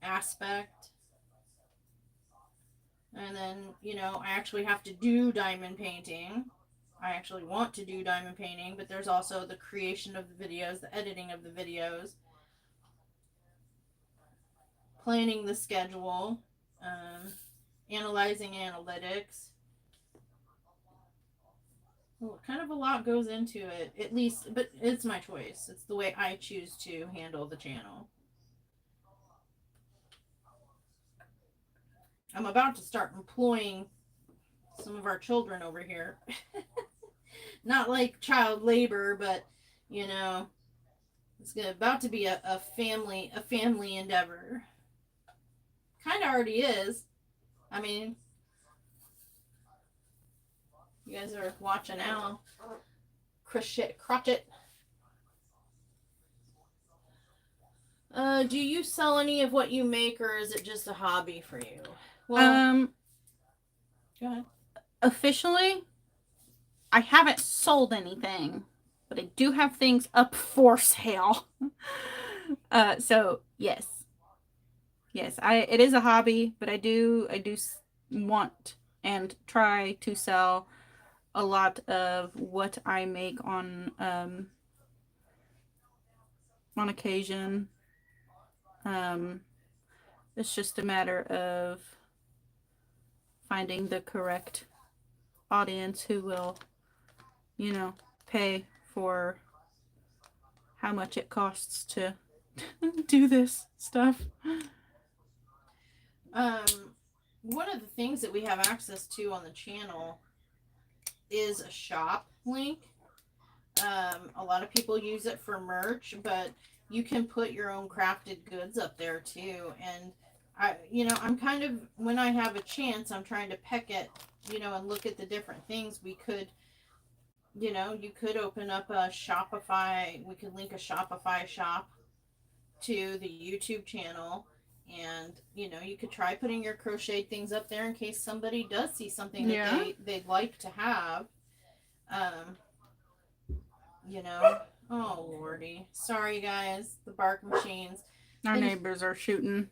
C: aspect. And then, I actually have to do diamond painting. I actually want to do diamond painting, but there's also the creation of the videos, the editing of the videos, planning the schedule, analyzing analytics. Well, kind of a lot goes into it, at least, but it's my choice. It's the way I choose to handle the channel. I'm about to start employing some of our children over here. Not like child labor, but it's about to be a family endeavor. Kind of already is. I mean, you guys are watching now. Crochet. Do you sell any of what you make, or is it just a hobby for you?
B: Well,
C: go ahead.
B: Officially, I haven't sold anything, but I do have things up for sale. So yes, it is a hobby, but I do want and try to sell a lot of what I make on occasion. It's just a matter of finding the correct audience who will, you know, pay for how much it costs to do this stuff.
C: One of the things that we have access to on the channel is a shop link. A lot of people use it for merch, but you can put your own crafted goods up there too. And I'm kind of, when I have a chance, I'm trying to peck at, and look at the different things we could, you could open up a Shopify. We could link a Shopify shop to the YouTube channel. And, you could try putting your crochet things up there in case somebody does see something that they'd like to have. Oh, Lordy. Sorry, guys. The bark machines.
B: Our neighbors are shooting.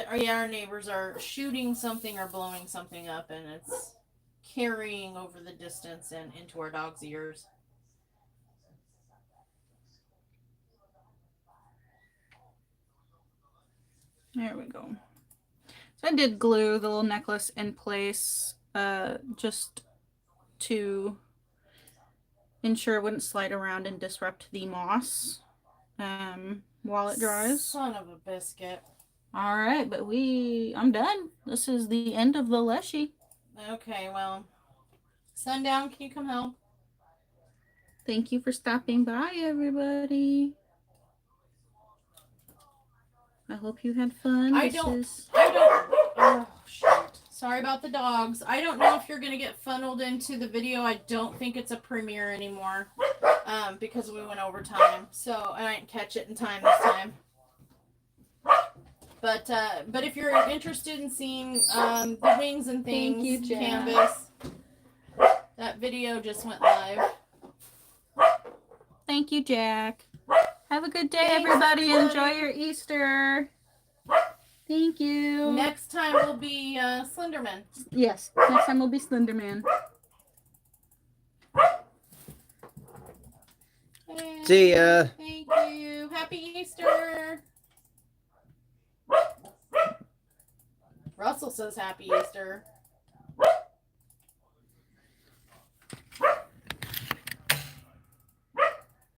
C: Our neighbors are shooting something or blowing something up, and it's carrying over the distance and into our dog's ears.
B: There we go. So I did glue the little necklace in place just to ensure it wouldn't slide around and disrupt the moss while it dries.
C: Son of a biscuit.
B: All right, but I'm done. This is the end of the Leshy.
C: Okay, well, sundown, can you come help?
B: Thank you for stopping by, everybody. I hope you had fun.
C: Oh, shoot. Sorry about the dogs. I don't know if you're going to get funneled into the video. I don't think it's a premiere anymore because we went over time. So, and I didn't catch it in time this time. But if you're interested in seeing the wings and things, canvas, that video just went live.
B: Thank you, Jack. Have a good day,
C: Thanks,
B: everybody. Enjoy your Easter. Thank you.
C: Next time will be Slenderman.
B: Yes, next time will be Slenderman.
C: Hey,
A: See ya.
C: Thank you. Happy Easter. Russell says Happy Easter.